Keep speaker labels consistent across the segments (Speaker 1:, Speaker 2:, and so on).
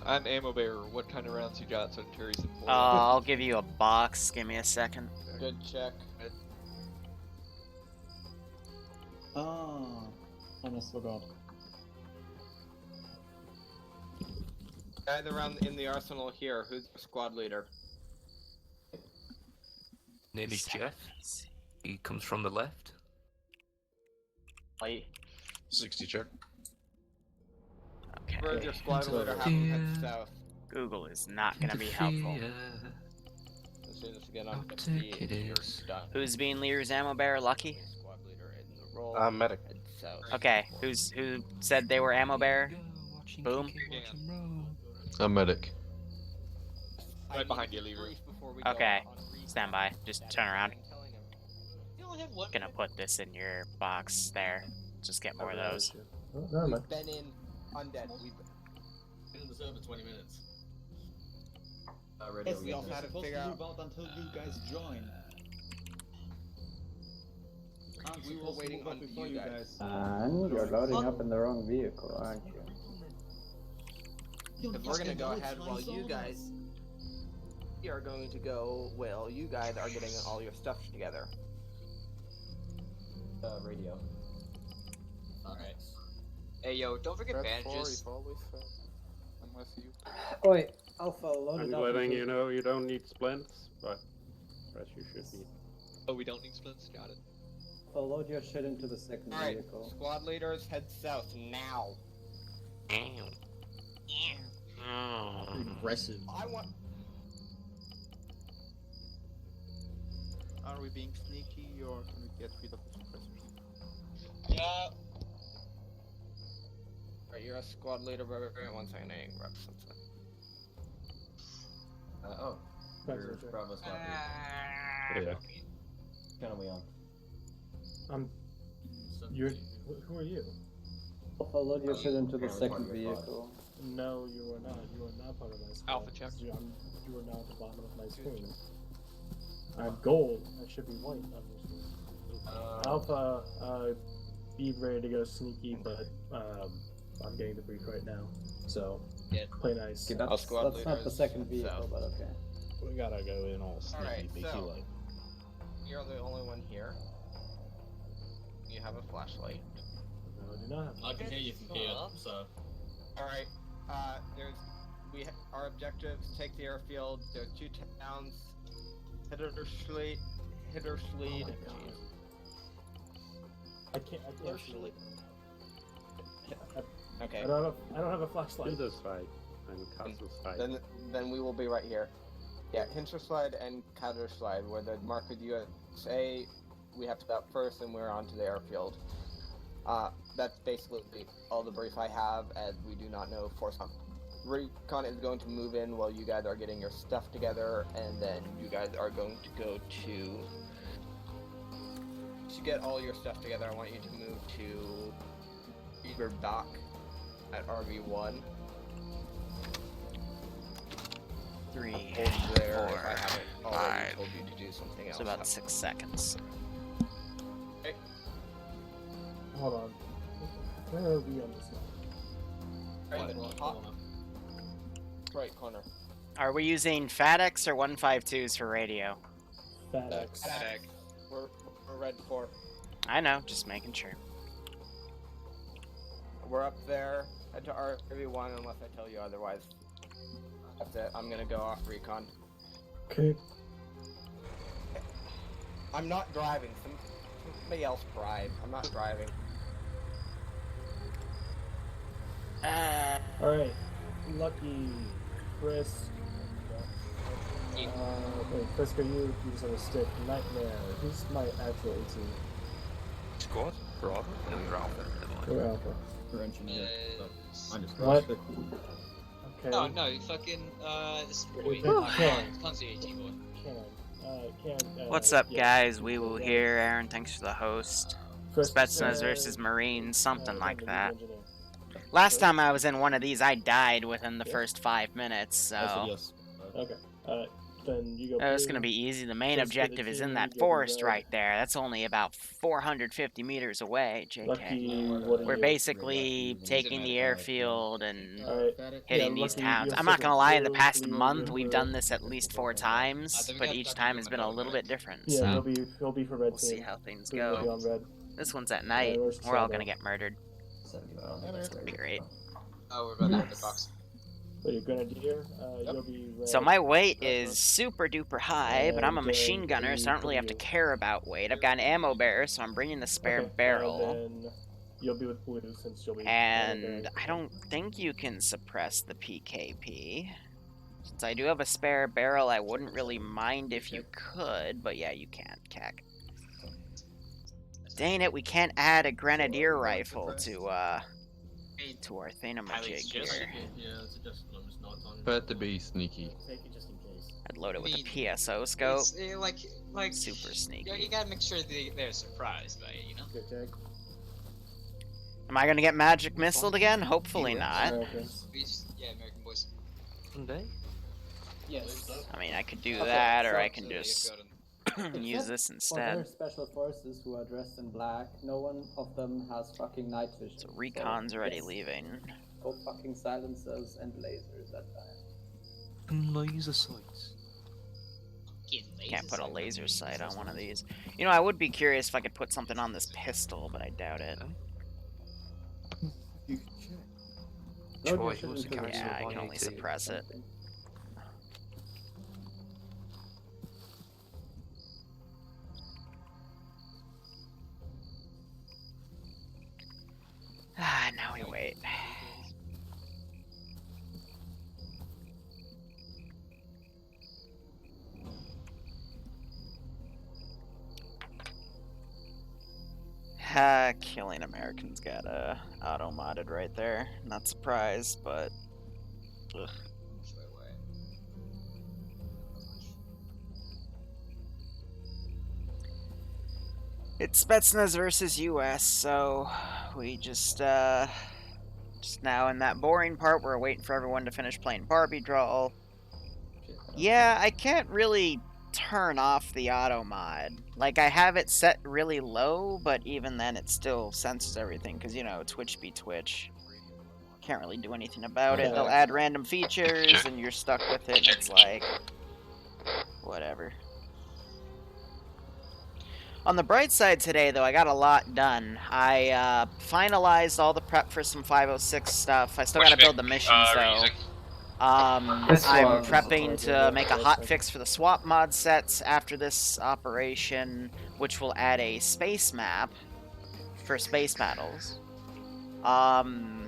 Speaker 1: I'm ammo bearer. What kind of rounds you got? So Terry's in for.
Speaker 2: I'll give you a box. Give me a second.
Speaker 3: Good check.
Speaker 4: Ah, almost forgot.
Speaker 3: Guy around in the arsenal here. Who's the squad leader?
Speaker 5: Name is Jeff. He comes from the left.
Speaker 2: Wait.
Speaker 6: 60 check.
Speaker 2: Okay.
Speaker 3: Where's your squad leader? Have him head south.
Speaker 2: Google is not gonna be helpful.
Speaker 3: Let's do this again on
Speaker 5: I'll
Speaker 3: 50.
Speaker 5: take it
Speaker 3: You're
Speaker 5: is.
Speaker 3: done.
Speaker 2: Who's being Liru's ammo bearer? Lucky.
Speaker 3: Squad leader in the role.
Speaker 6: Medic.
Speaker 3: Head south.
Speaker 2: Okay. Who said they were ammo bearer? Boom.
Speaker 1: I'm medic. Right behind you, Liru.
Speaker 2: Okay. Stand by. Just turn around. Gonna put this in your box there. Just get more of those.
Speaker 7: Oh, never mind.
Speaker 3: We've been in undead. We've
Speaker 6: Been in the server 20 minutes.
Speaker 4: Yes,
Speaker 3: we also had to figure out.
Speaker 4: move out until you guys join.
Speaker 3: We were waiting on
Speaker 4: before
Speaker 3: you guys.
Speaker 7: And you're loading up in the wrong vehicle, aren't you?
Speaker 3: Because we're gonna go ahead while you guys are going to go. Well, you guys are getting all your stuff together.
Speaker 6: Radio.
Speaker 3: Alright.
Speaker 1: Hey yo, don't forget bandages.
Speaker 3: Unless you.
Speaker 7: Oi, Alpha, load
Speaker 8: I'm
Speaker 7: it up.
Speaker 8: letting you know you don't need splints, but rest you should need.
Speaker 1: Oh, we don't need splints. Got it.
Speaker 7: Alpha, load your shit into the second
Speaker 3: Alright,
Speaker 7: vehicle.
Speaker 3: squad leaders head south now.
Speaker 6: Aggressive.
Speaker 3: I want.
Speaker 9: Are we being sneaky or can we get rid of the suppressors?
Speaker 3: Yeah. Alright, you're a squad leader, brother. 1 second, I need to grab something.
Speaker 6: Oh. You're Bravo squad
Speaker 8: Yeah.
Speaker 6: Kind of we on.
Speaker 8: You're. Who are you?
Speaker 7: Alpha, load your shit into the second vehicle.
Speaker 8: No, you are not. You are not part of my squad.
Speaker 1: Alpha check.
Speaker 8: You are now at the bottom of my screen. I'm gold. I should be white on your screen. Alpha, be ready to go sneaky, but I'm getting the brief right now. So, play nice.
Speaker 7: Okay,
Speaker 3: I'll
Speaker 7: that's
Speaker 3: squad
Speaker 7: not
Speaker 3: leaders
Speaker 7: the second
Speaker 3: head
Speaker 7: vehicle,
Speaker 3: south.
Speaker 7: but okay.
Speaker 6: We gotta go in all sneaky,
Speaker 3: Alright,
Speaker 6: be
Speaker 3: so-
Speaker 6: like.
Speaker 3: You're the only one here. You have a flashlight.
Speaker 8: No, I do not.
Speaker 6: I can hear you from here, so.
Speaker 3: Alright, our objectives, take the airfield, there are 2 towns, Hitterschleed, jeez.
Speaker 8: I can't
Speaker 3: Hitterschleed. Okay,
Speaker 8: I don't have a flashlight.
Speaker 10: this fight and Cosmos fight.
Speaker 3: then we will be right here. Yeah, Hinterslide and Katterslide, where the mark with USA, we have to stop first and we're on to the airfield. That's basically all the brief I have, as we do not know Force Recon is going to move in while you guys are getting your stuff together, and then you guys are going to go to get all your stuff together. I want you to move to either dock at RV1
Speaker 2: Three,
Speaker 3: or there if I
Speaker 2: 4,
Speaker 3: haven't already
Speaker 2: 5.
Speaker 3: told you to do something else.
Speaker 2: It's about 6 seconds.
Speaker 8: Hold on. Where are we on this map?
Speaker 3: Right in the top right corner.
Speaker 2: Are we using FATX or 152s for radio?
Speaker 8: FedEx.
Speaker 3: We're red 4.
Speaker 2: I know, just making sure.
Speaker 3: We're up there. Head to RV1 unless I tell you otherwise. That's it. I'm gonna go off recon.
Speaker 8: Okay.
Speaker 3: I'm not driving. Somebody else drive. I'm not driving.
Speaker 8: Alright. Lucky, Chris. Wait, Chris, you just have a stick. Nightmare. Who's my actual AT?
Speaker 5: Squad? Bravo? No, you're Alpha. Never mind.
Speaker 8: We're Alpha.
Speaker 6: For engineer. I'm just
Speaker 8: What? Okay.
Speaker 11: No, no, fucking, this is
Speaker 8: Wait,
Speaker 11: boy.
Speaker 8: Ken.
Speaker 11: Can't see AT boy.
Speaker 2: What's up, guys? We will here. Aaron, thanks for the host.
Speaker 8: Chris,
Speaker 2: Spetsnaz versus Marines, something like that. Last time I was in one of these, I died within the first 5 minutes,
Speaker 6: I said
Speaker 2: so...
Speaker 6: yes.
Speaker 8: Okay. then you go
Speaker 2: Oh, it's
Speaker 8: blue.
Speaker 2: gonna be easy. The main
Speaker 8: Just get a
Speaker 2: objective is in
Speaker 8: king,
Speaker 2: that
Speaker 8: you go
Speaker 2: forest
Speaker 8: red.
Speaker 2: right there. That's only about 450 meters away, JK.
Speaker 8: Lucky, what are
Speaker 2: We're
Speaker 8: you?
Speaker 2: basically taking the airfield and
Speaker 8: Alright.
Speaker 2: hitting
Speaker 8: Yeah,
Speaker 2: these
Speaker 8: lucky,
Speaker 2: towns.
Speaker 8: you'll
Speaker 2: I'm not
Speaker 8: stick
Speaker 2: gonna
Speaker 8: with
Speaker 2: lie, in the
Speaker 8: blue,
Speaker 2: past
Speaker 8: Liru,
Speaker 2: month
Speaker 8: you're
Speaker 2: we've
Speaker 8: blue.
Speaker 2: done this at least 4 times, but each time has been a little bit different,
Speaker 8: Yeah,
Speaker 2: so
Speaker 8: he'll be for red
Speaker 2: we'll
Speaker 8: team.
Speaker 2: see how things
Speaker 8: Blue will be
Speaker 2: go.
Speaker 8: on red.
Speaker 2: This one's at night.
Speaker 8: where's
Speaker 2: We're all
Speaker 8: Shadow?
Speaker 2: gonna get murdered. It's gonna be great.
Speaker 1: Oh, we're about to hit the box.
Speaker 8: So your grenadier, you'll be red.
Speaker 2: So my weight is super duper high, but I'm a
Speaker 8: And
Speaker 2: machine
Speaker 8: then
Speaker 2: gunner, so I don't really have to care about weight. I've got an ammo bearer, so I'm bringing the spare
Speaker 8: Okay,
Speaker 2: barrel.
Speaker 8: then you'll be with blue since you'll be.
Speaker 2: And I don't think you can suppress the PKP. Since I do have a spare barrel, I wouldn't really mind if you could, but yeah, you can't, Cac. Dang it, we can't add a grenadier rifle to our thingamajig here.
Speaker 5: Prefer to be sneaky.
Speaker 2: I'd load it with a PSO scope.
Speaker 11: It's, like
Speaker 2: Super sneaky.
Speaker 11: You gotta make sure they're surprised by it, you know.
Speaker 8: Good tag.
Speaker 2: Am I gonna get magic missiled again? Hopefully not.
Speaker 8: Americans.
Speaker 11: Yeah, American boys.
Speaker 7: Yes.
Speaker 2: I mean, I could do
Speaker 7: Okay,
Speaker 2: that, or
Speaker 7: so-
Speaker 2: I can just use
Speaker 7: Except
Speaker 2: this
Speaker 7: For
Speaker 2: instead.
Speaker 7: their special forces who are dressed in black, no one of them has fucking night vision.
Speaker 2: So recon's already
Speaker 7: yes,
Speaker 2: leaving.
Speaker 7: Go fucking silencers and lasers that time.
Speaker 5: Laser sights.
Speaker 2: Can't put a laser sight on one of these. You know, I would be curious if I could put something on this pistol, but I doubt it.
Speaker 7: You can check.
Speaker 5: Troy, he wants to carry
Speaker 2: Yeah, I
Speaker 5: some
Speaker 2: can only
Speaker 5: 180.
Speaker 2: suppress it. Ah, now we wait. Killing Americans got auto-modded right there. Not surprised, but... Ugh. It's Spetsnaz versus US, so we just now in that boring part where we're waiting for everyone to finish playing Barbie Draw. Yeah, I can't really turn off the auto mod. Like, I have it set really low, but even then it still senses everything, because, you know, Twitch be Twitch. Can't really do anything about it. They'll add random features, and you're stuck with it, and it's like... whatever. On the bright side today, though, I got a lot done. I finalized all the prep for some 506 stuff. I still gotta build the missions, though. I'm prepping to make a hotfix for the swap mod sets after this operation, which will add a space map for space battles. I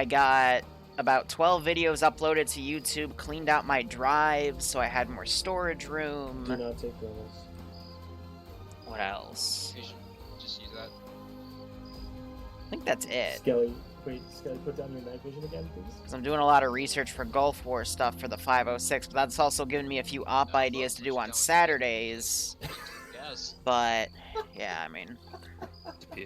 Speaker 2: got about 12 videos uploaded to YouTube, cleaned out my drive so I had more storage room.
Speaker 8: Do not take those.
Speaker 2: What else?
Speaker 1: Just use that.
Speaker 2: I think that's it.
Speaker 8: Skelly, wait, Skelly, put down your night vision again, please.
Speaker 2: Because I'm doing a lot of research for Gulf War stuff for the 506, but that's also given me a few op ideas to do on Saturdays.
Speaker 11: Yes.
Speaker 2: But, yeah, I mean,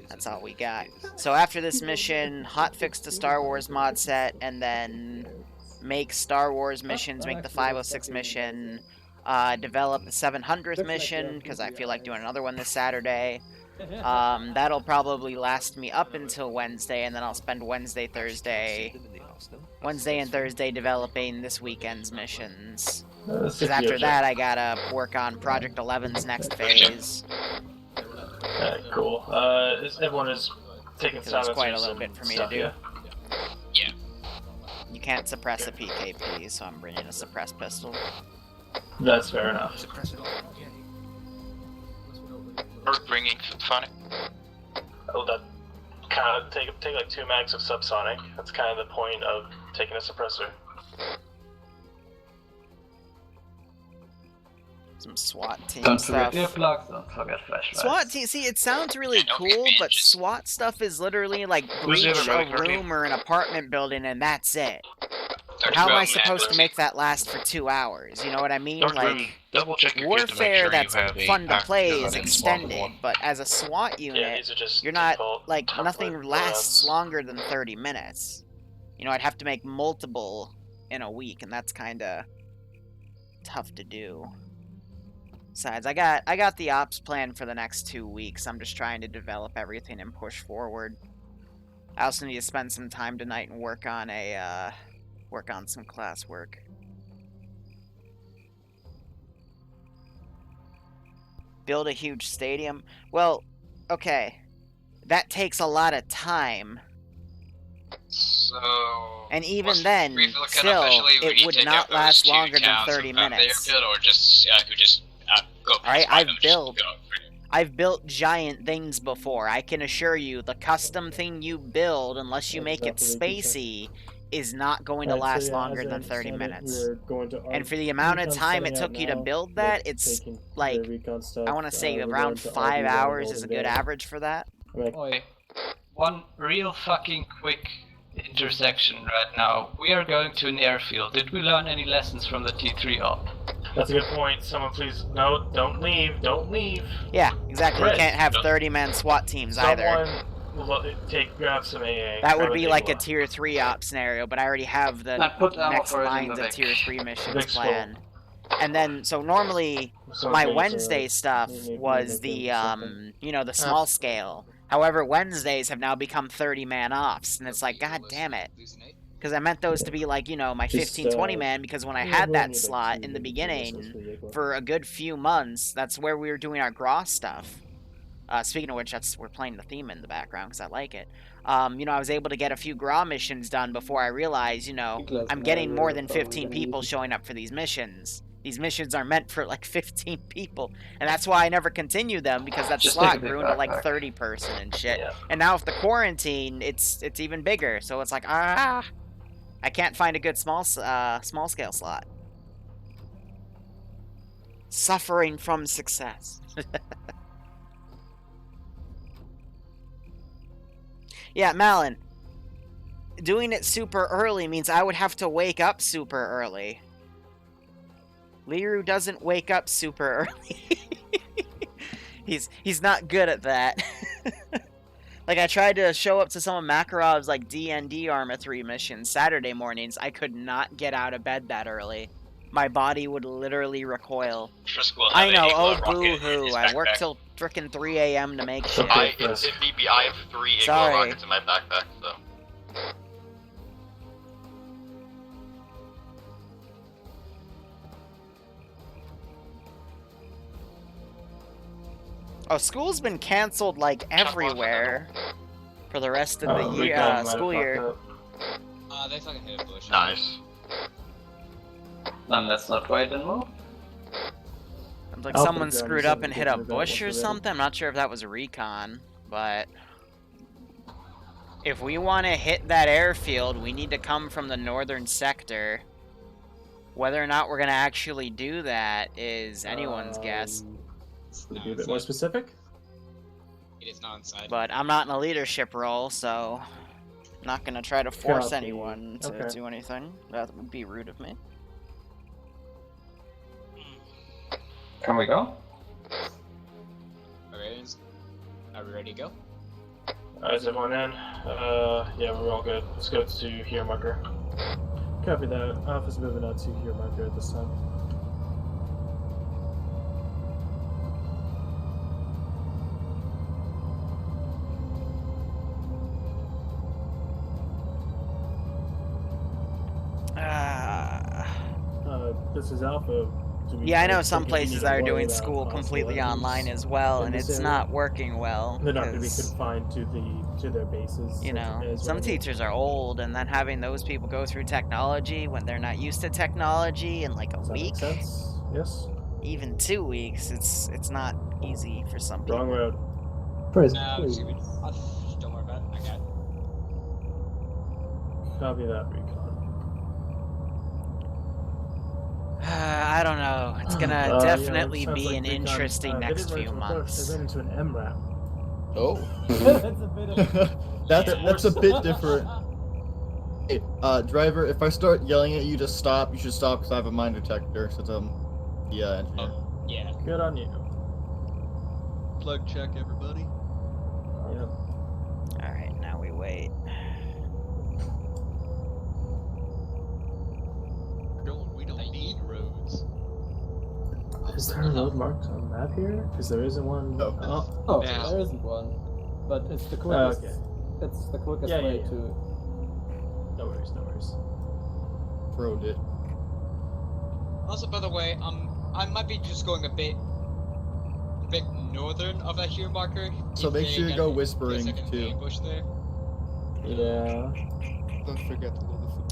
Speaker 2: that's all we got. So after this mission, hotfix the Star Wars mod set, and then make Star Wars missions, make the 506 mission, develop the 700th mission, because I feel like doing another one this Saturday. That'll probably last me up until Wednesday, and then I'll spend Wednesday and Thursday developing this weekend's missions. Because after that, I gotta work on Project 11's next phase.
Speaker 8: Cool. Everyone is taking
Speaker 2: Because there's quite a little bit for me to do.
Speaker 11: Yeah.
Speaker 2: You can't suppress a PKP, so I'm bringing a suppressed pistol.
Speaker 8: That's fair enough.
Speaker 12: Or bringing Sonic.
Speaker 8: Oh, that kind of take like 2 mags of subsonic. That's kind of the point of taking a suppressor.
Speaker 2: Some SWAT team
Speaker 6: Don't
Speaker 2: stuff.
Speaker 6: forget earplugs, don't forget flashlights.
Speaker 2: SWAT team, see, it sounds really cool, but SWAT stuff is literally like breach a room or an apartment building and that's it. How am I supposed to make that last for 2 hours? You know what I mean? Like, warfare that's fun to play is extended, but as a SWAT unit, you're not, like, nothing lasts longer than 30 minutes. You know, I'd have to make multiple in a week, and that's kinda tough to do. Besides, I got the ops plan for the next 2 weeks. I'm just trying to develop everything and push forward. I also need to spend some time tonight and work on some classwork. Build a huge stadium. Well, okay. That takes a lot of time.
Speaker 12: So...
Speaker 2: And even then, still, it would not last longer than 30 minutes.
Speaker 12: Or just, go
Speaker 2: Alright, I've built giant things before. I can assure you, the custom thing you build, unless you make it spacey, is not going to last longer than 30 minutes. And for the amount of time it took you to build that, it's like, I want to say around 5 hours is a good average for that.
Speaker 6: Oi. One real fucking quick intersection right now. We are going to an airfield. Did we learn any lessons from the T3 op?
Speaker 8: That's a good point. Someone please, no, don't leave, don't leave.
Speaker 2: Yeah, exactly. You can't have 30-man SWAT teams either.
Speaker 8: Grab some AA.
Speaker 2: That would be like a tier 3 op scenario, but I already have the next lines of tier 3 missions planned. And then, so normally, my Wednesday stuff was the, you know, the small scale. However, Wednesdays have now become 30-man ops, and it's like, god damn it. Because I meant those to be like, you know, my 15-20 man, because when I had that slot in the beginning, for a good few months, that's where we were doing our Gross stuff. Speaking of which, we're playing the theme in the background, because I like it. You know, I was able to get a few Gra missions done before I realized, you know, I'm getting more than 15 people showing up for these missions. These missions are meant for like 15 people, and that's why I never continued them, because that slot grew into like 30 person and shit. Yeah. And now with the quarantine, it's even bigger. So it's like I can't find a good small scale slot. Suffering from success. Yeah, Malin. Doing it super early means I would have to wake up super early. Liru doesn't wake up super early. he's not good at that. Like, I tried to show up to some of Makarov's, like, D&D Arma 3 missions Saturday mornings. I could not get out of bed that early. My body would literally recoil. I know, oh boo-hoo. I worked till frickin' 3 a.m. to make shit.
Speaker 12: I have 3 Eagle rockets in my backpack, so...
Speaker 2: Oh, school's been canceled, like, everywhere for the rest of the year, school year.
Speaker 11: They fucking hit a bush.
Speaker 12: Nice.
Speaker 6: Then let's not wait and move.
Speaker 2: Like someone screwed up and hit a bush or something. I'm not sure if that was a recon, but if we want to hit that airfield, we need to come from the northern sector. Whether or not we're going to actually do that is anyone's guess.
Speaker 8: Would you be a bit more specific?
Speaker 11: It is not inside.
Speaker 2: But I'm not in a leadership role, so I'm not going to try to force anyone to do anything. That would be rude of me.
Speaker 6: Can we go?
Speaker 11: Alright, are we ready to go?
Speaker 8: Is everyone in? Yeah, we're all good. Let's go to here marker. Copy that. Alpha's moving out to here marker at this time. This is Alpha.
Speaker 2: Yeah, I know some places are doing school completely online as well, and it's not working well.
Speaker 8: They're not going to be confined to their bases.
Speaker 2: You know, some teachers are old, and then having those people go through technology when they're not used to technology in like a week.
Speaker 8: Does that make sense? Yes.
Speaker 2: Even 2 weeks, it's not easy for some people.
Speaker 8: Wrong road.
Speaker 7: Please.
Speaker 11: Don't worry about it. I got it.
Speaker 8: Copy that, recon.
Speaker 2: I don't know. It's gonna definitely be an interesting next few months.
Speaker 8: They ran into an MRAP.
Speaker 13: Oh.
Speaker 7: That's a bit of...
Speaker 13: that's a bit different. Hey, driver, if I start yelling at you to stop, you should stop because I have a mine detector since I'm the engineer.
Speaker 11: Oh, yeah.
Speaker 8: Good on you.
Speaker 9: Plug check, everybody.
Speaker 8: Yep.
Speaker 2: Alright, now we wait.
Speaker 9: We don't need roads.
Speaker 8: Is there a road marked on the map here? Because there isn't one.
Speaker 7: Oh,
Speaker 1: Yeah.
Speaker 7: there isn't one. But it's the quickest.
Speaker 8: Okay.
Speaker 7: It's the quickest
Speaker 8: Yeah,
Speaker 7: way
Speaker 8: yeah.
Speaker 7: to.
Speaker 8: No worries, no worries.
Speaker 13: Road it.
Speaker 11: Also, by the way, I might be just going a bit northern of that here marker.
Speaker 13: So
Speaker 11: if
Speaker 13: make
Speaker 11: they
Speaker 13: sure you
Speaker 11: get-
Speaker 13: go
Speaker 11: get a
Speaker 13: whispering
Speaker 11: second
Speaker 13: too.
Speaker 11: ambush there.
Speaker 8: Yeah.
Speaker 10: Don't forget to load the food.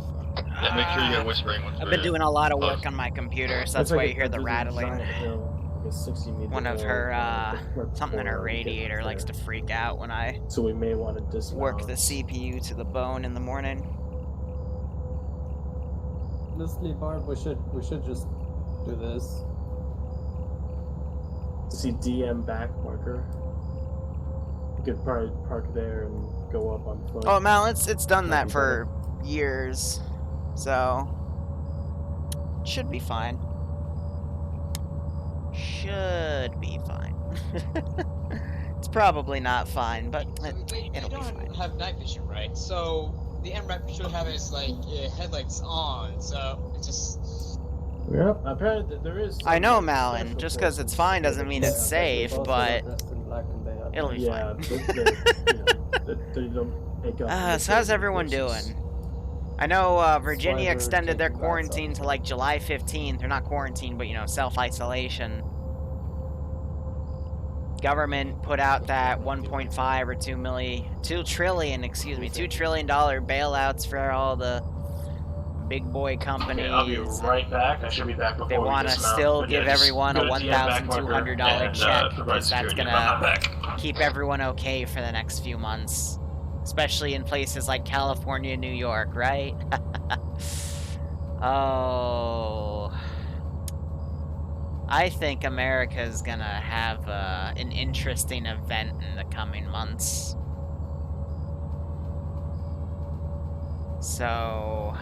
Speaker 12: Yeah, make sure you get whispering once
Speaker 2: I've
Speaker 12: we're
Speaker 2: been doing a lot of work
Speaker 12: close.
Speaker 2: on my computer, so
Speaker 8: It's
Speaker 2: that's why
Speaker 8: like
Speaker 2: you hear the
Speaker 8: really
Speaker 2: rattling.
Speaker 8: giant hill, like a 60-meter
Speaker 2: One of
Speaker 8: hill,
Speaker 2: her,
Speaker 8: right
Speaker 2: something in her
Speaker 8: before we get
Speaker 2: radiator
Speaker 8: there.
Speaker 2: likes to freak out when I
Speaker 8: So we may want to dismount.
Speaker 2: work the CPU to the bone in the morning.
Speaker 7: Honestly, Barb, we should just do this.
Speaker 8: See DM back marker. You could probably park there and go up on foot.
Speaker 2: Oh, Mal, it's done
Speaker 8: Might
Speaker 2: that
Speaker 8: be
Speaker 2: for years, so should be fine. Should be fine. It's probably not fine, but
Speaker 11: They
Speaker 2: it'll be
Speaker 11: don't
Speaker 2: fine.
Speaker 11: have night vision, right? So the MRAP should have its like headlights on. So it's just.
Speaker 8: Yep, apparently there is.
Speaker 2: I
Speaker 8: some,
Speaker 2: know,
Speaker 8: like,
Speaker 2: Malin.
Speaker 8: special
Speaker 2: Just because it's
Speaker 8: forces
Speaker 2: fine
Speaker 8: that
Speaker 2: doesn't
Speaker 8: are
Speaker 2: mean
Speaker 8: just-
Speaker 2: it's safe,
Speaker 7: Both of
Speaker 2: but
Speaker 7: them dressed in black and they have
Speaker 2: it'll be
Speaker 8: Yeah,
Speaker 2: fine.
Speaker 8: they don't make up.
Speaker 2: So how's everyone
Speaker 8: forces.
Speaker 2: doing? I know Virginia
Speaker 7: we're
Speaker 2: extended their
Speaker 7: taking backs
Speaker 2: quarantine
Speaker 7: up.
Speaker 2: to like July 15th, or not quarantine, but self-isolation. Government put out that 1.5 or 2 trillion bailouts for all the big boy companies.
Speaker 8: Okay, I'll be right back. I should be back before
Speaker 2: They
Speaker 8: we
Speaker 2: want to
Speaker 8: dismount.
Speaker 2: still
Speaker 8: But yeah,
Speaker 2: give
Speaker 8: just
Speaker 2: everyone a
Speaker 8: go to DM back marker
Speaker 2: $1,200
Speaker 8: and,
Speaker 2: check,
Speaker 8: provide
Speaker 2: because that's
Speaker 8: security. I'm not
Speaker 2: gonna
Speaker 8: back.
Speaker 2: keep everyone okay for the next few months. Especially in places like California, New York, right? Oh. I think America's gonna have an interesting event in the coming months. So,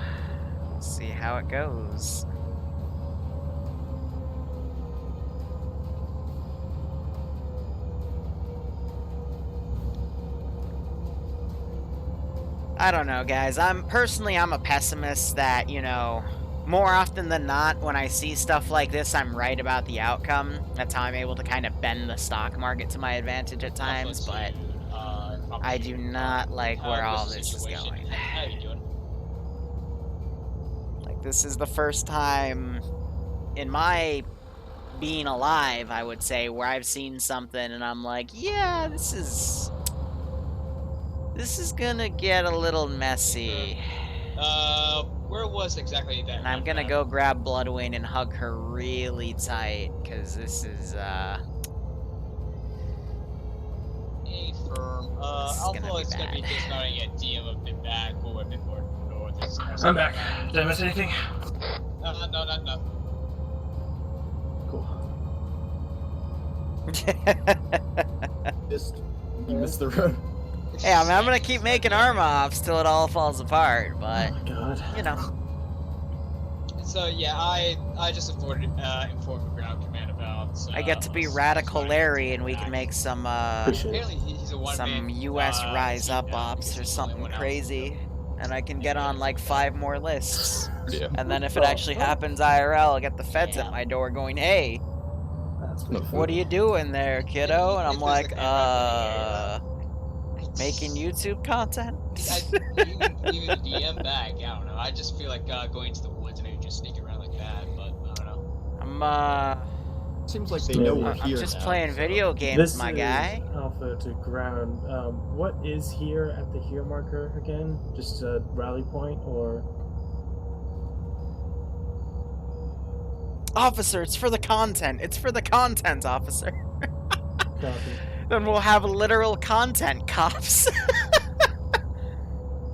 Speaker 2: we'll see how it goes. I don't know, guys. I'm a pessimist that, more often than not, when I see stuff like this, I'm right about the outcome. That's how I'm able to kind of bend the stock market to my advantage at times, but I do not like where all this is going.
Speaker 11: How you doing?
Speaker 2: Like, this is the first time in my being alive, I would say, where I've seen something and I'm like, yeah, this is gonna get a little messy.
Speaker 11: Where was exactly that?
Speaker 2: And I'm gonna go grab Bloodwing and hug her really tight, because this is,
Speaker 11: A firm. Also, it's gonna be dismounting at DM a bit back or a bit more north.
Speaker 8: I'm back. Did I miss anything?
Speaker 11: No.
Speaker 8: Cool.
Speaker 13: You missed the road.
Speaker 2: Hey, I'm gonna keep making arm-offs till it all falls apart, but,
Speaker 11: So yeah, I just informed ground command about.
Speaker 2: I get to be Radical Larry, and we can make some,
Speaker 11: Apparently he's a one-man.
Speaker 2: US Rise Up ops or something crazy, and I can get on, like, 5 more lists.
Speaker 10: Yeah.
Speaker 2: And then if it actually happens IRL, I'll get the feds at my door going, hey, what are you doing there, kiddo? And I'm like, making YouTube content?
Speaker 11: Even DM back, I don't know. I just feel like going to the woods and maybe just sneak around like that, but I don't know.
Speaker 13: Seems like they know we're here.
Speaker 2: I'm just playing video games,
Speaker 8: This
Speaker 2: my
Speaker 8: is
Speaker 2: guy.
Speaker 8: Alpha to ground. What is here at the here marker again? Just a rally point, or?
Speaker 2: Officer, it's for the content. It's for the content, officer.
Speaker 8: Copy.
Speaker 2: Then we'll have literal content cops.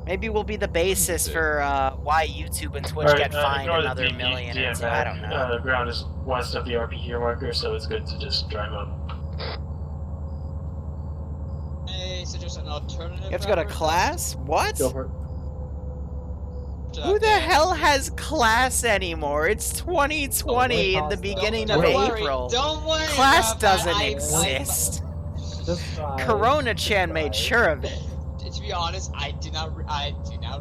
Speaker 2: Maybe we'll be the basis for why YouTube and Twitch get fined another million or two. I don't know.
Speaker 8: The ground is west of the RP here marker, so it's good to just drive up.
Speaker 11: Hey, suggest an alternative.
Speaker 2: You have to go to class? What?
Speaker 8: Go for it.
Speaker 2: Who the hell has class anymore? It's 2020 in the beginning of April.
Speaker 11: Don't worry.
Speaker 2: Class doesn't exist. Corona-chan made sure of it.
Speaker 11: To be honest, I did not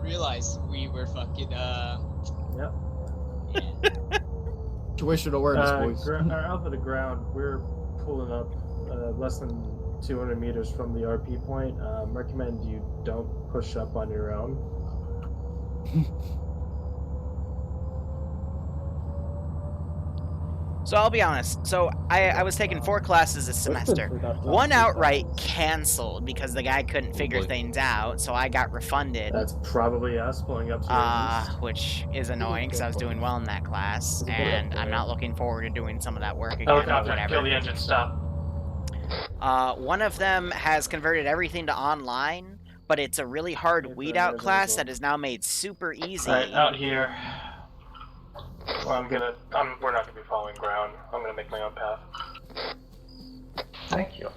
Speaker 11: realize we were fucking
Speaker 8: Yep.
Speaker 13: Situational awareness, boys.
Speaker 8: Alpha to ground, we're pulling up less than 200 meters from the RP point. Recommend you don't push up on your own.
Speaker 2: So I'll be honest. So I was taking 4 classes this semester. One outright canceled because the guy couldn't figure things out, so I got refunded.
Speaker 8: That's probably us pulling up to your east.
Speaker 2: Which is annoying because I was doing well in that class, and I'm not looking forward to doing some of that work again.
Speaker 8: Helicopter, kill the engine, stop.
Speaker 2: One of them has converted everything to online, but it's a really hard weed out class that is now made super easy.
Speaker 8: Alright, out here. Well, we're not gonna be following ground. I'm gonna make my own path. Thank you.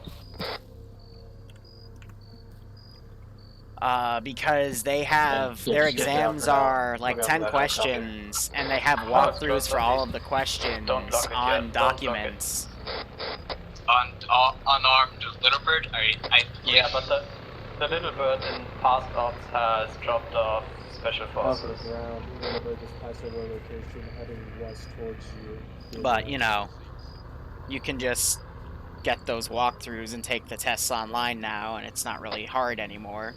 Speaker 2: Because they have, their exams are like 10 questions, and they have walkthroughs for all of the questions on documents.
Speaker 11: Unarmed Little Bird?
Speaker 6: Yeah, but the Little Bird in past ops has dropped off Special Forces.
Speaker 8: Ground. Little Bird just passed over a location heading west towards you.
Speaker 2: But, you know, you can just get those walkthroughs and take the tests online now, and it's not really hard anymore.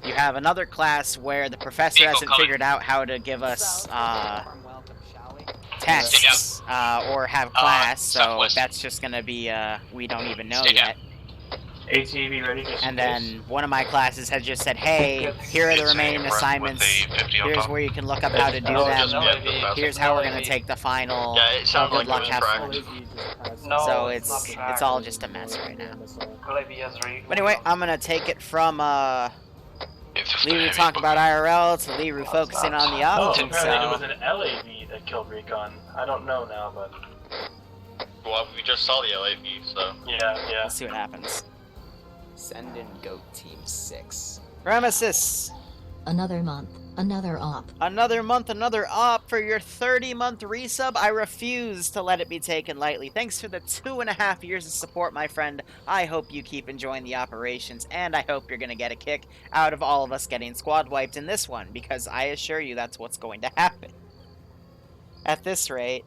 Speaker 2: You have another class where the professor hasn't figured out how to give us tests or have class, so that's just gonna be we don't even know yet.
Speaker 8: ATV ready to
Speaker 2: and then one of my classes has just said, hey, here are the remaining assignments, here's where you can look up how to do them, here's how we're gonna take the final, good luck, have fun. So it's all just a mess right now. But anyway, I'm gonna take it from Liru talk about IRL to Liru focusing on the option.
Speaker 8: Apparently it was an LAV that killed Recon. I don't know now, but...
Speaker 12: Well, we just saw the LAV, so...
Speaker 8: Yeah.
Speaker 2: Let's see what happens.
Speaker 14: Send in GOAT Team 6.
Speaker 2: Ramesis!
Speaker 15: Another month, another op.
Speaker 2: Another month, another op for your 30-month resub. I refuse to let it be taken lightly. Thanks for the 2.5 years of support, my friend. I hope you keep enjoying the operations, and I hope you're going to get a kick out of all of us getting squad wiped in this one, because I assure you that's what's going to happen. At this rate.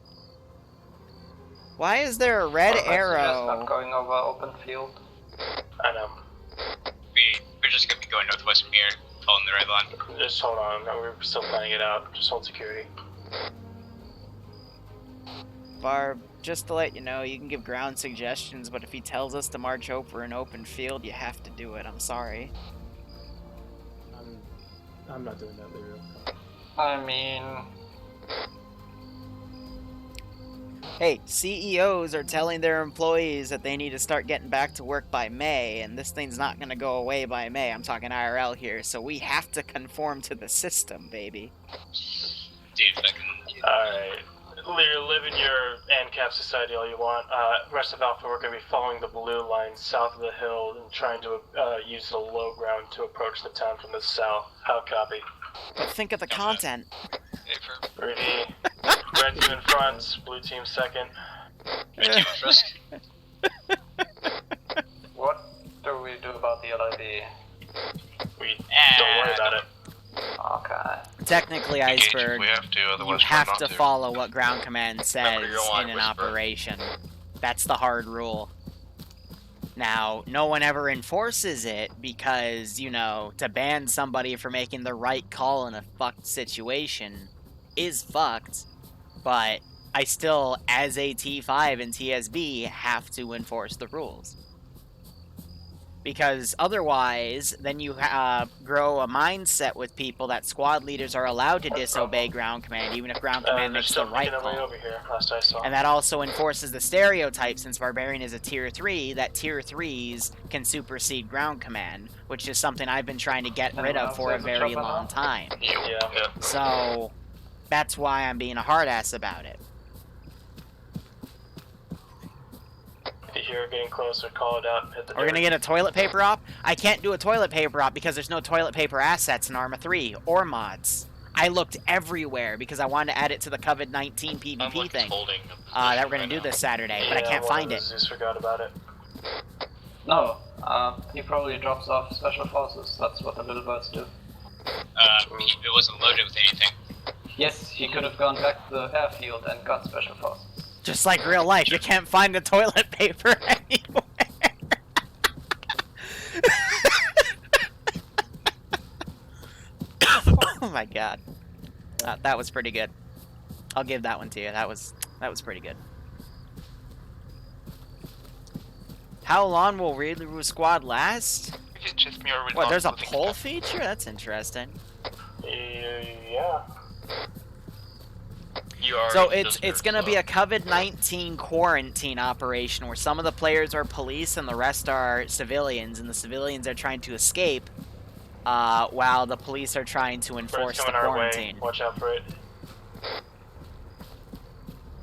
Speaker 2: Why is there a red arrow?
Speaker 6: Not going over open field.
Speaker 8: I know.
Speaker 11: We're just going to be going northwest from here. On the right line.
Speaker 8: Just hold on, we're still planning it out. Just hold security.
Speaker 2: Barb, just to let you know, you can give ground suggestions, but if he tells us to march over an open field, you have to do it. I'm sorry.
Speaker 8: I'm not doing that, Liru.
Speaker 6: I mean...
Speaker 2: Hey, CEOs are telling their employees that they need to start getting back to work by May, and this thing's not going to go away by May. I'm talking IRL here, so we have to conform to the system, baby.
Speaker 11: Dude,
Speaker 8: Alright. Liru, live in your ANCAP society all you want. Rest of Alpha, we're going to be following the blue line south of the hill and trying to use the low ground to approach the town from the south. How copy?
Speaker 2: But think of the content.
Speaker 8: Ready. Red team in front, blue team second.
Speaker 11: Red team first.
Speaker 6: What do we do about the LID?
Speaker 8: We don't worry about it.
Speaker 6: Okay.
Speaker 2: Technically, Iceberg,
Speaker 12: we have to,
Speaker 2: you have to follow what ground command says in an operation. That's the hard rule. Now, no one ever enforces it because, you know, to ban somebody for making the right call in a fucked situation is fucked, but I still, as a T5 in TSB, have to enforce the rules. Because otherwise, then you grow a mindset with people that squad leaders are allowed to disobey ground command, even if ground command makes the right call.
Speaker 8: Over here, last I saw.
Speaker 2: And that also enforces the stereotype, since Barbarian is a tier 3, that tier 3s can supersede ground command, which is something I've been trying to get rid of for a very long time.
Speaker 8: Yeah.
Speaker 2: So, that's why I'm being a hard ass about it.
Speaker 8: If you're getting closer, call it out and hit the
Speaker 2: We're gonna get a toilet paper op? I can't do a toilet paper op because there's no toilet paper assets in Arma 3 or mods. I looked everywhere because I wanted to add it to the COVID-19 PvP thing that we're gonna do this Saturday, but I can't find it.
Speaker 8: Just forgot about it.
Speaker 6: No, he probably drops off special forces. That's what the little birds do.
Speaker 11: It wasn't loaded with anything.
Speaker 6: Yes, he could have gone back to the airfield and got special forces.
Speaker 2: Just like real life, you can't find the toilet paper anywhere. Oh my god. That was pretty good. I'll give that one to you. That was pretty good. How long will Liru squad last? What, there's a poll feature? That's interesting.
Speaker 8: Yeah.
Speaker 2: So it's gonna be a COVID-19 quarantine operation where some of the players are police and the rest are civilians, and the civilians are trying to escape, while the police are trying to enforce the quarantine.
Speaker 8: Watch out for it.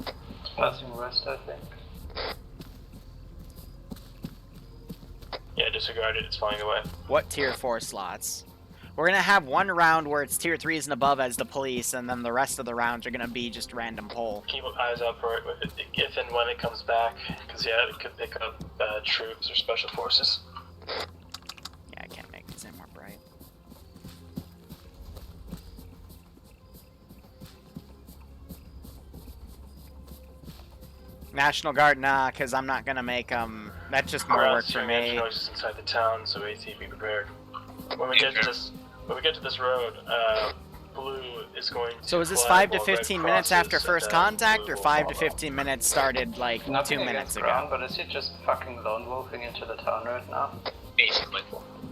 Speaker 6: It's passing west, I think.
Speaker 8: Yeah, disregard it. It's flying away.
Speaker 2: What tier 4 slots? We're gonna have one round where it's tier 3s and above as the police, and then the rest of the rounds are gonna be just random poll.
Speaker 8: Keep eyes out for it if and when it comes back, because yeah, it could pick up troops or special forces.
Speaker 2: Yeah, I can't make these any more bright. National Guard, nah, because I'm not gonna make that's just more work for me.
Speaker 8: Noises inside the town, so AT be prepared. When we get to this road, blue is going to.
Speaker 2: So is this 5 to 15 minutes after first contact, or 5 to 15 minutes started like
Speaker 6: Nothing
Speaker 2: 2 minutes ago?
Speaker 6: ground, but is he just fucking lone wolfing into the town right now?
Speaker 11: Basically.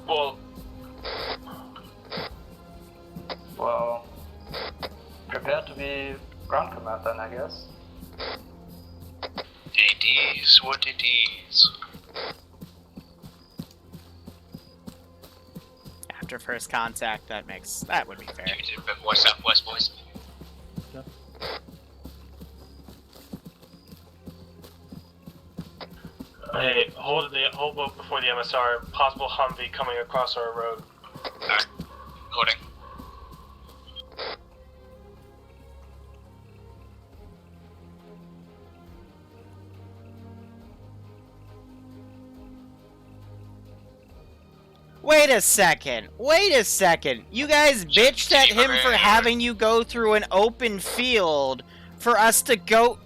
Speaker 6: Well, prepare to be ground command then, I guess.
Speaker 12: It is what it is.
Speaker 2: After first contact, that would be fair.
Speaker 12: A bit more southwest, boys.
Speaker 8: Yep. Hey, hold up before the MSR. Possible Humvee coming across our road.
Speaker 12: Alright, holding.
Speaker 2: Wait a second. You guys bitched at him for having you go through an open field for us to go...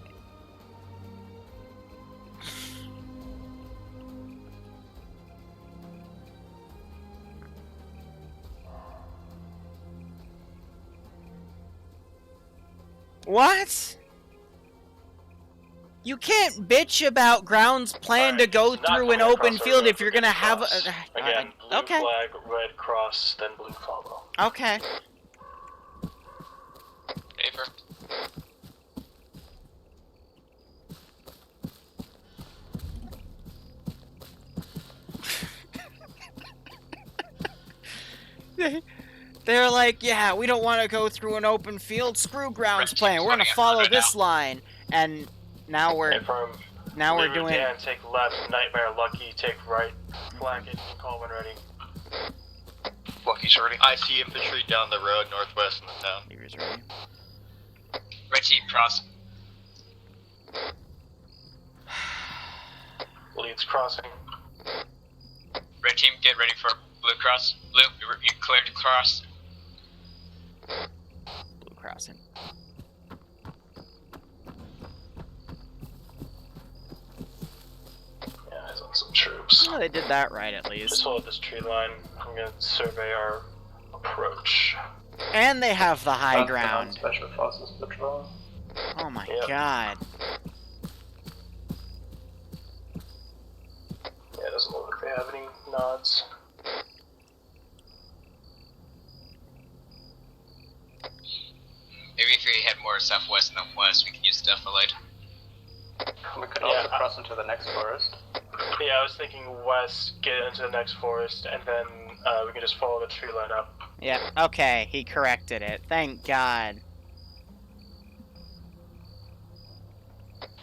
Speaker 2: What? You can't bitch about grounds plan to go through an open field if you're gonna have a...
Speaker 8: Again, blue
Speaker 2: okay.
Speaker 8: flag, red cross, then blue follow.
Speaker 2: Okay.
Speaker 12: Paper.
Speaker 2: They're like, yeah, we don't want to go through an open field. Screw grounds plan. We're gonna follow this line, and now we're doing.
Speaker 8: Dan, take left. Nightmare. Lucky. Take right. Flag it. Call when ready.
Speaker 12: Lucky's ready. I see infantry down the road northwest in the town.
Speaker 2: Here's ready.
Speaker 11: Red team cross.
Speaker 8: Leads crossing.
Speaker 11: Red team, get ready for blue cross. Blue, you're cleared to cross.
Speaker 2: Blue crossing.
Speaker 8: Yeah, eyes on some troops.
Speaker 2: Oh, they did that right at least.
Speaker 8: Just hold this tree line. I'm gonna survey our approach.
Speaker 2: And they have the high ground.
Speaker 6: Special forces patrol.
Speaker 2: Oh my god.
Speaker 8: Yeah, it doesn't look like they have any nods.
Speaker 11: Maybe if we head more southwest and then west, we can use Delta Light.
Speaker 6: We could also cross into the next forest.
Speaker 8: Yeah, I was thinking west, get into the next forest, and then we can just follow the tree line up.
Speaker 2: Yeah, okay, he corrected it. Thank God.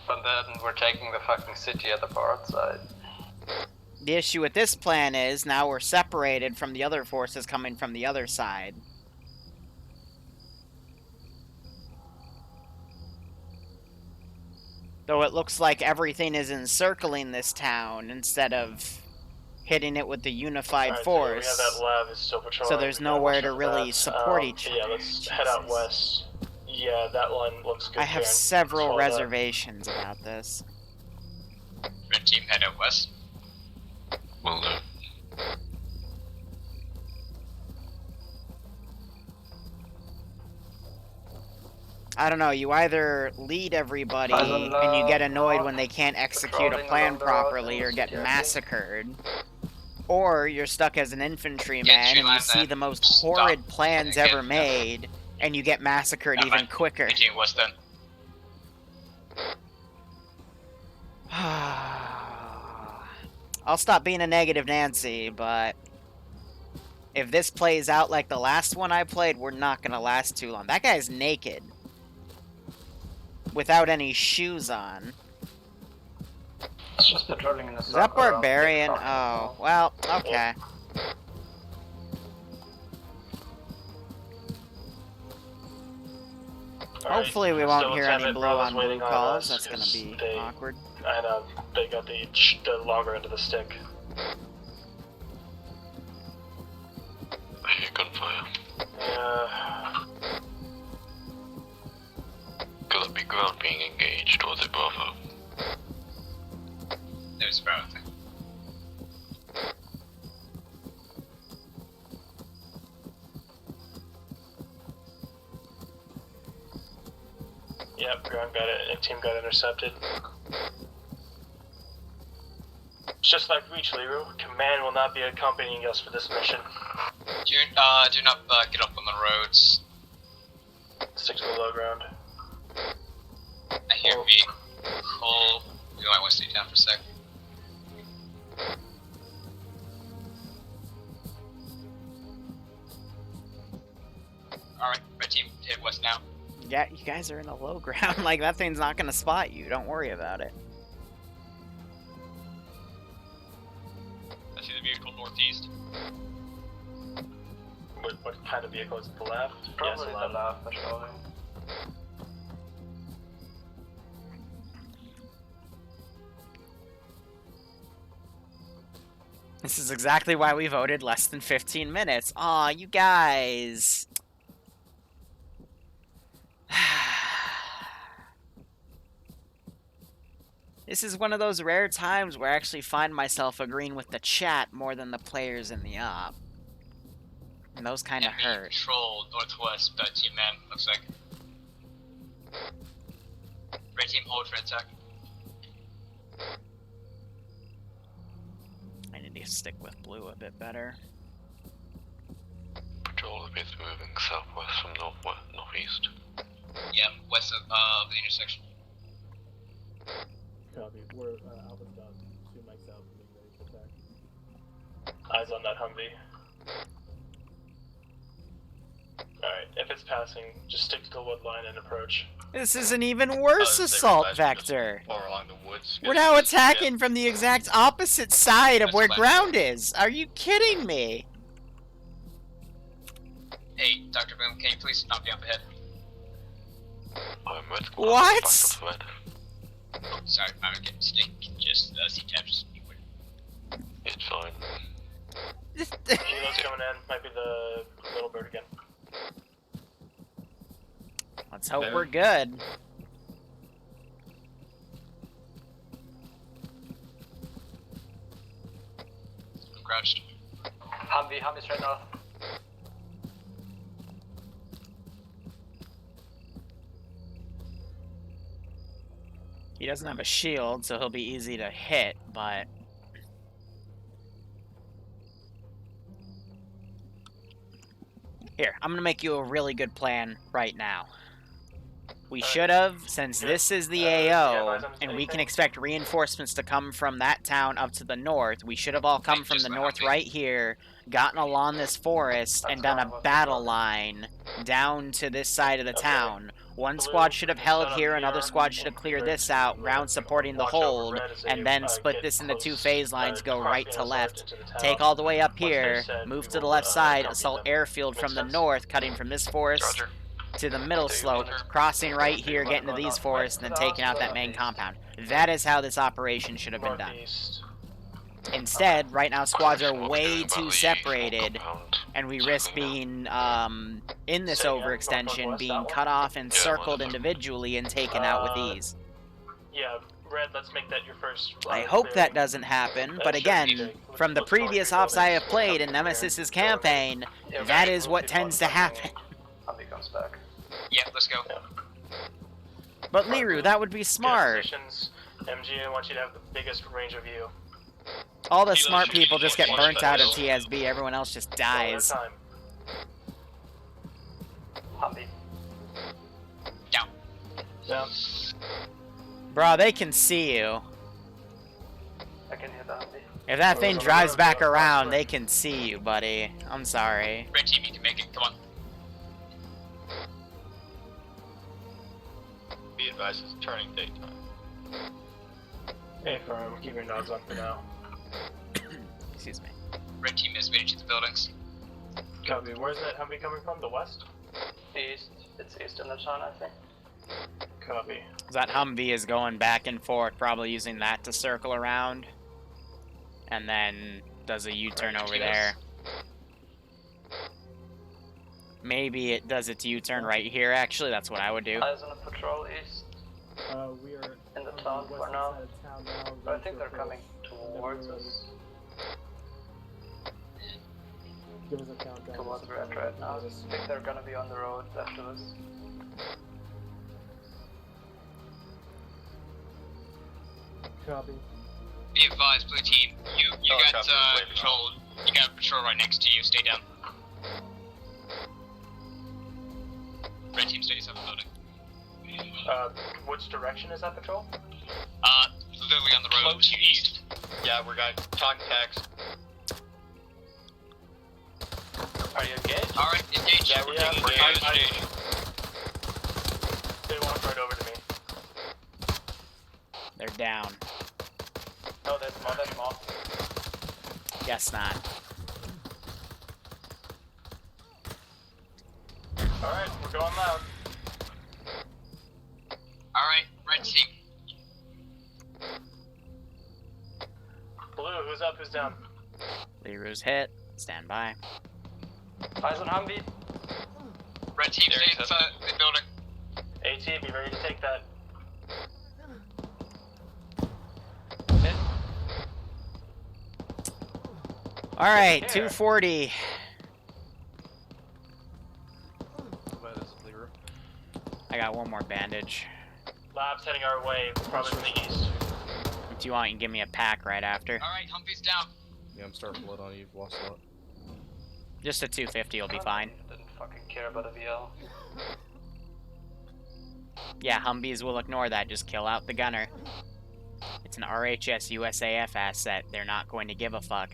Speaker 6: But then we're taking the fucking city at the far side.
Speaker 2: The issue with this plan is now we're separated from the other forces coming from the other side. Though it looks like everything is encircling this town instead of hitting it with the unified force.
Speaker 8: So we have that lab is still patrolling.
Speaker 2: So there's nowhere to really support each other.
Speaker 8: Yeah, let's head out west. Yeah, that one looks good.
Speaker 2: I have
Speaker 8: Karen.
Speaker 2: several
Speaker 8: Hold up.
Speaker 2: reservations about this.
Speaker 11: Red team head out west.
Speaker 5: Will do.
Speaker 2: I don't know, you either lead everybody and you get annoyed when they can't execute a plan properly or get massacred, or you're stuck as an infantryman and you see the most horrid plans ever made and you get massacred even quicker.
Speaker 11: Team west then.
Speaker 2: I'll stop being a negative Nancy, but if this plays out like the last one I played, we're not gonna last too long. That guy's naked. Without any shoes on.
Speaker 6: It's just patrolling in the
Speaker 2: Is that barbarian? Oh, well, okay. Hopefully we won't hear any blue on blue calls. That's gonna be awkward.
Speaker 8: I know, they got the longer end of the stick.
Speaker 5: I hear gunfire.
Speaker 8: Yeah.
Speaker 5: Could it be ground being engaged, or the Bravo?
Speaker 11: There's a Bravo thing.
Speaker 8: Yep, ground got it. Team got intercepted. Just like Reach, Liru, command will not be accompanying us for this mission.
Speaker 11: Do not get up on the roads.
Speaker 8: Stick to the low ground.
Speaker 11: I hear me. Cool. We might want to stay down for a sec. Alright, red team, hit west now.
Speaker 2: Yeah, you guys are in the low ground. Like, that thing's not gonna spot you. Don't worry about it.
Speaker 11: I see the vehicle northeast.
Speaker 8: What kind of vehicle is it? The left?
Speaker 6: Probably
Speaker 8: yes,
Speaker 6: the left patrolling.
Speaker 2: This is exactly why we voted less than 15 minutes. Aw, you guys. This is one of those rare times where I actually find myself agreeing with the chat more than the players in the op. And those kind of hurt.
Speaker 11: Control northwest, red team man, looks like. Red team hold for attack.
Speaker 2: I need to stick with blue a bit better.
Speaker 5: Patrol is basically moving southwest from northeast.
Speaker 11: Yeah, west of the intersection.
Speaker 8: Copy. We're Alpha's done. 2 mics out, being ready to attack. Eyes on that Humvee. Alright, if it's passing, just stick to the wood line and approach.
Speaker 2: This is an even worse assault vector. We're now attacking from the exact opposite side of where ground is. Are you kidding me?
Speaker 11: Hey, Dr. Boom, can you please not be up ahead?
Speaker 2: What?
Speaker 11: Oh, sorry, I'm getting stick. Just C-tab, just be weird.
Speaker 5: It's fine.
Speaker 8: Kilo's coming in. Might be the little bird again.
Speaker 2: Let's hope we're good.
Speaker 11: I'm crouched.
Speaker 6: Humvee straight north.
Speaker 2: He doesn't have a shield, so he'll be easy to hit, but... Here, I'm gonna make you a really good plan right now. We should have, since this is the AO, and we can expect reinforcements to come from that town up to the north, we should have all come from the north right here, gotten along this forest, and done a battle line down to this side of the town. One squad should have held here, another squad should have cleared this out, round supporting the hold, and then split this into 2 phase lines, go right to left. Take all the way up here, move to the left side, assault airfield from the north, cutting from this forest to the middle slope, crossing right here, getting to these forests, and then taking out that main compound. That is how this operation should have been done. Instead, right now squads are way too separated, and we risk being, in this overextension, being cut off and circled individually and taken out with ease.
Speaker 8: Yeah, Red, let's make that your first.
Speaker 2: I hope that doesn't happen, but again, from the previous ops I have played in Nemesis's campaign, that is what tends to happen.
Speaker 6: Humvee comes back.
Speaker 1: Yeah, let's go.
Speaker 2: But Liru, that would be smart.
Speaker 8: MG, I want you to have the biggest range of view.
Speaker 2: All the smart people just get burnt out of TSB, everyone else just dies.
Speaker 6: Humvee.
Speaker 1: Down.
Speaker 8: Down.
Speaker 2: Bro, they can see you.
Speaker 6: I can hit the Humvee.
Speaker 2: If that thing drives back around, they can see you, buddy. I'm sorry.
Speaker 1: Red team, you can make it. Come on.
Speaker 12: Be advised, it's turning daytime.
Speaker 8: Hey, firm, keep your nods on for now.
Speaker 2: Excuse me.
Speaker 1: Red team is managing the buildings.
Speaker 8: Copy. Where's that Humvee coming from? The west?
Speaker 6: East. It's east in the town, I think.
Speaker 8: Copy.
Speaker 2: That Humvee is going back and forth, probably using that to circle around. And then does a U-turn over there. Maybe it does its U-turn right here, actually. That's what I would do.
Speaker 6: Eyes on a patrol east.
Speaker 8: We are
Speaker 6: in the town for now. But I think they're coming towards us.
Speaker 8: Give us a countdown.
Speaker 6: Towards red right now. I think they're gonna be on the road left of us.
Speaker 8: Copy.
Speaker 1: Be advised, blue team. You got patrol. You got a patrol right next to you. Stay down. Red team stays up the building.
Speaker 8: Which direction is that patrol?
Speaker 1: Literally on the road to east.
Speaker 12: Yeah, we're going talking text.
Speaker 6: Are you engaged?
Speaker 1: Alright, engage.
Speaker 12: Yeah, we're engaged.
Speaker 8: They walk right over to me.
Speaker 2: They're down.
Speaker 6: No, there's more.
Speaker 2: Guess not.
Speaker 8: Alright, we're going loud.
Speaker 1: Alright, red team.
Speaker 8: Blue, who's up, who's down?
Speaker 2: Liru's hit. Stand by.
Speaker 6: Eyes on Humvee.
Speaker 1: Red team, stay inside the building.
Speaker 8: AT, be ready to take that.
Speaker 6: Hit.
Speaker 2: Alright, 240. I got one more bandage.
Speaker 8: Lab's heading our way, probably from the east.
Speaker 2: If you want, you can give me a pack right after.
Speaker 1: Alright, Humvee's down.
Speaker 9: Yeah, I'm starting blood on you. You've lost a lot.
Speaker 2: Just a 250 will be fine.
Speaker 6: Didn't fucking care about a VL.
Speaker 2: Yeah, Humvees will ignore that. Just kill out the gunner. It's an RHS USAF asset. They're not going to give a fuck.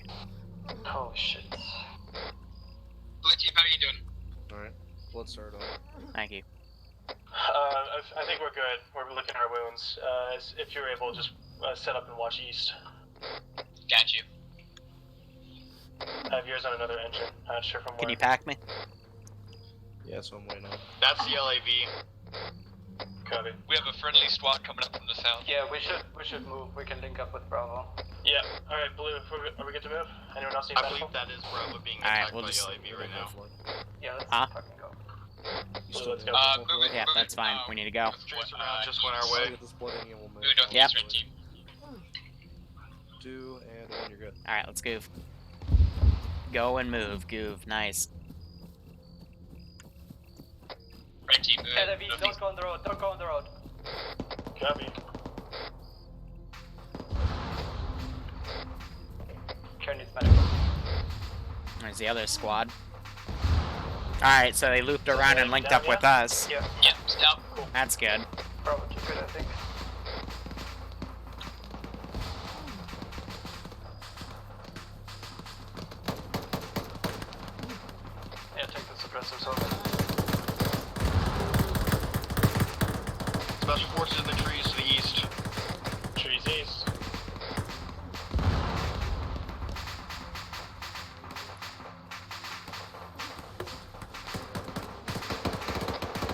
Speaker 6: Oh shit.
Speaker 1: Blue team, how are you doing?
Speaker 9: Alright, blood started on.
Speaker 2: Thank you.
Speaker 8: I think we're good. We're looking at our wounds. If you're able, just set up and watch east.
Speaker 1: Got you.
Speaker 8: I have yours on another engine. Not sure from where.
Speaker 2: Can you pack me?
Speaker 9: Yeah, so I'm waiting on.
Speaker 12: That's the LAV.
Speaker 8: Copy.
Speaker 1: We have a friendly squad coming up from the south.
Speaker 6: Yeah, we should move. We can link up with Bravo.
Speaker 8: Yeah. All right, Blue. Are we good to move? Anyone else need
Speaker 12: I
Speaker 8: medical?
Speaker 12: believe that is Bravo being
Speaker 2: Alright,
Speaker 12: attacked
Speaker 2: we'll
Speaker 12: by
Speaker 2: just...
Speaker 12: the LAV right now.
Speaker 6: Yeah, let's fucking go.
Speaker 8: Blue, let's go.
Speaker 2: Yeah, that's fine. We need to go.
Speaker 12: Trace around, just went our way.
Speaker 9: Get this blood in you, we'll move.
Speaker 1: Blue, don't
Speaker 2: Yep.
Speaker 1: use red team.
Speaker 9: 2 and 1, you're good.
Speaker 2: Alright, let's goof. Go and move, goof. Nice.
Speaker 1: Red team,
Speaker 6: LAV, don't go on the road. Don't go on the road.
Speaker 8: Copy.
Speaker 6: Care needs medical.
Speaker 2: There's the other squad. Alright, so they looped around and linked up with us.
Speaker 6: Yeah.
Speaker 1: Yeah, stop.
Speaker 6: Cool.
Speaker 2: That's good.
Speaker 6: Bravo, too good, I think. Yeah, take the suppressors over.
Speaker 12: Special forces in the trees to the east.
Speaker 8: Trees east.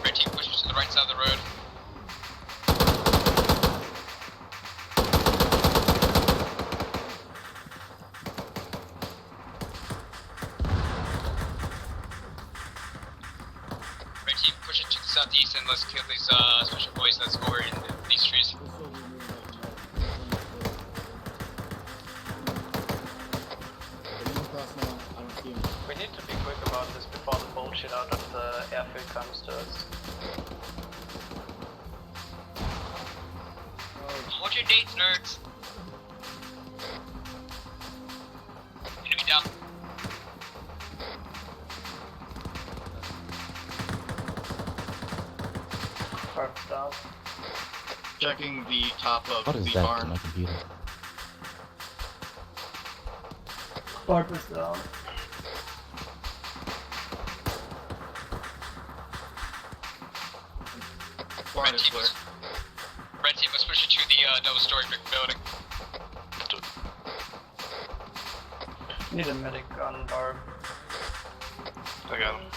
Speaker 1: Red team pushes to the right side of the road. southeast and let's kill these special boys that's over in these trees.
Speaker 6: We need to be quick about this before the bullshit out of the airfield comes to us.
Speaker 1: What's your dates, nerds? Enemy down.
Speaker 6: Park's down.
Speaker 13: Checking the top of
Speaker 16: What is
Speaker 13: the
Speaker 16: that
Speaker 13: barn.
Speaker 16: to my computer?
Speaker 6: Park is down.
Speaker 13: Barn is clear.
Speaker 1: Red team, let's push it to the double-story brick building.
Speaker 6: Need a medic on bar.
Speaker 12: I got him.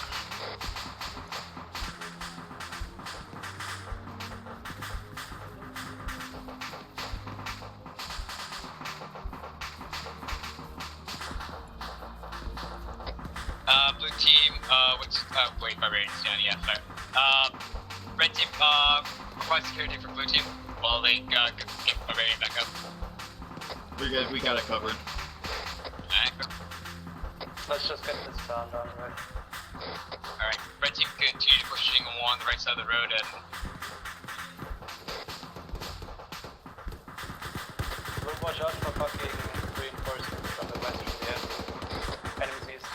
Speaker 1: Blue team, wait, my rating's down, yeah, sorry. Red team, provide security for blue team while they, get my rating back up.
Speaker 13: We're good, we got it covered.
Speaker 1: Alright.
Speaker 6: Let's just get this down, right?
Speaker 1: Alright, red team continue pushing along the right side of the road and...
Speaker 6: We'll watch out for fucking reinforcements from the west from the enemies east.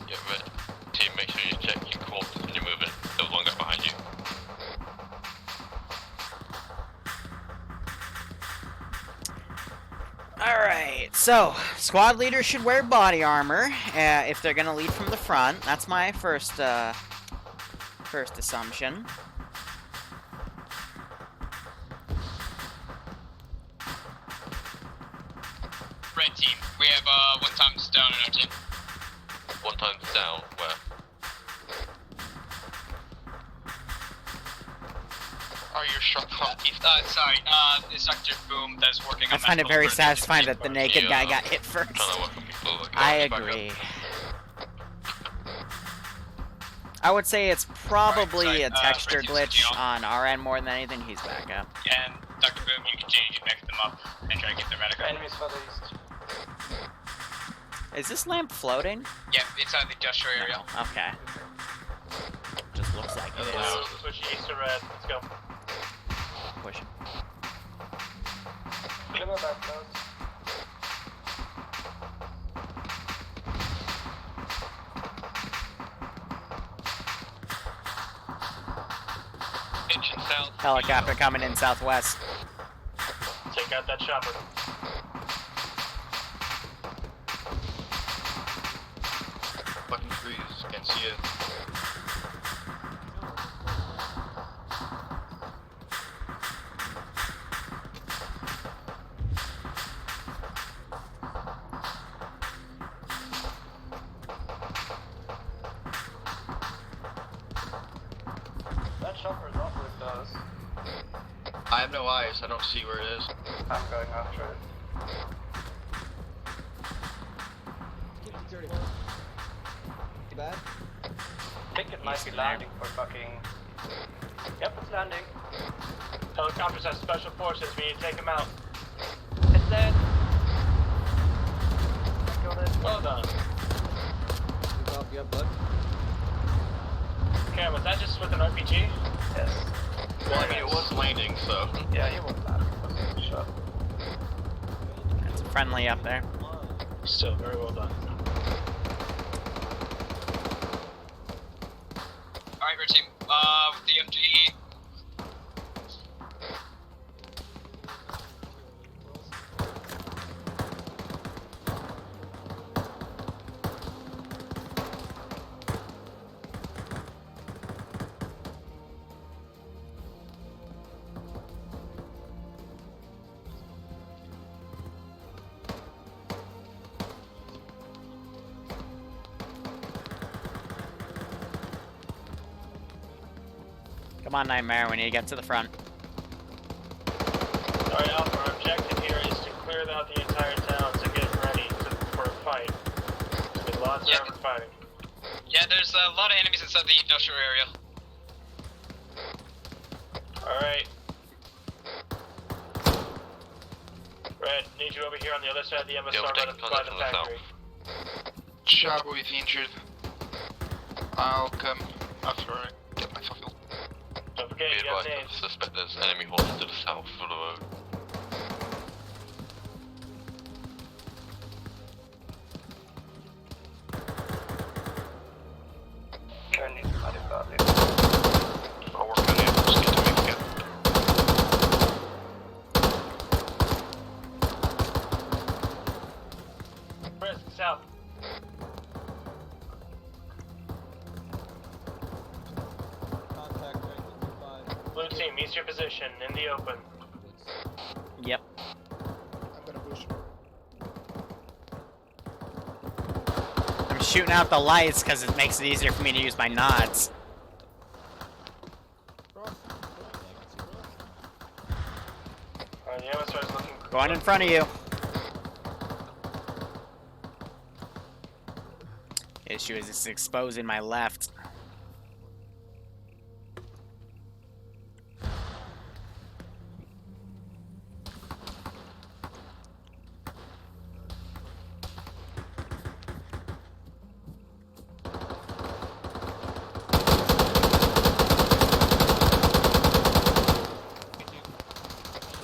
Speaker 12: Yeah, red team, make sure you check your courses when you're moving. There's one guy behind you.
Speaker 2: Alright, so squad leaders should wear body armor if they're gonna lead from the front. That's my first assumption.
Speaker 1: Red team, we have, one times down in our team.
Speaker 12: One time's down, where? Are you shot from east?
Speaker 1: Sorry, it's Dr. Boom that's working on
Speaker 2: I find it very satisfying that the naked guy got hit first. I agree. I would say it's probably a texture glitch on our end more than anything. He's back up.
Speaker 1: And Dr. Boom, you continue to pick them up and try to get their medical.
Speaker 6: Enemies further east.
Speaker 2: Is this lamp floating?
Speaker 1: Yeah, it's out of the industrial area.
Speaker 2: No. Okay. Just looks like it is.
Speaker 6: Switch east to red, let's go.
Speaker 2: Push it.
Speaker 6: Glimmer back close.
Speaker 12: Engine south.
Speaker 2: Helicopter coming in southwest.
Speaker 6: Take out that chopper.
Speaker 13: Fucking trees, can't see it.
Speaker 6: That chopper is off where it does.
Speaker 13: I have no eyes, I don't see where it is.
Speaker 6: I'm going after it.
Speaker 3: Bad?
Speaker 6: I think it might be landing for fucking... Yep, it's landing. Helicopters have special forces, we need to take them out. It's dead. Killed it. Well done.
Speaker 3: Good job, you have blood?
Speaker 6: Okay, was that just with an RPG? Yes.
Speaker 13: Well, I mean, it was landing, so.
Speaker 6: Yeah, he was landing. Okay, shot.
Speaker 2: That's friendly up there.
Speaker 6: Still, very well done.
Speaker 1: Alright, red team, with the MG.
Speaker 2: Come on, Nightmare, we need to get to the front.
Speaker 6: Alright, Alpha, our objective here is to clear out the entire town to get ready for a fight. There's been lots of effort fighting.
Speaker 1: Yeah, there's a lot of enemies inside the industrial area.
Speaker 6: Alright. Red, need you over here on the other side of the MSR by the factory.
Speaker 12: Chavo is injured. I'll come after I get myself healed.
Speaker 6: Don't forget, you got names.
Speaker 12: Suspect there's enemy horses to the south of the road. I'll work on it, just get to make it.
Speaker 6: Risk, south. Blue team, meet your position in the open.
Speaker 2: Yep.
Speaker 10: I'm gonna push.
Speaker 2: I'm shooting out the lights because it makes it easier for me to use my nods.
Speaker 6: Alright, the MSR is looking.
Speaker 2: Going in front of you. Issue is it's exposing my left.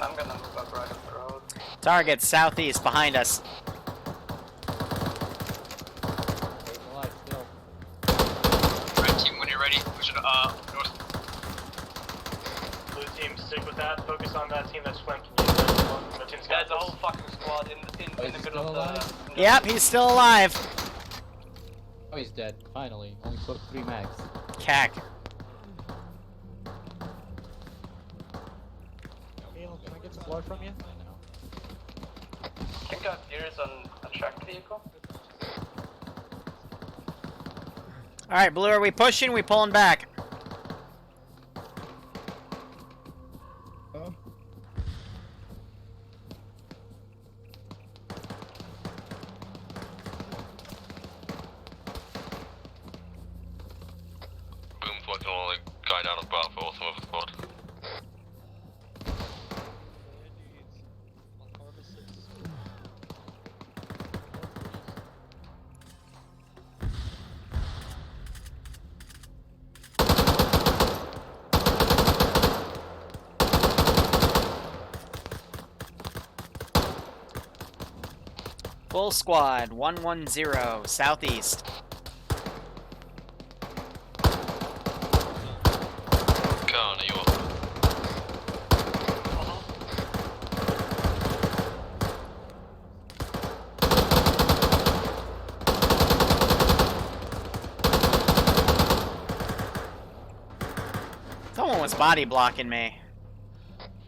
Speaker 6: I'm gonna move up right up the road.
Speaker 2: Target southeast behind us.
Speaker 1: Red team, when you're ready, push it north.
Speaker 6: Blue team, stick with that. Focus on that team that's flanking you. The team's got the whole fucking squad in the middle of the.
Speaker 2: Yep, he's still alive.
Speaker 16: Oh, he's dead. Finally. Only took 3 mags.
Speaker 2: Cack.
Speaker 16: Neil, can I get some blood from you?
Speaker 6: Can got ears on a tracked vehicle?
Speaker 2: Alright, Blue, are we pushing? We pulling back?
Speaker 12: Boom's working on a guy down at Bar for some of the squad.
Speaker 2: Full squad, 110, southeast.
Speaker 12: Khan, are you up?
Speaker 2: Someone was body blocking me.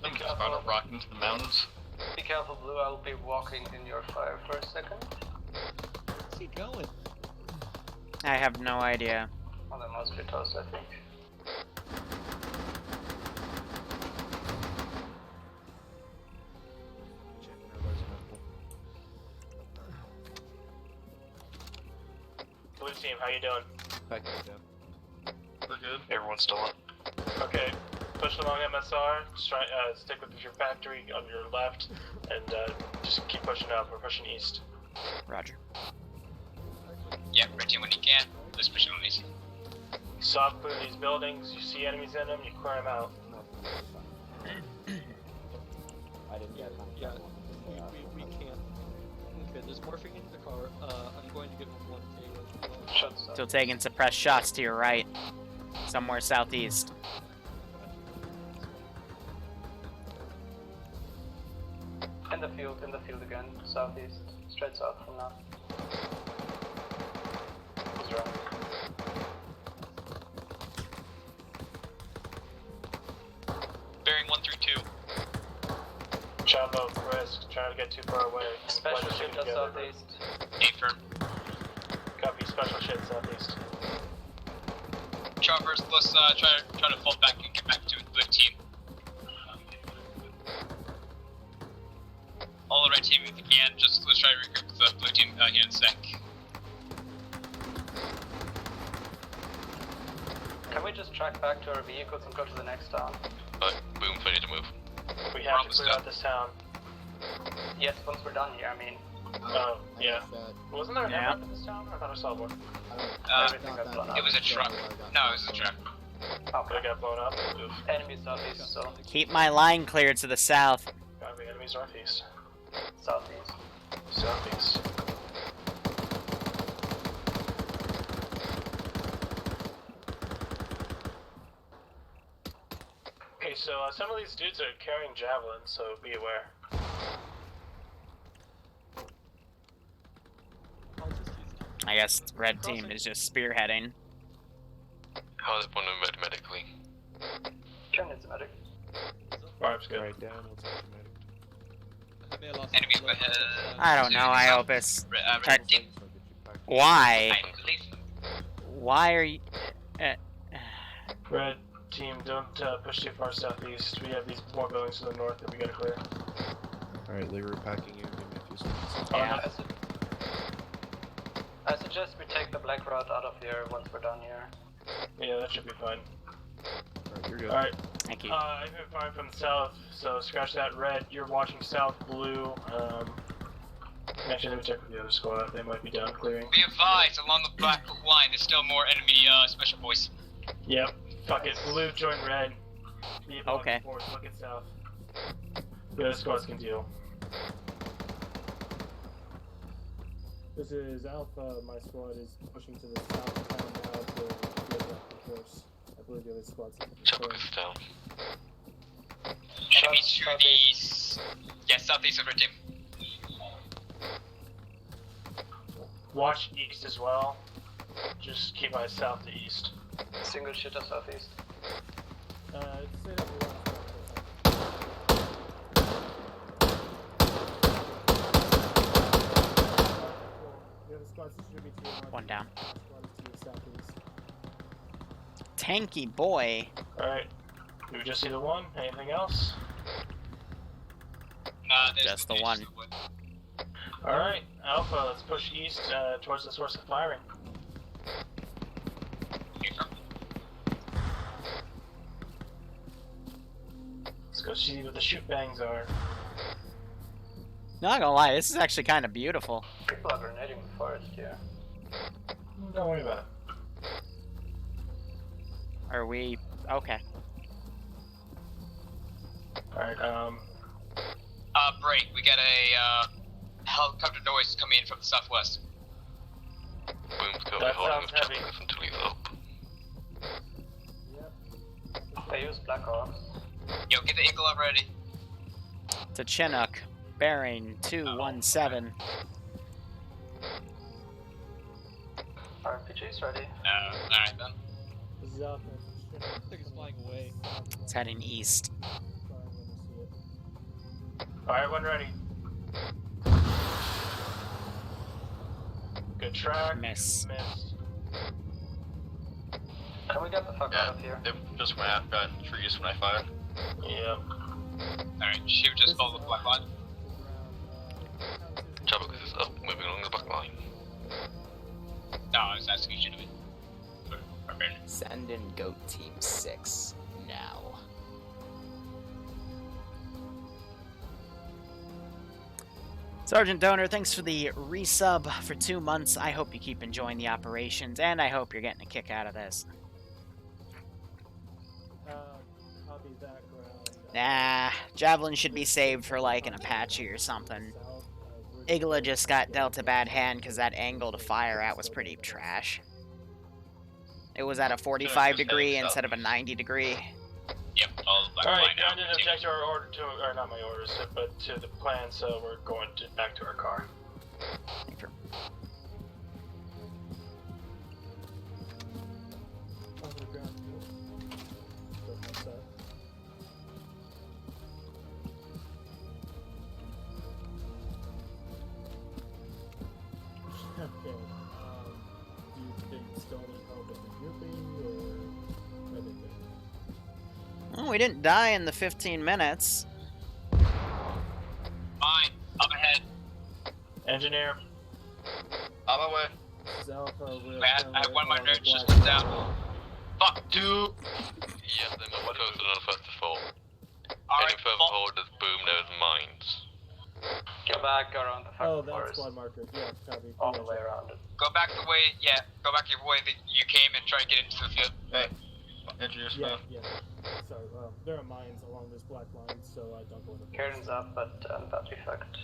Speaker 12: I'm just about to rock into the mountains.
Speaker 6: Be careful, Blue. I'll be walking in your fire for a second.
Speaker 16: Where's he going?
Speaker 2: I have no idea.
Speaker 6: Oh, that must be toast, I think. Blue team, how you doing?
Speaker 9: Back down.
Speaker 12: We're good. Everyone's still up.
Speaker 6: Okay, push along MSR. Just try, stick with your factory on your left, and just keep pushing up. We're pushing east.
Speaker 2: Roger.
Speaker 1: Yeah, red team when you can. Let's push it on east.
Speaker 6: Soft clear these buildings. You see enemies in them, you clear them out.
Speaker 7: I didn't get them.
Speaker 16: Yeah, we can't. Okay, there's morphing in the car. I'm going to get one table.
Speaker 6: Shots up.
Speaker 2: Still taking suppressed shots to your right. Somewhere southeast.
Speaker 6: In the field again. Southeast. Straight south from now. He's right.
Speaker 1: Bearing 132.
Speaker 6: Chavo, risk, trying to get too far away. Special shit southeast.
Speaker 1: 8 firm.
Speaker 6: Copy, special shit southeast.
Speaker 1: choppers. Let's try to fall back and get back to the blue team. All the red team if you can. Just let's try to regroup the blue team here in a sec.
Speaker 6: Can we just track back to our vehicles and go to the next town?
Speaker 5: Boom's ready to move.
Speaker 6: We have to clear out this town. Yes, once we're done here, I mean. Oh, yeah. Wasn't there an aircraft in this town? I thought I saw one. Everything got blown up.
Speaker 1: It was a truck. No, it was a truck.
Speaker 6: Okay, got blown up. Oof. Enemies southeast, so.
Speaker 2: Keep my line clear to the south.
Speaker 6: Gotta be enemies northeast. Southeast. Southeast. Okay, so some of these dudes are carrying javelins, so be aware.
Speaker 2: I guess red team is just spearheading.
Speaker 5: How's it one medically?
Speaker 6: Turn into medic.
Speaker 9: Barb's good. Right down, we'll take the medic.
Speaker 1: Enemy ahead.
Speaker 2: I don't know, Iopus.
Speaker 1: Red team.
Speaker 2: Why? Why are you...
Speaker 6: Red team, don't push too far southeast. We have these more buildings to the north that we gotta clear.
Speaker 9: Alright, Liru packing you. Give me a few seconds.
Speaker 2: Yeah.
Speaker 6: I suggest we take the black route out of here once we're done here. Yeah, that should be fine.
Speaker 9: Alright, you're good.
Speaker 6: Alright.
Speaker 2: Thank you.
Speaker 6: I've been firing from the south, so scratch that red. You're watching south blue. Actually, let me check with the other squad. They might be down clearing.
Speaker 1: Be advised, along the black line, there's still more enemy special boys.
Speaker 6: Yep. Fuck it. Blue join red.
Speaker 2: Okay.
Speaker 6: Forward, look at south. The other squads can deal.
Speaker 8: This is Alpha. My squad is pushing to the south of town now to get up the course. I believe the other squad's
Speaker 5: Chopper's down.
Speaker 1: Enemy to the... Yeah, southeast of our team.
Speaker 6: Watch east as well. Just keep eyes south to east. Single shitter southeast.
Speaker 8: Say that we want the other squads distribute to your north.
Speaker 2: One down.
Speaker 8: Squad is to your southeast.
Speaker 2: Tanky boy.
Speaker 6: Alright. Do we just see the one? Anything else?
Speaker 1: Nah, there's
Speaker 2: Just the one.
Speaker 6: Alright, Alpha, let's push east towards the source of firing. Let's go see what the shoot bangs are.
Speaker 2: Not gonna lie, this is actually kind of beautiful.
Speaker 6: People are grenading the forest here. Don't worry about it.
Speaker 2: Are we... Okay.
Speaker 6: Alright,
Speaker 1: break. We got a helicopter noise coming in from the southwest.
Speaker 5: Boom's going to be
Speaker 6: That
Speaker 5: holding
Speaker 6: sounds
Speaker 5: with
Speaker 6: heavy.
Speaker 5: choppers until he's up.
Speaker 6: They use Black Ops.
Speaker 1: Yo, get the Eagle up ready.
Speaker 2: To Chinook. Bearing 217.
Speaker 6: RPG's ready.
Speaker 1: Alright then.
Speaker 8: This is Alpha.
Speaker 16: I think it's flying away.
Speaker 2: It's heading east.
Speaker 6: Alright, one ready. Good track.
Speaker 2: Miss.
Speaker 6: Missed. Can we get the fuck out of here?
Speaker 5: They just went after trees when I fired.
Speaker 6: Yep.
Speaker 1: Alright, shoot, just follow the black line.
Speaker 5: Chopper is up, moving along the back line.
Speaker 1: No, I was asking you to be.
Speaker 14: Send in Goat Team 6 now.
Speaker 2: Sergeant Donor, thanks for the resub for 2 months. I hope you keep enjoying the operations, and I hope you're getting a kick out of this.
Speaker 8: Copy background.
Speaker 2: Nah, Javelin should be saved for like an Apache or something. Igla just got dealt a bad hand because that angle to fire at was pretty trash. It was at a 45 degree instead of a 90 degree.
Speaker 1: Yep, follow the black
Speaker 6: Alright,
Speaker 1: line now.
Speaker 6: I didn't object to our order to, or not my orders, but to the plan, so we're going back to our car.
Speaker 8: Over the ground. Don't miss that. Okay. Do you think still need help with the grouping, or
Speaker 2: Oh, we didn't die in the 15 minutes.
Speaker 1: Fine, up ahead.
Speaker 6: Engineer.
Speaker 12: On my way.
Speaker 8: This is Alpha, we're
Speaker 1: I have one of my
Speaker 8: on the
Speaker 1: nerds just
Speaker 8: black
Speaker 1: went down.
Speaker 8: line.
Speaker 1: Fuck.
Speaker 5: Yeah, they must be closer than the first to fall.
Speaker 1: Alright,
Speaker 5: Heading further forward as boom those mines.
Speaker 6: Go back around the
Speaker 8: Oh,
Speaker 6: fucking
Speaker 8: that's
Speaker 6: forest.
Speaker 8: squad marker. Yeah, copy.
Speaker 6: All the way around it.
Speaker 1: Go back the way, go back your way that you came and try to get into the field.
Speaker 12: Hey, engineer
Speaker 8: Yeah,
Speaker 12: Smith.
Speaker 8: yeah. Sorry, there are mines along this black line, so I don't go in the
Speaker 6: Curtains up, but that effect.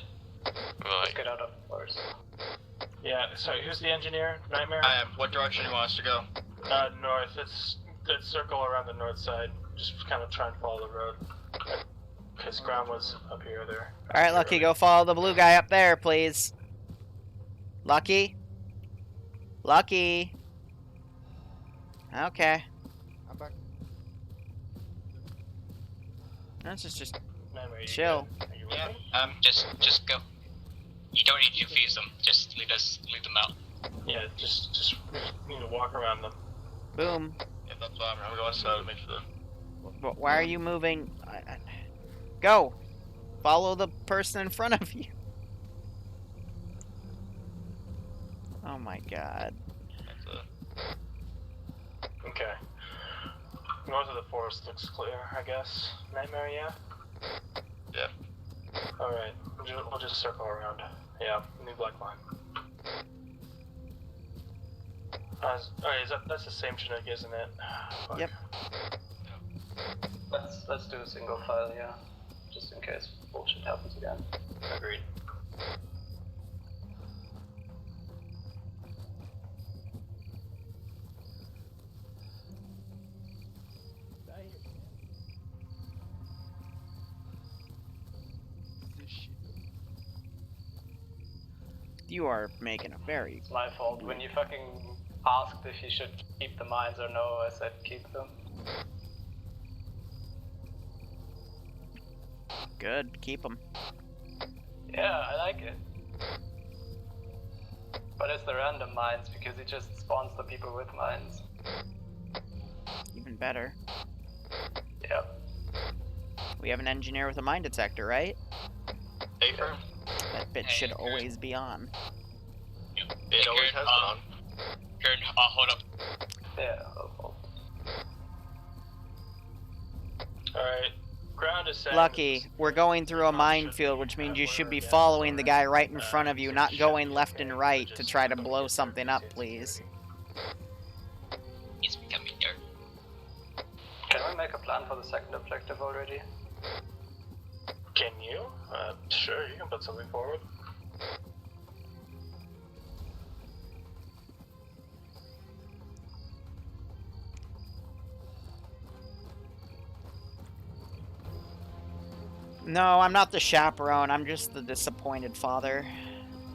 Speaker 5: Right.
Speaker 6: Let's get out of the forest. Yeah, sorry, who's the engineer? Nightmare?
Speaker 12: I am. What direction do you want us to go?
Speaker 6: North. Let's circle around the north side. Just kind of try and follow the road. Because ground was up here there.
Speaker 2: Alright, Lucky, go follow the blue guy up there, please. Lucky? Lucky? Okay.
Speaker 10: I'm back.
Speaker 2: That's just
Speaker 6: Nightmare, you
Speaker 2: chill.
Speaker 6: good? Are you
Speaker 12: Yeah.
Speaker 6: ready?
Speaker 1: Just go. You don't need to defuse them. Just lead them out.
Speaker 6: Yeah, just need to walk around them.
Speaker 2: Boom.
Speaker 12: Yeah, that's why I'm going to make sure.
Speaker 2: Why are you moving? Go! Follow the person in front of you. Oh my god.
Speaker 6: Okay. North of the forest looks clear, I guess. Nightmare, yeah?
Speaker 12: Yeah.
Speaker 6: Alright, we'll just circle around. Yeah, new black line. Alright, that's the same Chinook, isn't it? Fuck.
Speaker 2: Yep.
Speaker 6: Let's do a single file, yeah. Just in case bullshit happens again. Agreed.
Speaker 2: You are making a very...
Speaker 6: It's my fault. When you fucking asked if you should keep the mines or no, I said keep them.
Speaker 2: Good, keep them.
Speaker 6: Yeah, I like it. But it's the random mines because it just spawns the people with mines.
Speaker 2: Even better.
Speaker 6: Yep.
Speaker 2: We have an engineer with a mine detector, right?
Speaker 12: A-firm?
Speaker 2: That bit should always be on.
Speaker 12: It always has been on.
Speaker 1: Kurt, hold up.
Speaker 6: Yeah, hold. Alright. Ground is set.
Speaker 2: Lucky, we're going through a minefield, which means you should be following the guy right in front of you, not going left and right to try to blow something up, please.
Speaker 1: It's becoming dark.
Speaker 6: Can we make a plan for the second objective already? Can you? Sure, you can put something forward.
Speaker 2: No, I'm not the chaperone, I'm just the disappointed father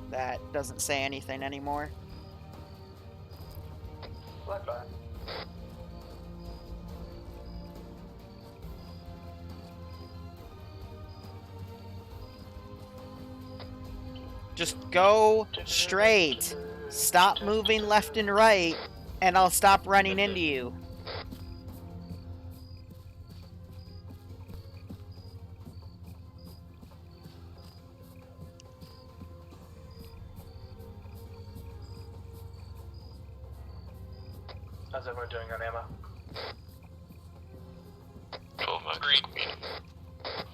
Speaker 2: that doesn't say anything anymore.
Speaker 6: Black line.
Speaker 2: Just go straight. Stop moving left and right, and I'll stop running into you.
Speaker 6: How's everyone doing on ammo?
Speaker 5: 12 max.
Speaker 1: Green.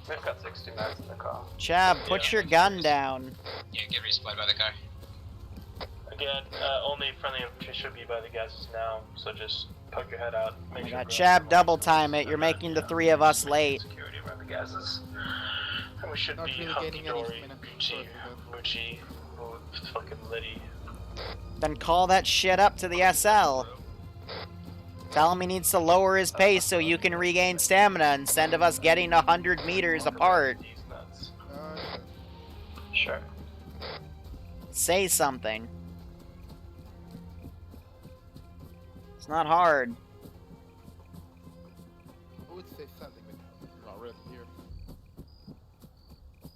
Speaker 6: We've got 60 mags in the car.
Speaker 2: Chab, put your gun down.
Speaker 1: Yeah, get resupplied by the car.
Speaker 6: Again, only friendly infantry should be by the gases now, so just poke your head out. Make
Speaker 2: I
Speaker 6: sure
Speaker 2: got
Speaker 6: the
Speaker 2: Chab double time it. You're making the three of us late.
Speaker 6: security around the gases. And we should
Speaker 10: Not
Speaker 6: be
Speaker 10: really gaining
Speaker 6: hunky-dory,
Speaker 10: anything.
Speaker 6: Moochie, fucking Liddy.
Speaker 2: Then call that shit up to the SL. Tell him he needs to lower his pace so you can regain stamina instead of us getting 100 meters apart.
Speaker 6: Sure.
Speaker 2: Say something. It's not hard.
Speaker 10: I would say something, but not really here.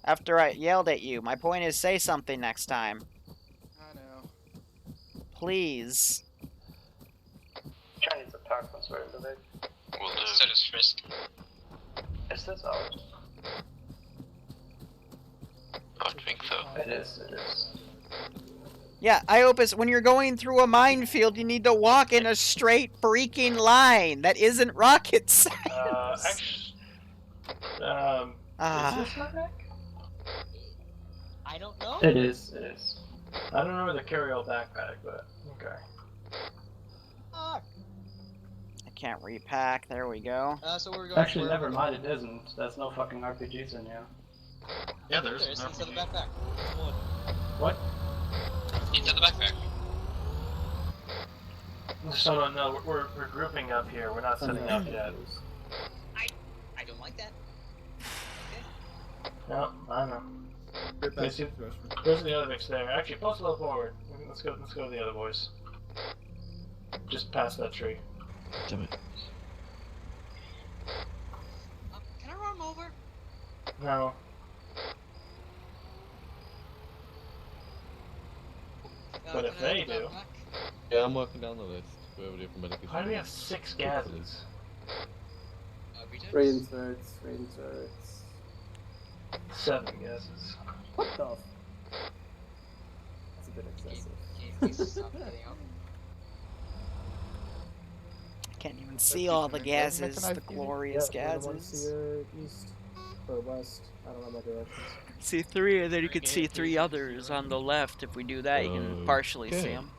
Speaker 2: After I yelled at you, my point is say something next time.
Speaker 10: I know.
Speaker 2: Please.
Speaker 6: Try needs a park once we're in the lake.
Speaker 5: Will do.
Speaker 1: So does Frisk.
Speaker 6: Is this ours?
Speaker 12: I think so.
Speaker 6: It is, it is.
Speaker 2: Yeah, Iopus, when you're going through a minefield, you need to walk in a straight freaking line. That isn't rocket science.
Speaker 6: Actually, is this my deck?
Speaker 11: I don't know.
Speaker 6: It is, it is. I don't remember the carry-all backpack, but okay.
Speaker 2: I can't repack. There we go.
Speaker 11: So we're going.
Speaker 6: Actually, never mind, it isn't. There's no fucking RPGs in here.
Speaker 12: Yeah, there's
Speaker 11: There's
Speaker 12: no.
Speaker 11: inside the backpack.
Speaker 6: What?
Speaker 1: Inside the backpack.
Speaker 6: So no, we're grouping up here. We're not setting up yet.
Speaker 11: I don't like that.
Speaker 6: No, I know.
Speaker 13: Right back
Speaker 6: There's
Speaker 13: to the restaurant.
Speaker 6: the other mix there. Actually, post a little forward. Let's go to the other boys. Just past that tree.
Speaker 9: Damn it.
Speaker 11: Can I run him over?
Speaker 6: No. But if they do.
Speaker 9: Yeah, I'm working down the list. Whoever the other medic is.
Speaker 6: Why do we have 6 gases?
Speaker 7: 3 inserts, 3 inserts.
Speaker 6: 7 gases.
Speaker 7: What the? That's a bit excessive.
Speaker 2: Can't even see all the gases, the glorious gases.
Speaker 8: East or west. I don't know my directions.
Speaker 2: See 3, and then you can see 3 others on the left. If we do that, you can partially see them.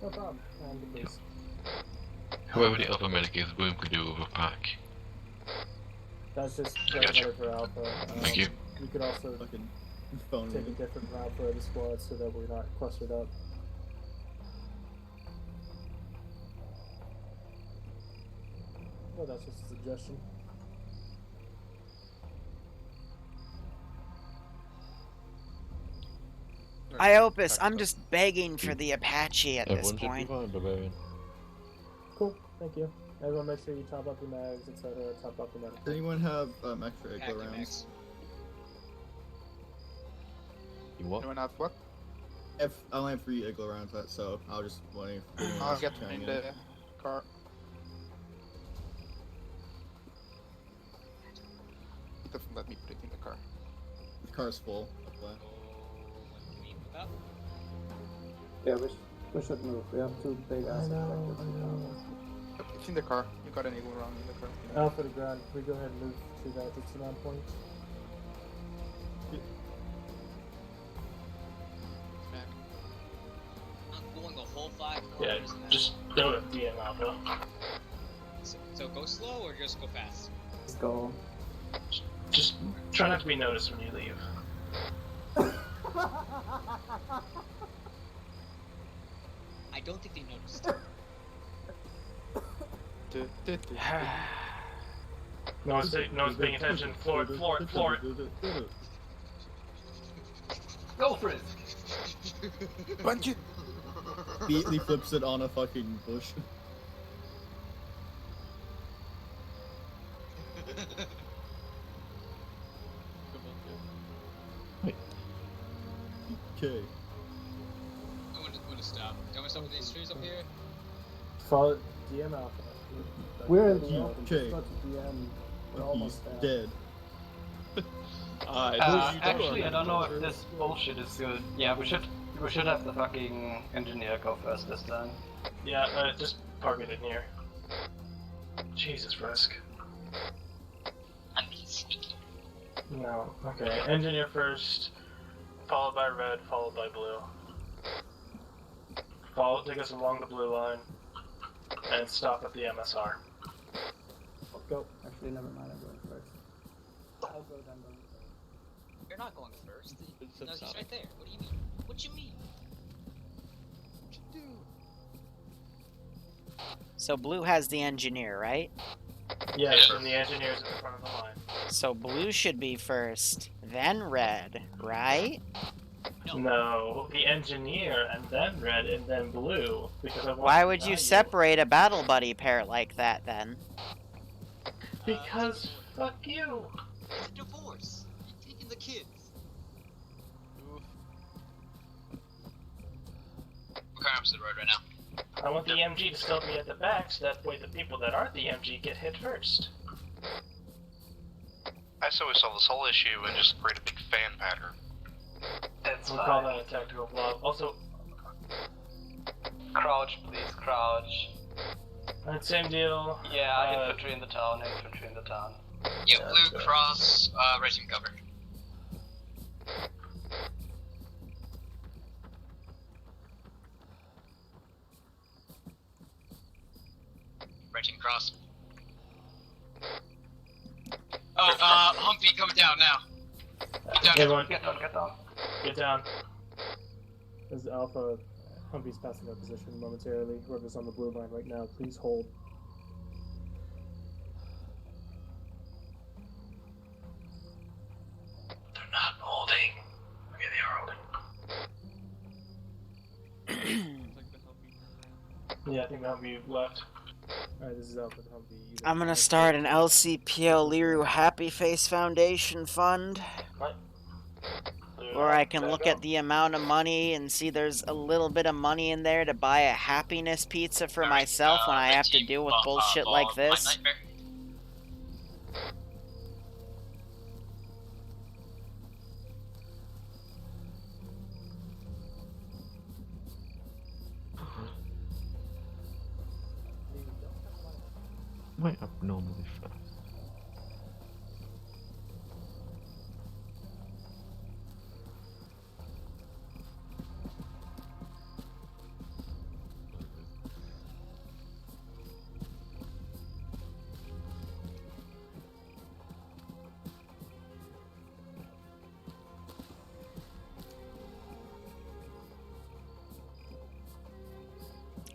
Speaker 8: No problem. And the base.
Speaker 12: Whoever the other medic is, Boom could do overpack.
Speaker 8: That's just
Speaker 12: Gotcha.
Speaker 8: for Alpha.
Speaker 12: Thank you.
Speaker 8: We could also
Speaker 13: Fucking phone
Speaker 8: take a
Speaker 13: ring.
Speaker 8: different route for the squad so that we're not clustered up. Well, that's just a suggestion.
Speaker 2: Iopus, I'm just begging for the Apache at this
Speaker 9: Everyone should be
Speaker 2: point.
Speaker 9: fine, Barbarian.
Speaker 8: Cool, thank you. Everyone make sure you top up your mags, etc. Top up your medical.
Speaker 13: Does anyone have extra echo rounds?
Speaker 9: You what?
Speaker 10: Anyone have what?
Speaker 13: I only have 3 igloo rounds, so I'll just wait for anyone
Speaker 10: I'll
Speaker 13: else
Speaker 10: get
Speaker 13: to chime
Speaker 10: in the car. Doesn't let me put it in the car.
Speaker 13: The car's full. That's why.
Speaker 7: Yeah, we should move. We have 2 big ass objectives.
Speaker 10: Yep, it's in the car. You got an eagle round in the car.
Speaker 8: Alpha to ground. Can we go ahead and move to that 69 point?
Speaker 11: I'm going the whole 5
Speaker 6: Yeah,
Speaker 11: kilometers an hour.
Speaker 6: just go to DM Alpha.
Speaker 11: So go slow or just go fast?
Speaker 7: Let's go.
Speaker 6: Just try not to be noticed when you leave.
Speaker 11: I don't think they noticed.
Speaker 6: No one's paying attention. Floor it. Go for it!
Speaker 10: Punch it!
Speaker 13: Immediately flips it on a fucking bush. Okay.
Speaker 11: I'm gonna stop. Don't we stop with these trees up here?
Speaker 8: Follow DM Alpha.
Speaker 7: We're in the open.
Speaker 13: Okay.
Speaker 7: Just go to DM. We're almost
Speaker 13: He's
Speaker 7: there.
Speaker 13: dead.
Speaker 6: Actually, I don't know if this bullshit is good. Yeah, we should have the fucking engineer go first this time. Yeah, just park it in here. Jesus, Risk.
Speaker 1: I'm being sneaky.
Speaker 6: No. Okay, engineer first, followed by red, followed by blue. Take us along the blue line, and stop at the MSR.
Speaker 8: Go.
Speaker 7: Actually, never mind. I'm going first. I'll go down.
Speaker 11: You're not going first.
Speaker 9: It's
Speaker 11: No, he's
Speaker 9: upside.
Speaker 11: right there. What do you mean? What you mean?
Speaker 2: So blue has the engineer, right?
Speaker 6: Yes, and the engineer's in front of the line.
Speaker 2: So blue should be first, then red, right?
Speaker 6: No, the engineer, and then red, and then blue. Because I want
Speaker 2: Why
Speaker 6: to
Speaker 2: would you
Speaker 6: value-
Speaker 2: separate a battle buddy pair like that then?
Speaker 6: Because fuck you.
Speaker 11: It's a divorce. You're taking the kids.
Speaker 1: We're coming up to the road right now.
Speaker 8: I want the MG to still be at the back, so that way the people that aren't the MG get hit first.
Speaker 12: I say we solve this whole issue and just create a big fan pattern.
Speaker 6: That's
Speaker 8: We'll
Speaker 6: fine.
Speaker 8: call that a tactical blob. Also,
Speaker 6: crouch, please, crouch.
Speaker 8: same deal.
Speaker 6: Yeah, infantry in the town, infantry in the town.
Speaker 1: Yeah, blue cross, red team cover. Red team cross. Oh, Humpy coming down now. Get down,
Speaker 8: Everyone,
Speaker 6: Get down, get down.
Speaker 8: get down. As Alpha, Humpy's passing our position momentarily. Whoever's on the blue line right now, please hold. They're not holding. Okay, they are holding. Yeah, I think the Humpy left. Alright, this is Alpha and Humpy.
Speaker 2: I'm gonna start an LCPL Liru Happy Face Foundation fund.
Speaker 8: What?
Speaker 2: Where I can look at the amount of money and see there's a little bit of money in there to buy a happiness pizza for myself when I have to deal with bullshit like this.
Speaker 9: Am I abnormally fast?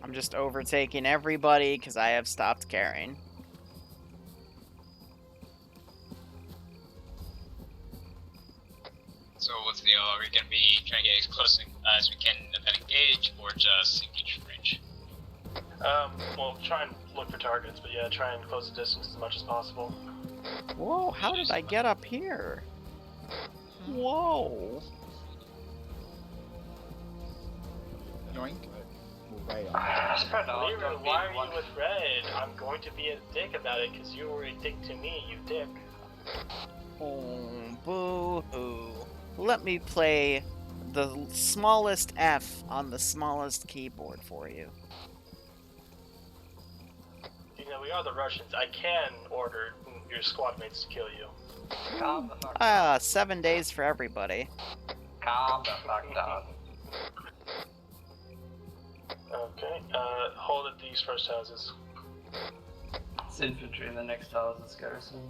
Speaker 2: I'm just overtaking everybody because I have stopped caring.
Speaker 1: So what's the deal? Are we gonna be trying to get as close as we can and then engage, or just engage range?
Speaker 8: Well, try and look for targets, but yeah, try and close the distance as much as possible.
Speaker 2: Whoa, how did I get up here? Whoa.
Speaker 10: Yoink.
Speaker 3: Right on.
Speaker 8: Liru, why are you with red? I'm going to be a dick about it because you were a dick to me, you dick.
Speaker 2: Oh, boo-hoo. Let me play the smallest F on the smallest keyboard for you.
Speaker 8: You know, we are the Russians. I can order your squad mates to kill you.
Speaker 6: Calm the fuck down.
Speaker 2: 7 days for everybody.
Speaker 6: Calm the fuck down.
Speaker 8: Okay, hold at these first houses.
Speaker 6: It's infantry in the next house is garrison.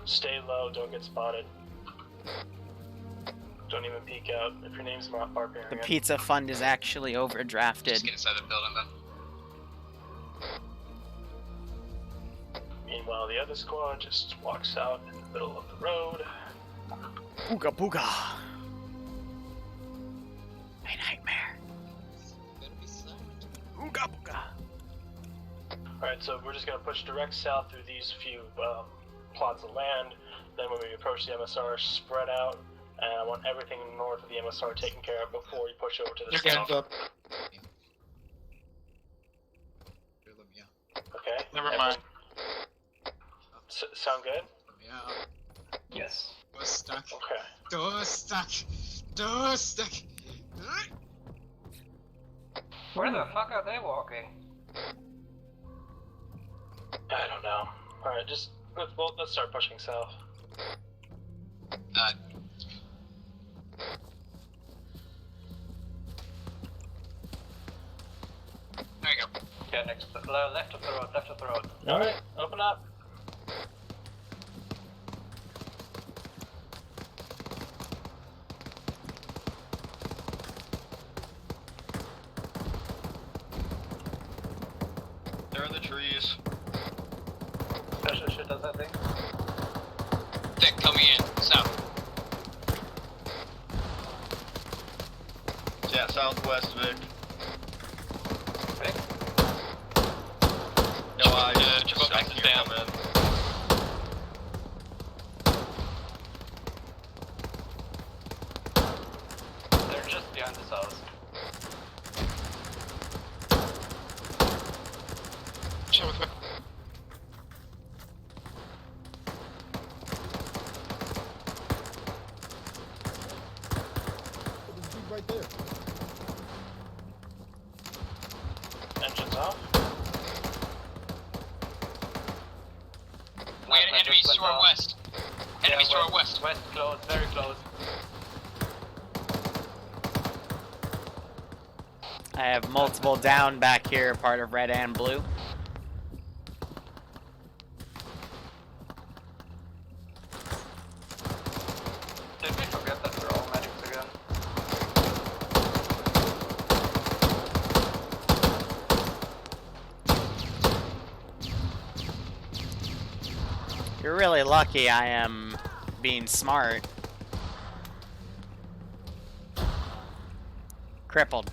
Speaker 8: Stay low, don't get spotted. Don't even peek out if your name's not Barbarian.
Speaker 2: The pizza fund is actually overdrafted.
Speaker 1: Just get inside the building then.
Speaker 8: Meanwhile, the other squad just walks out in the middle of the road.
Speaker 2: Booga booga. My nightmare. Booga booga.
Speaker 8: Alright, so we're just gonna push direct south through these few plots of land. Then when we approach the MSR, spread out. And I want everything north of the MSR taken care of before we push over to the south.
Speaker 10: Up.
Speaker 8: Okay?
Speaker 12: Never
Speaker 8: everyone-
Speaker 12: mind.
Speaker 8: Sound good?
Speaker 11: Yeah.
Speaker 6: Yes.
Speaker 11: Door stuck.
Speaker 8: Okay.
Speaker 11: Door stuck. Door stuck.
Speaker 6: Where the fuck are they walking?
Speaker 8: I don't know. Alright, just let's start pushing south.
Speaker 1: There you go.
Speaker 6: Yeah, next, left of the road, left of the road.
Speaker 8: Alright, open up.
Speaker 12: There are the trees.
Speaker 6: Special shit does that thing?
Speaker 1: Thick coming in, south.
Speaker 13: Yeah, southwest, Vic.
Speaker 6: Vic?
Speaker 12: Share with me.
Speaker 10: Right there.
Speaker 8: Engines off.
Speaker 1: We had enemies to our west. Enemies to our west.
Speaker 6: West close, very close.
Speaker 2: I have multiple down back here, part of red and blue.
Speaker 6: Did we forget that we're all medics again?
Speaker 2: You're really lucky I am being smart. Crippled.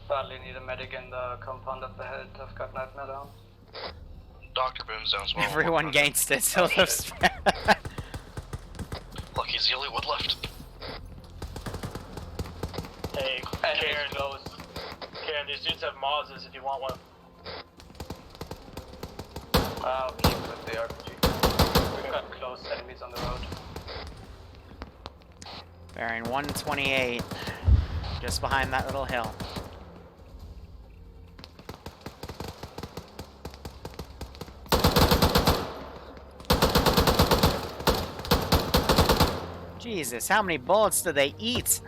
Speaker 6: Badly need a medic in the compound up ahead. I've got nightmare down.
Speaker 9: Dr. Boom's down as well.
Speaker 2: Everyone gainst it, so there's...
Speaker 9: Lucky's the only one left.
Speaker 8: Hey, Karen, these dudes have Mauses if you want one.
Speaker 6: I'll keep with the RPG. We've got close enemies on the road.
Speaker 2: Bearing 128, just behind that little hill. Jesus, how many bullets do they eat?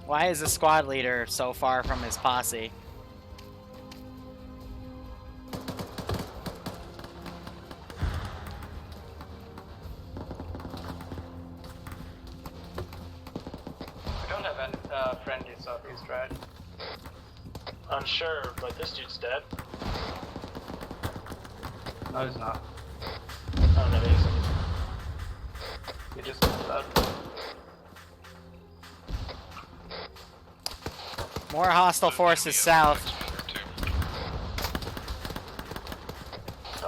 Speaker 2: Why is the squad leader so far from his posse?
Speaker 6: We don't have any friendly southeast, right?
Speaker 8: Unsure, but this dude's dead.
Speaker 6: No, he's not.
Speaker 8: Oh, no, he isn't.
Speaker 6: He just got out.
Speaker 2: More hostile forces south.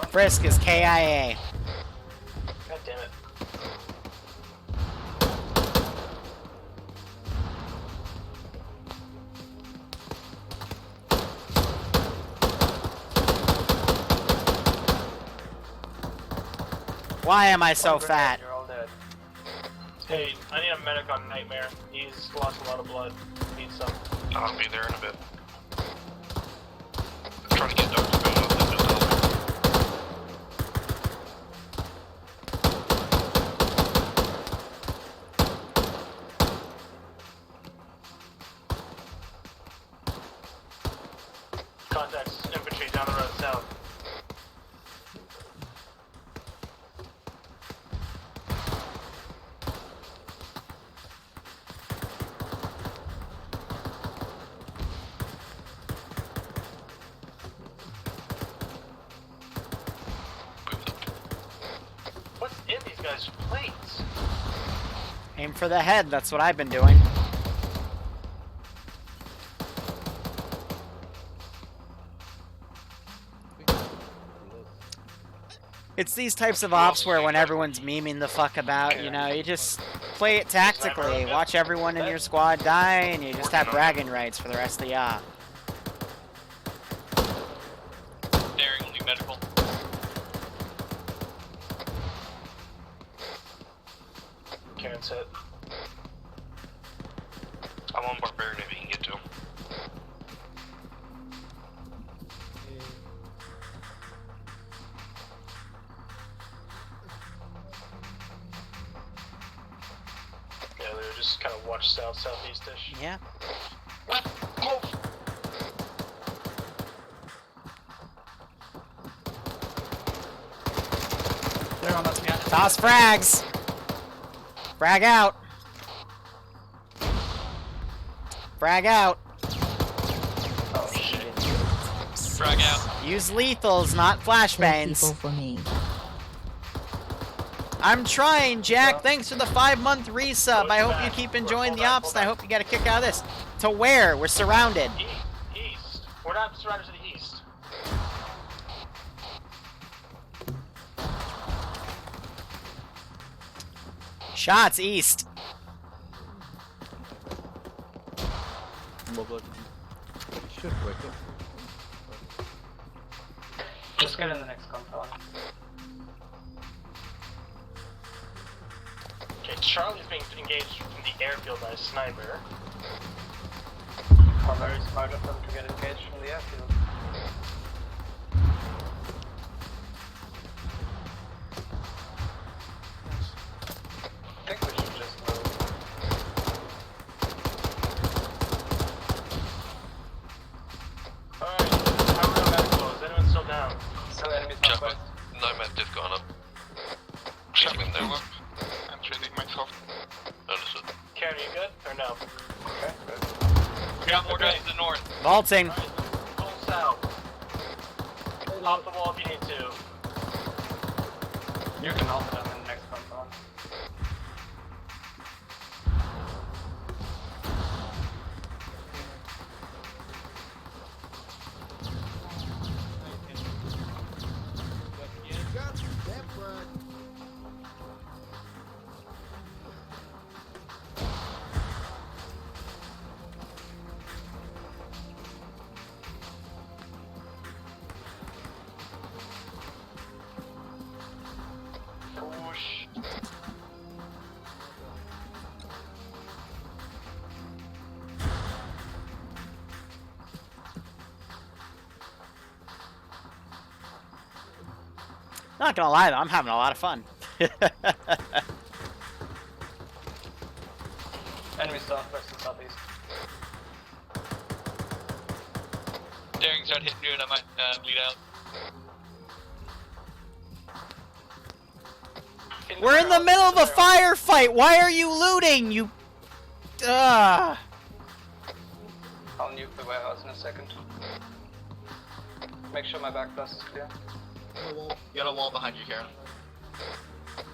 Speaker 2: Frisk is KIA.
Speaker 8: God damn it.
Speaker 2: Why am I so fat?
Speaker 6: You're all dead.
Speaker 8: Hey, I need a medic on Nightmare. He's lost a lot of blood. Needs some.
Speaker 9: I'll be there in a bit. I'm trying to get Dr. Boom up and build up.
Speaker 8: Contacts infantry down the road south. What's in these guys' plates?
Speaker 2: Aim for the head, that's what I've been doing. It's these types of ops where when everyone's memeing the fuck about, you know, you just play it tactically, watch everyone in your squad die, and you just have bragging rights for the rest of the op.
Speaker 1: Daring only medical.
Speaker 8: Karen's hit.
Speaker 9: I'm on Barbarian if you can get to him.
Speaker 8: Yeah, they were just kind of watch south, southeast-ish.
Speaker 2: Yeah.
Speaker 6: They're on us, yeah.
Speaker 2: Toss frags! Frag out! Frag out!
Speaker 6: Oh shit.
Speaker 1: Frag out.
Speaker 2: Use lethals, not flashbangs.
Speaker 15: People for me.
Speaker 2: I'm trying, Jack. Thanks for the 5-month resub. I hope you keep enjoying the ops, and I hope you get a kick out of this. To where? We're surrounded.
Speaker 8: East.
Speaker 6: We're not surrounded to the east.
Speaker 2: Shots east.
Speaker 9: Mobile. You should wake up.
Speaker 6: Just get in the next compound. Okay, Charlie's being engaged from the airfield by a sniper. How very smart of them to get engaged from the airfield. I think we should just move. Alright, how are the medical? Is anyone still down? Still enemies not quite.
Speaker 5: No med diff gone up.
Speaker 12: Shipping them up. I'm treating myself.
Speaker 5: Understood.
Speaker 6: Karen, you good? Or no? Okay, good.
Speaker 1: We got more guys to the north.
Speaker 2: Vaulting.
Speaker 6: Pull south. Off the wall if you need to. You can help them in the next compound.
Speaker 2: Not gonna lie though, I'm having a lot of fun.
Speaker 6: Enemy southwest and southeast.
Speaker 1: Daring start hitting you and I might bleed out.
Speaker 2: We're in the middle of a firefight! Why are you looting? You...
Speaker 6: I'll nuke the warehouse in a second. Make sure my back bus is clear.
Speaker 10: You got a wall behind you, Karen.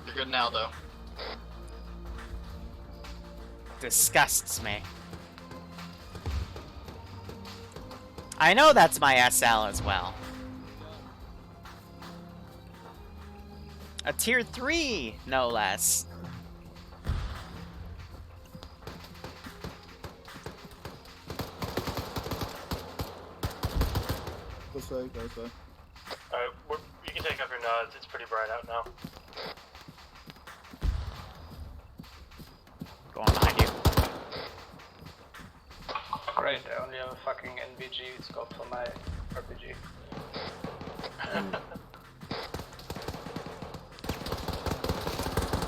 Speaker 10: You're good now, though.
Speaker 2: Disgusts me. I know that's my SL as well. A tier 3, no less.
Speaker 13: This way, this way.
Speaker 6: Alright, you can take off your nods, it's pretty bright out now.
Speaker 2: Going behind you.
Speaker 6: Great, I only have a fucking NVG scope for my RPG.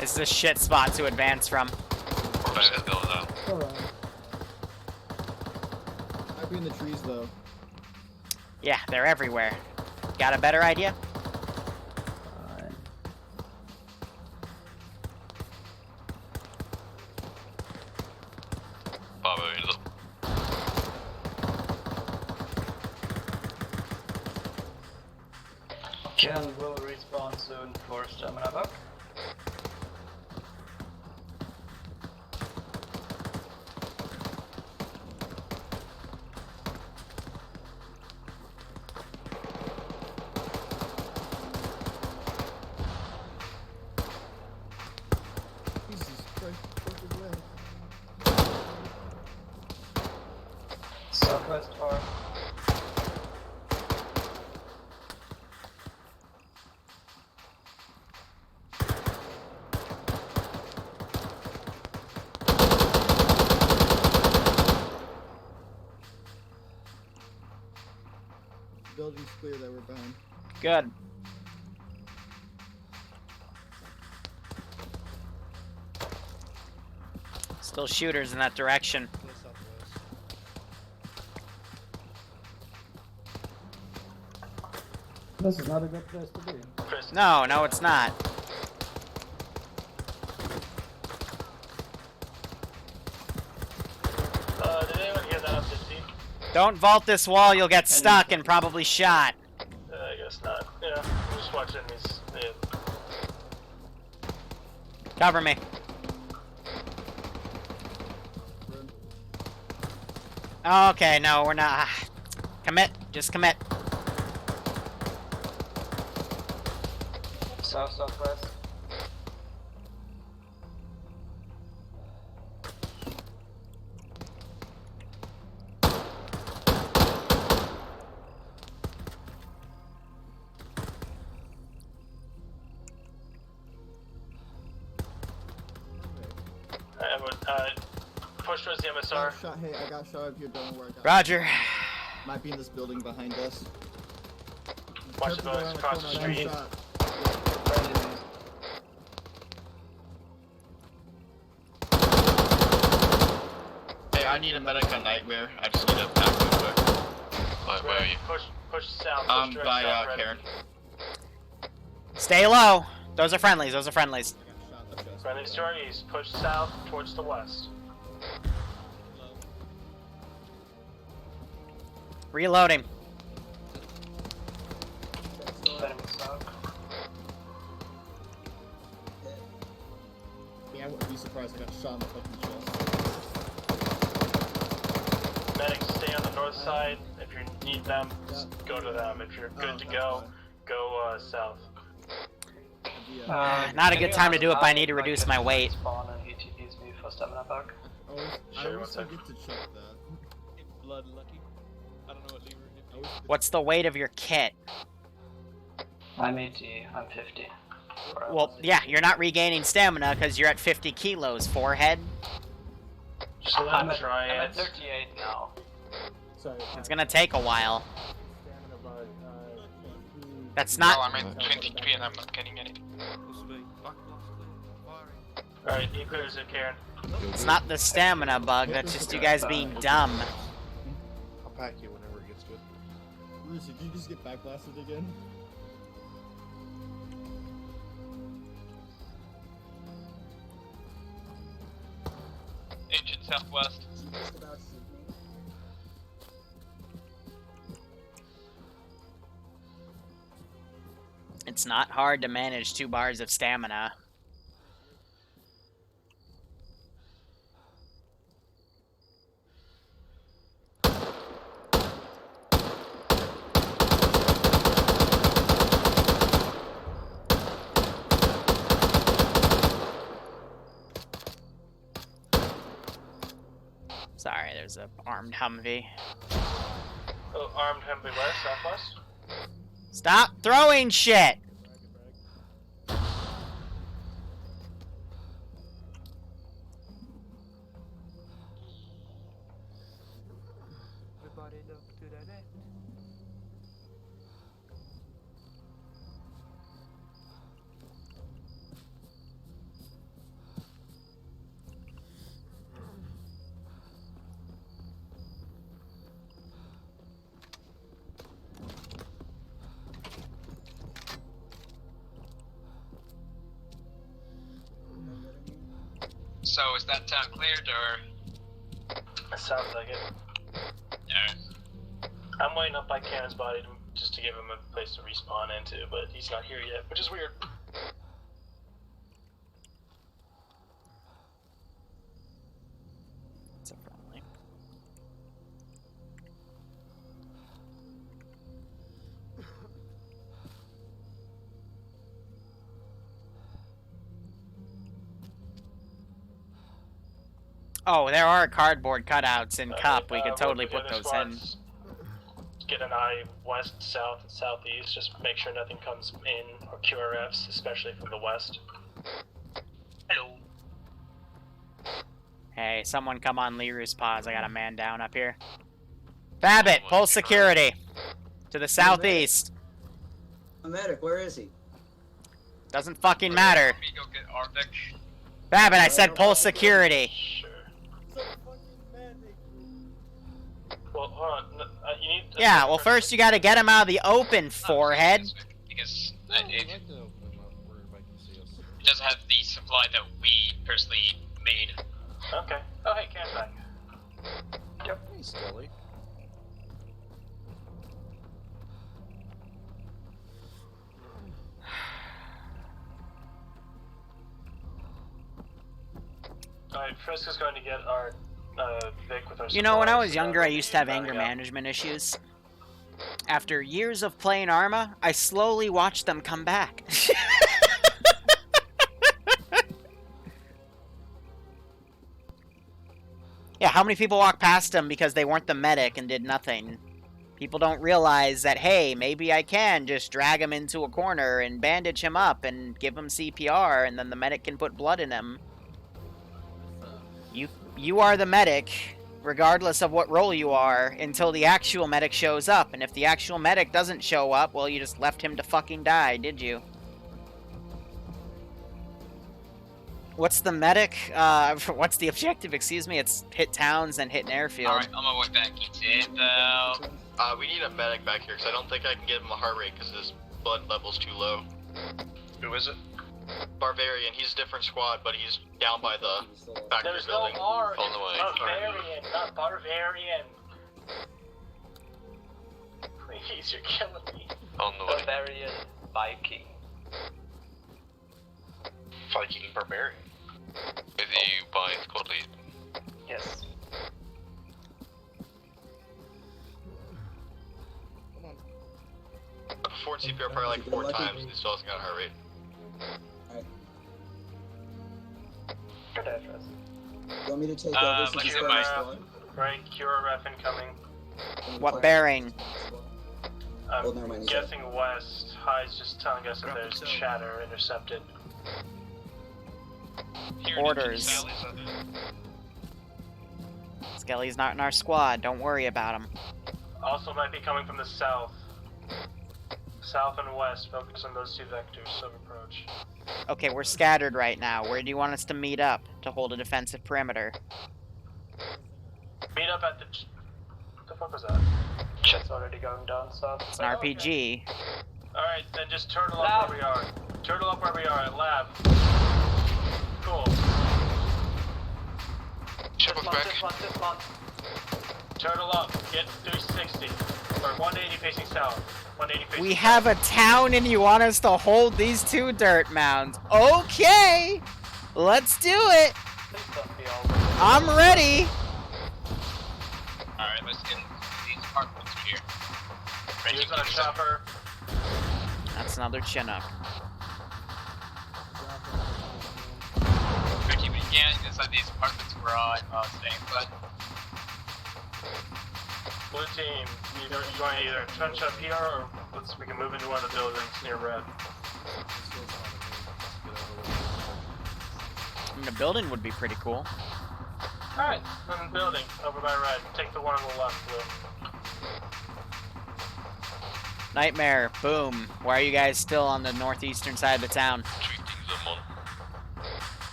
Speaker 2: It's the shit spot to advance from.
Speaker 13: Alright. Might be in the trees, though.
Speaker 2: Yeah, they're everywhere. Got a better idea?
Speaker 6: Ken will respawn soon for stamina buck.
Speaker 13: Jesus Christ, fucking way.
Speaker 6: Southwest far.
Speaker 13: Building's clear that we're bound.
Speaker 2: Good. Still shooters in that direction.
Speaker 7: This is not a good place to be.
Speaker 2: No, no, it's not.
Speaker 6: Did anyone hear that up 50?
Speaker 2: Don't vault this wall, you'll get stuck and probably shot.
Speaker 6: I guess not. Yeah, we'll just watch enemies. Yeah.
Speaker 2: Cover me. Okay, no, we're not. Commit. Just commit.
Speaker 6: Southwest. Push towards the MSR.
Speaker 13: Hey, I got shot up here. Don't worry.
Speaker 2: Roger.
Speaker 13: Might be in this building behind us.
Speaker 6: Watch the buildings across the street.
Speaker 10: Hey, I need a medic on Nightmare. I just need a pack real quick. Where are you?
Speaker 6: Push south.
Speaker 10: By Karen.
Speaker 2: Stay low. Those are friendlies. Those are friendlies.
Speaker 6: Friendlies to our east. Push south towards the west.
Speaker 2: Reloading.
Speaker 13: Yeah, I wouldn't be surprised I got shot in the fucking chest.
Speaker 6: Medics, stay on the north side. If you need them, go to them. If you're good to go, go south.
Speaker 2: Not a good time to do it, but I need to reduce my weight.
Speaker 6: Spawn and ETPs me for stamina back.
Speaker 13: I always forget to check that.
Speaker 16: Blood lucky. I don't know what Liru hit.
Speaker 2: What's the weight of your kit?
Speaker 6: I'm 80. I'm 50.
Speaker 2: Well, yeah, you're not regaining stamina because you're at 50 kilos, forehead.
Speaker 6: Just let him try it. I'm at 38 now.
Speaker 8: Sorry.
Speaker 2: It's gonna take a while.
Speaker 8: Stamina bug.
Speaker 2: That's not.
Speaker 12: No, I'm at 23 and I'm not getting any.
Speaker 6: Alright, he clears it, Karen.
Speaker 2: It's not the stamina bug. That's just you guys being dumb.
Speaker 9: I'll pack you whenever it gets good.
Speaker 13: Bruce, did you just get backblasted again?
Speaker 1: Engine southwest.
Speaker 2: It's not hard to manage 2 bars of stamina. Sorry, there's a armed Humvee.
Speaker 6: Oh, armed Humvee west, southwest.
Speaker 2: Stop throwing shit!
Speaker 5: Everybody look to the left.
Speaker 1: So is that town cleared or?
Speaker 6: It sounds like it.
Speaker 1: Alright.
Speaker 6: I'm waiting up by Karen's body just to give him a place to respawn into, but he's not here yet, which is weird.
Speaker 2: It's a friendly. Oh, there are cardboard cutouts in Cup. We could totally put those in.
Speaker 6: Get an eye west, south, and southeast. Just make sure nothing comes in or QRFs, especially from the west.
Speaker 1: Hello.
Speaker 2: Hey, someone come on Liru's pause. I got a man down up here. Babbitt, pull security. To the southeast.
Speaker 17: A medic, where is he?
Speaker 2: Doesn't fucking matter.
Speaker 1: Let me go get Arvik.
Speaker 2: Babbitt, I said pull security.
Speaker 6: Well, hold on. You need.
Speaker 2: Yeah, well, first you gotta get him out of the open, forehead.
Speaker 1: Because it doesn't have the supply that we personally made.
Speaker 6: Okay. Oh, hey, Karen's back.
Speaker 9: Yep. Hey, Scully.
Speaker 6: Alright, Frisk is going to get our Vic with our
Speaker 2: You know, when I was
Speaker 6: supplies,
Speaker 2: younger, I used to have
Speaker 6: rounding
Speaker 2: anger
Speaker 6: up.
Speaker 2: management issues. After years of playing Arma, I slowly watched them come back. Yeah, how many people walk past them because they weren't the medic and did nothing? People don't realize that, hey, maybe I can just drag him into a corner and bandage him up and give him CPR, and then the medic can put blood in him. You are the medic, regardless of what role you are, until the actual medic shows up. And if the actual medic doesn't show up, well, you just left him to fucking die, did you? What's the medic? What's the objective? Excuse me. It's hit towns and hit an airfield.
Speaker 1: Alright, I'm gonna work back into though.
Speaker 10: We need a medic back here, because I don't think I can give him a heart rate, because his blood level's too low.
Speaker 6: Who is it?
Speaker 10: Barbarian, he's a different squad, but he's down by the factory
Speaker 8: There's
Speaker 10: building.
Speaker 8: no R
Speaker 10: On the way.
Speaker 8: Barbarian, not Barbarian. Please, you're killing me.
Speaker 5: On the way.
Speaker 6: Barbarian Viking.
Speaker 5: Viking Barbarian. Is he by squad lead?
Speaker 6: Yes.
Speaker 10: I performed CPR probably like 4 times, and he still hasn't got a heart rate.
Speaker 6: Good address.
Speaker 17: You want me to take over since it's my squad?
Speaker 6: Right, cure ref incoming.
Speaker 2: What bearing?
Speaker 6: I'm guessing west. High's just telling us that there's chatter intercepted.
Speaker 2: Orders. Skelly's not in our squad. Don't worry about him.
Speaker 6: Also might be coming from the south. South and west. Focus on those 2 vectors of approach.
Speaker 2: Okay, we're scattered right now. Where do you want us to meet up to hold a defensive perimeter?
Speaker 6: Meet up at the... What the fuck was that? Shit's already going down south.
Speaker 2: It's an RPG.
Speaker 6: Okay. Alright, then just turtle up where we are. Turtle up where we are at lab. Cool. This month. Turtle up. Get 360. Or 180 facing south. 180 facing
Speaker 2: We have a town and you want us to hold these 2 dirt mounds. Okay! Let's do it! I'm ready!
Speaker 1: Alright, let's get these apartments here.
Speaker 6: Use on a chopper.
Speaker 2: That's another chin-up.
Speaker 1: Keep it again inside these apartments we're on, staying put.
Speaker 6: Blue team, you want to either trench up here or we can move into one of the buildings near red.
Speaker 2: I mean, a building would be pretty cool.
Speaker 6: Alright, in the building, over by red. Take the one on the left, blue.
Speaker 2: Nightmare, boom. Why are you guys still on the northeastern side of the town?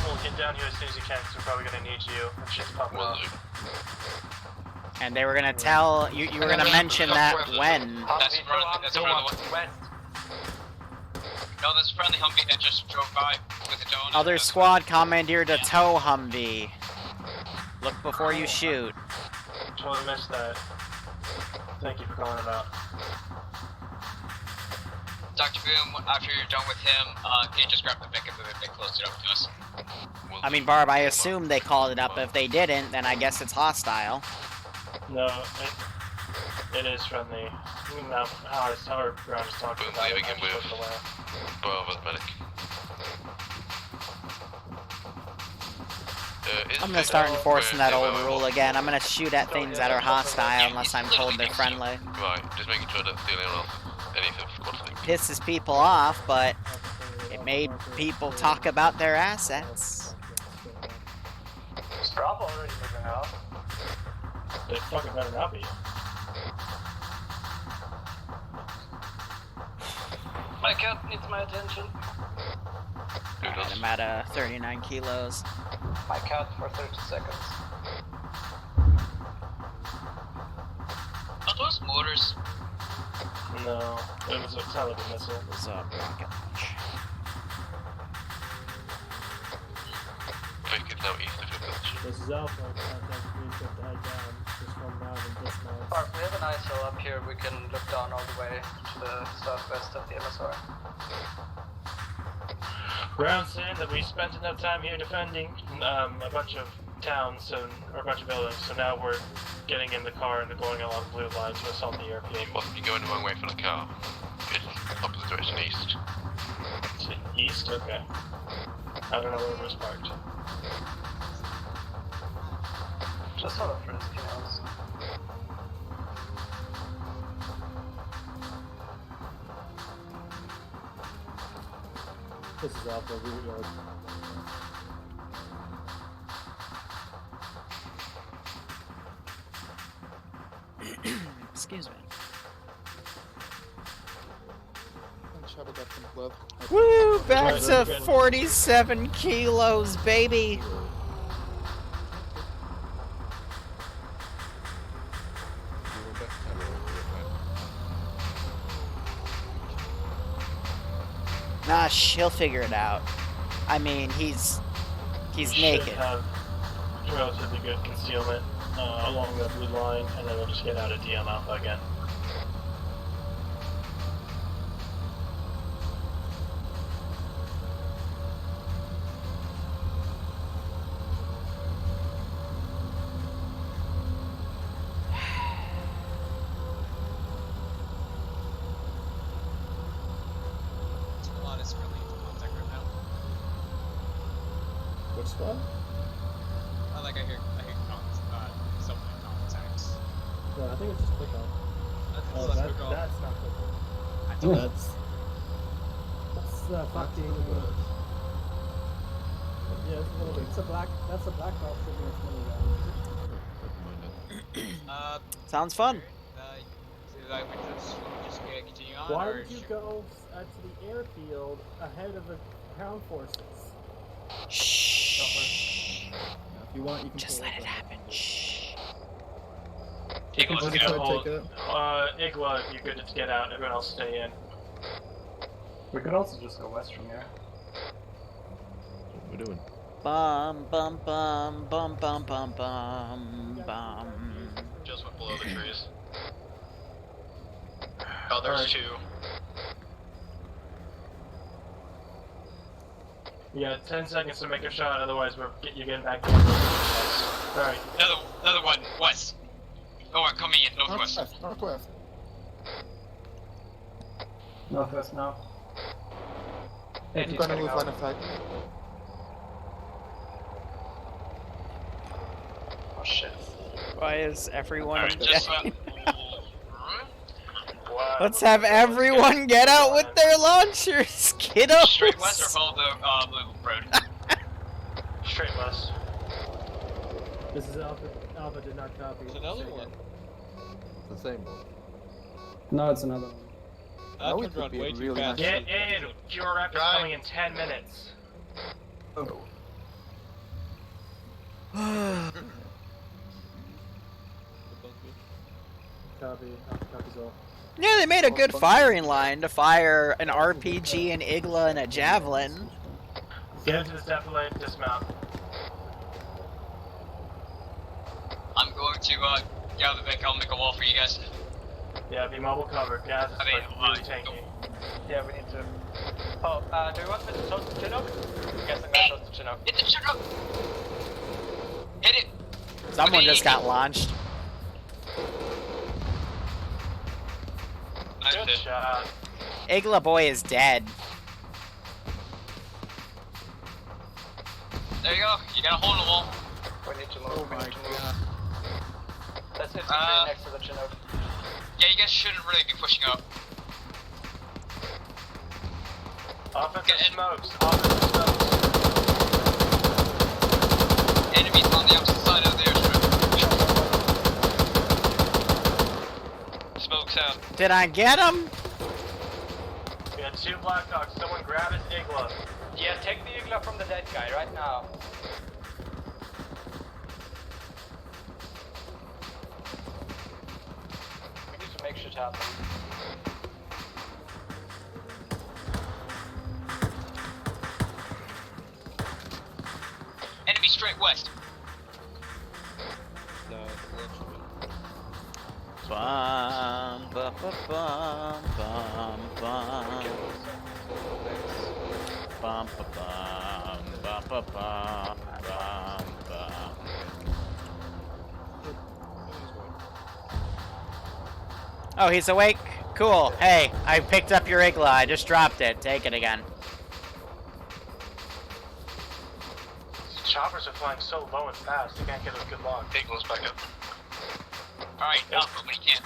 Speaker 6: We'll get down here as soon as you can, because we're probably gonna need you. That shit's popping off.
Speaker 2: And they were gonna tell you. You were gonna mention that when.
Speaker 1: That's the west. No, there's a friendly Humvee that just drove by with its own.
Speaker 2: Other squad commandeered a tow Humvee. Look before you shoot.
Speaker 6: Totally missed that. Thank you for calling it out.
Speaker 1: Dr. Boom, after you're done with him, can you just grab the Vic and move it a bit closer up to us?
Speaker 2: I mean, Barb, I assume they called it up. If they didn't, then I guess it's hostile.
Speaker 6: No, it is friendly. Now, our ground is talking about it.
Speaker 2: I'm gonna start enforcing that old rule again. I'm gonna shoot at things that are hostile unless I'm told they're friendly.
Speaker 5: Right, just making sure that the anyone else, anything
Speaker 2: Pisses people off, but it made people talk about their assets.
Speaker 6: Is Bravo already moving out? They fucking better not be. My cat needs my attention.
Speaker 2: Right, I'm at 39 kilos.
Speaker 6: My cat for 30 seconds.
Speaker 1: Are those mortars?
Speaker 6: No, it was a television missile.
Speaker 2: It was a rocket launch.
Speaker 5: Vic is now east of your village.
Speaker 8: This is Alpha. Contact 350 head down. Just from now and dismount.
Speaker 6: Barb, we have an ISO up here. We can look down all the way to the southwest of the MSR. Brown said that we spent enough time here defending a bunch of towns or a bunch of buildings, so now we're
Speaker 8: getting in the car and going along blue lines to assault the airfield.
Speaker 5: You must be going the wrong way for the car. It's opposite direction east.
Speaker 8: To east? Okay. I don't know where it was parked.
Speaker 6: Just saw the first chaos.
Speaker 8: This is Alpha, route yard.
Speaker 2: Excuse me.
Speaker 3: Glove.
Speaker 2: Woo! Back to 47 kilos, baby! Nah, she'll figure it out. I mean, he's naked.
Speaker 8: Should have relatively good concealment along the blue line, and then we'll just get out of DM Alpha again.
Speaker 13: What's that?
Speaker 11: I hear contacts.
Speaker 8: No, I think it's just click on.
Speaker 11: That's
Speaker 8: That's not click on.
Speaker 13: That's
Speaker 7: fucking.
Speaker 8: Yeah, it's a little bit.
Speaker 7: That's a black box shooting its money down.
Speaker 2: Sounds fun.
Speaker 11: Just continue on.
Speaker 8: Why
Speaker 11: or
Speaker 8: would you go to the airfield ahead of the ground forces?
Speaker 2: Shh.
Speaker 13: if you want, you can
Speaker 2: just let it happen. Shh.
Speaker 8: Igla's
Speaker 13: Take
Speaker 8: gonna
Speaker 13: it.
Speaker 8: hold. Igla, if you could just get out. Everyone else stay in.
Speaker 6: We could also just go west from here.
Speaker 5: What we're doing.
Speaker 2: Bum bum bum bum bum bum bum bum.
Speaker 10: Just went below the trees. Oh, there's two.
Speaker 8: Yeah, 10 seconds to make a shot, otherwise you're getting back in. Alright.
Speaker 1: Another one, west. Oh, I'm coming in, northwest.
Speaker 3: Northwest.
Speaker 6: Northwest now.
Speaker 3: I'm gonna move line of sight.
Speaker 6: Oh shit.
Speaker 2: Why is everyone
Speaker 1: Alright, just
Speaker 2: Let's have everyone get out with their launchers, kiddos!
Speaker 1: straight west or follow the blue road?
Speaker 8: Straight west. This is Alpha. Alpha did not copy.
Speaker 16: There's another one.
Speaker 9: The same one.
Speaker 7: No, it's another one.
Speaker 3: That
Speaker 16: That could run way too fast.
Speaker 8: Get in! Cure Rep is coming in 10 minutes. Copy. Copy's all.
Speaker 2: Yeah, they made a good firing line to fire an RPG, an Igla, and a Javelin.
Speaker 8: Get into the defilade, dismount.
Speaker 1: I'm going to gather back. I'll make a wall for you guys.
Speaker 8: Yeah, be mobile covered. Gas is really tanky.
Speaker 6: Yeah, we need to. Oh, do you want me to toast the Chinook? Yes, I'm gonna toast the Chinook.
Speaker 1: Hit the Chinook! Hit it!
Speaker 2: Someone just got launched.
Speaker 1: Nice
Speaker 8: Good
Speaker 1: hit.
Speaker 8: shot.
Speaker 2: Igla boy is dead.
Speaker 1: There you go. You got a hole in the wall.
Speaker 6: We need to move. We need to move. Let's hit next to the Chinook.
Speaker 1: Yeah, you guys shouldn't really be pushing up.
Speaker 8: Offensive smokes. Offensive smokes.
Speaker 1: Enemies on the opposite side of the airstrip. Smokes out.
Speaker 2: Did I get him?
Speaker 8: We had 2 Blackhawks. Someone grab his Igla.
Speaker 6: Yeah, take the Igla from the dead guy right now. We need to make shit happen.
Speaker 1: Enemy straight west.
Speaker 9: No,
Speaker 2: Bum bum bum bum bum bum bum bum bum bum bum bum. Oh, he's awake? Cool. Hey, I picked up your Igla. I just dropped it. Take it again.
Speaker 8: Choppers are flying so low and fast, they can't get a good lock.
Speaker 1: Igla's back up. Alright, Alpha, when you can.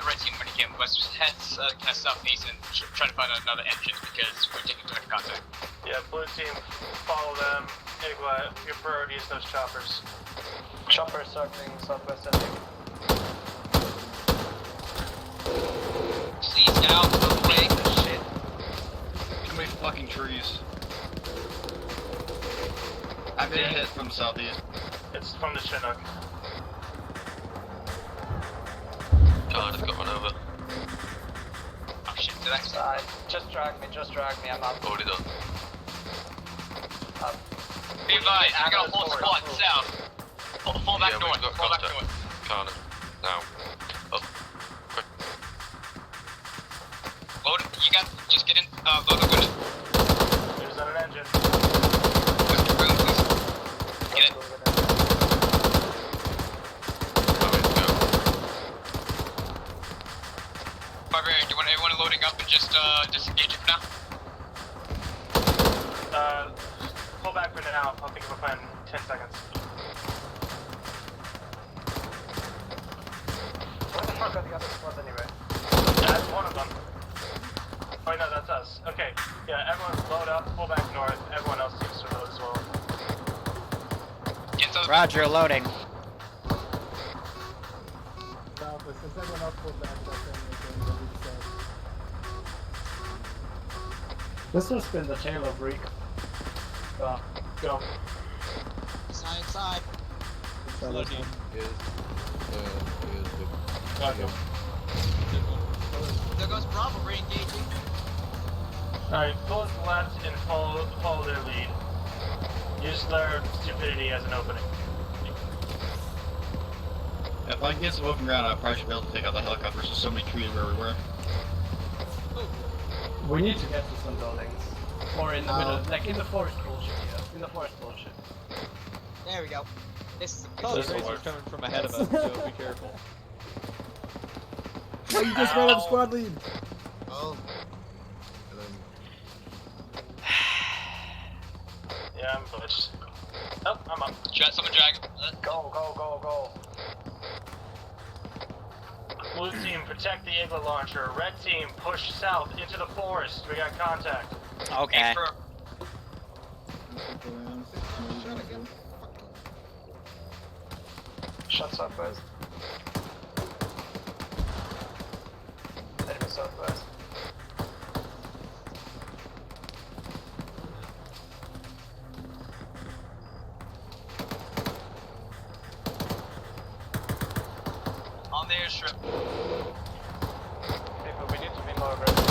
Speaker 1: Red team, when you can. West heads kind of southeast and try to find another engine because we're taking direct contact.
Speaker 8: Yeah, blue team, follow them. Igla, your priority is those choppers. Chopper circling southwest ending.
Speaker 1: Please now, away. Shit.
Speaker 10: Too many fucking trees. I've been hit from the southeast.
Speaker 8: It's from the Chinook.
Speaker 1: God, it's got one over. Oh shit, to that side.
Speaker 8: Just drag me, I'm up.
Speaker 1: Already done. Be advised, we got a whole squad south. Fall back north, fall back north.
Speaker 5: Can't. Now. Up. Quick.
Speaker 1: Load it, you got, just get in, load it, load it.
Speaker 8: There's an engine.
Speaker 1: Where's the room, please? Get in. Barbarian, do you want everyone loading up and just disengage it for now?
Speaker 8: Pull back for now. I'll think of a plan in 10 seconds. What the fuck are the other squads anyway? That's one of them. Oh no, that's us. Okay, yeah, everyone load up, pull back north. Everyone else seems to load as well.
Speaker 2: Roger, loading.
Speaker 6: This has been the tale of Reek. Go.
Speaker 11: Side.
Speaker 16: Flooding.
Speaker 11: There goes Bravo re-engaging.
Speaker 8: Alright, pull us left and follow their lead. Use their stupidity as an opening.
Speaker 10: If I can get some open ground, I probably should be able to take out the helicopters. There's so many trees where we were.
Speaker 6: We need to get to some buildings. Or in the middle, like in the forest bullshit, yeah. In the forest bullshit.
Speaker 11: There we go. This is
Speaker 16: Oh, the racer's coming from ahead of us, so be careful.
Speaker 13: Oh, you just ran up squad lead!
Speaker 11: Oh.
Speaker 8: Yeah, I'm glitched. Oh, I'm up.
Speaker 1: Someone drag.
Speaker 8: Go. Blue team, protect the Igla launcher. Red team, push south into the forest. We got contact.
Speaker 2: Okay.
Speaker 8: Shut southwest. Enemy southwest.
Speaker 1: On the airstrip.
Speaker 8: People, we need to be more aggressive.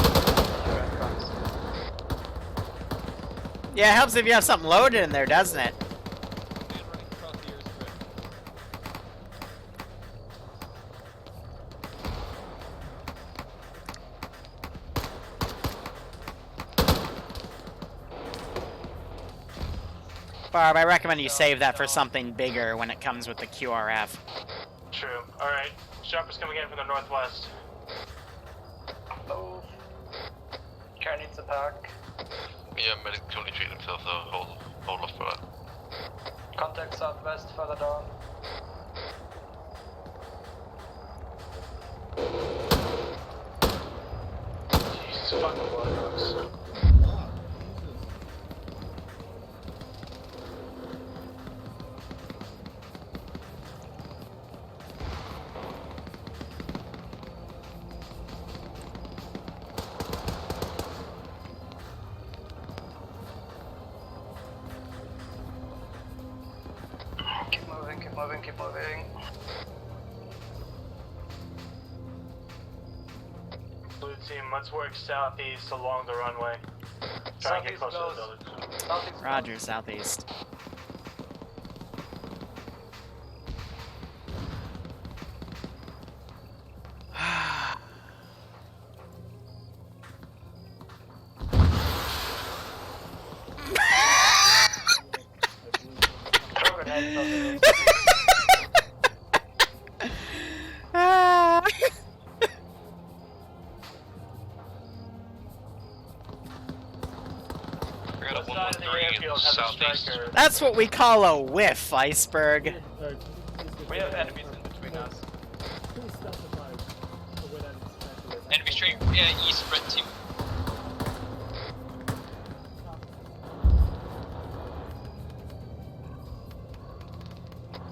Speaker 2: Yeah, it helps if you have something loaded in there, doesn't it?
Speaker 16: Man running across the airstrip.
Speaker 2: Barb, I recommend you save that for something bigger when it comes with the QRF.
Speaker 8: True. Alright. Chopper's coming in from the northwest. Oh. Car needs a pack.
Speaker 5: Yeah, medic only treat himself, so hold off for that.
Speaker 8: Contact southwest, further down. Jesus fucking blood drugs. Keep moving. Blue team, let's work southeast along the runway. Try and get closer to the building.
Speaker 2: Roger, southeast.
Speaker 8: have a
Speaker 12: Southeast.
Speaker 8: striker.
Speaker 2: That's what we call a whiff, Iceberg.
Speaker 6: We have enemies in between us.
Speaker 8: Please specify where that striker is.
Speaker 1: Enemy straight east, red team.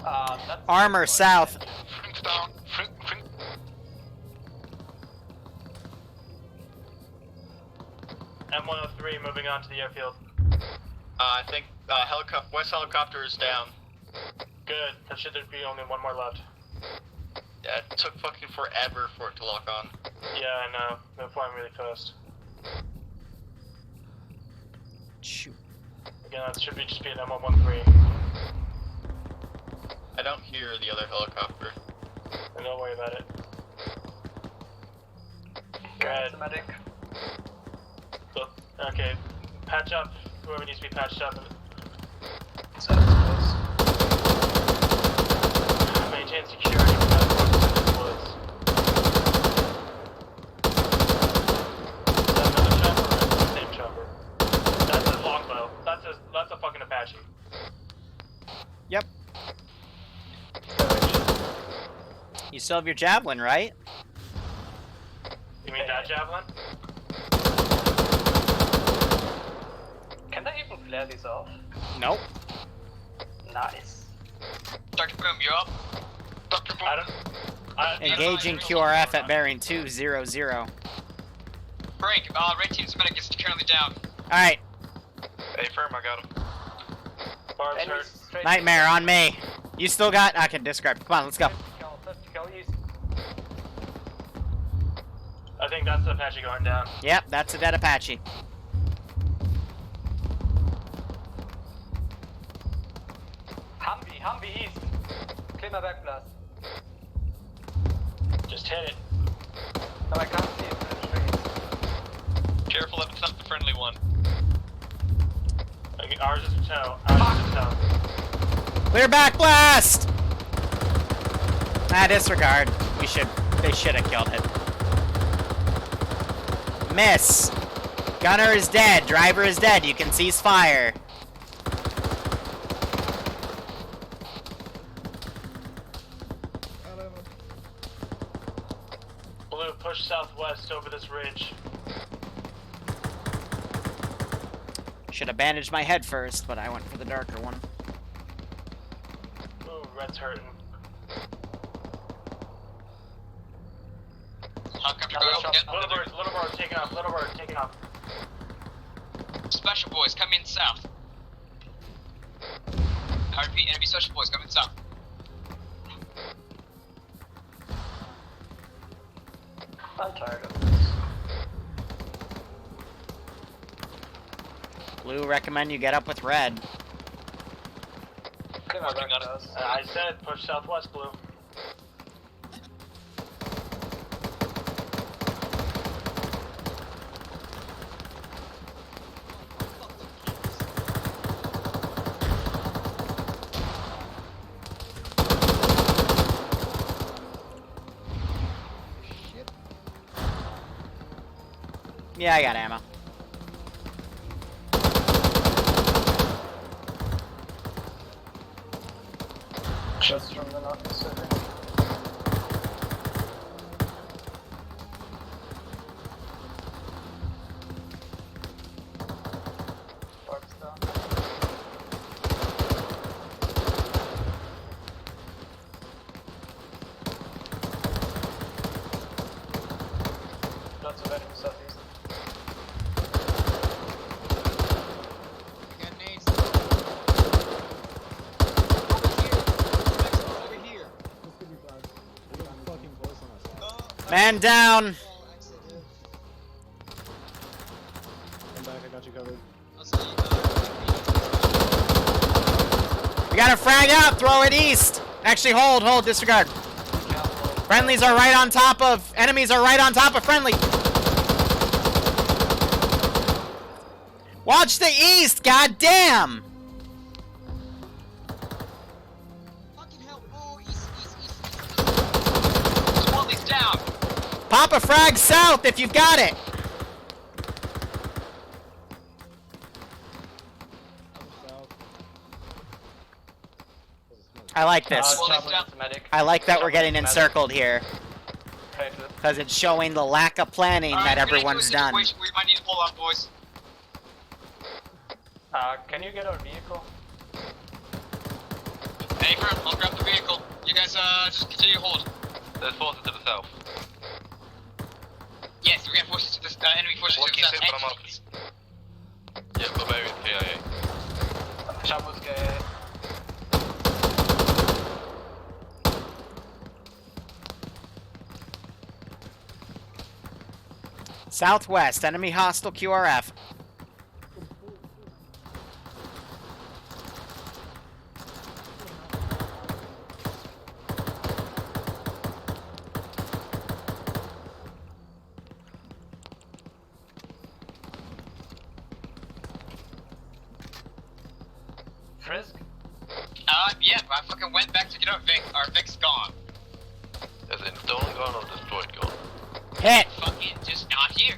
Speaker 6: That's
Speaker 2: Armor south.
Speaker 12: Frink's down. Frink.
Speaker 8: M103 moving on to the airfield.
Speaker 10: I think west helicopter is down.
Speaker 8: Good. That should be only one more left.
Speaker 10: Yeah, it took fucking forever for it to lock on.
Speaker 8: Yeah, I know. They're flying really fast.
Speaker 2: Shoot.
Speaker 8: Again, that should just be an M113.
Speaker 10: I don't hear the other helicopter.
Speaker 8: Don't worry about it.
Speaker 6: Go ahead. Medic.
Speaker 8: Okay, patch up whoever needs to be patched up. Maintain security from that point to this woods. Is that another chopper or is it the same chopper? That's a longbow. That's a fucking Apache.
Speaker 2: Yep. You still have your javelin, right?
Speaker 8: You mean that javelin?
Speaker 6: Can they even flare these off?
Speaker 2: Nope.
Speaker 6: Nice.
Speaker 1: Dr. Boom, you up? Dr. Boom.
Speaker 2: Engaging QRF at bearing 200.
Speaker 1: Frank, red team's medic is currently down.
Speaker 2: Alright.
Speaker 12: Hey, firm, I got him.
Speaker 8: Barb's hurt.
Speaker 2: Nightmare on me. You still got... I can discard. Come on, let's go.
Speaker 8: I think that's the Apache going down.
Speaker 2: Yep, that's a dead Apache.
Speaker 6: Humvee east. Clear my backblast.
Speaker 8: Just hit it.
Speaker 6: No, I can't see it through the trees.
Speaker 1: Careful if it's not the friendly one.
Speaker 8: Okay, ours is a tow. Ours is a tow.
Speaker 2: Clear back blast! Disregard. They should have killed it. Miss. Gunner is dead. Driver is dead. You can cease fire.
Speaker 8: Blue, push southwest over this ridge.
Speaker 2: Should have bandaged my head first, but I went for the darker one.
Speaker 8: Ooh, red's hurting. Little bird taking off. Little bird taking off.
Speaker 1: Special boys, come in south. I repeat, enemy special boys, come in south.
Speaker 6: I'm tired of this.
Speaker 2: Blue, recommend you get up with red.
Speaker 6: Clear my backblast.
Speaker 8: I said push southwest, Blue.
Speaker 2: Yeah, I got ammo.
Speaker 6: Just from the North Pacific. Barb's down. Lots of enemies southeast.
Speaker 2: Man down.
Speaker 4: Come back, I got you covered.
Speaker 2: We got a frag out. Throw it east. Actually, hold. Disregard. Friendlies are right on top of... Enemies are right on top of friendly. Watch the east. God damn.
Speaker 1: Down.
Speaker 2: Pop a frag south if you've got it. I like this. I like that we're getting encircled here. Because it's showing the lack of planning that everyone's done.
Speaker 1: We might need to pull up, boys.
Speaker 6: Can you get our vehicle?
Speaker 1: Hey, Firm, I'll grab the vehicle. You guys, just continue to hold.
Speaker 5: There's forces to the south.
Speaker 1: Yes, we have forces to the enemy forces to the south.
Speaker 5: Put them up. Yeah, Bavarian KIA.
Speaker 6: Chabo's KIA.
Speaker 2: Southwest, enemy hostile QRF.
Speaker 6: Frisk?
Speaker 1: Yeah, I fucking went back to get our Vic. Our Vic's gone.
Speaker 5: As in stolen gone or destroyed gone?
Speaker 2: Hit!
Speaker 1: Fucking just not here.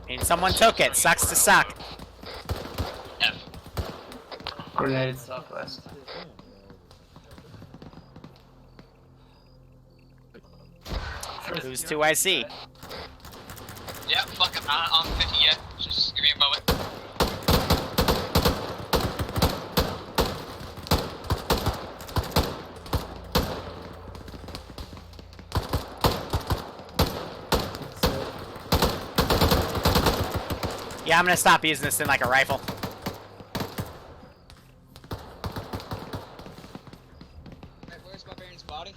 Speaker 2: I mean, someone took it. Sucks to suck.
Speaker 1: F.
Speaker 6: Grenade southwest.
Speaker 2: Who's 2IC?
Speaker 1: Yeah, fuck it. I'm on 50 yet. Just give me a moment.
Speaker 2: Yeah, I'm gonna stop using this thing like a rifle.
Speaker 11: Alright, where's Barbarian's body?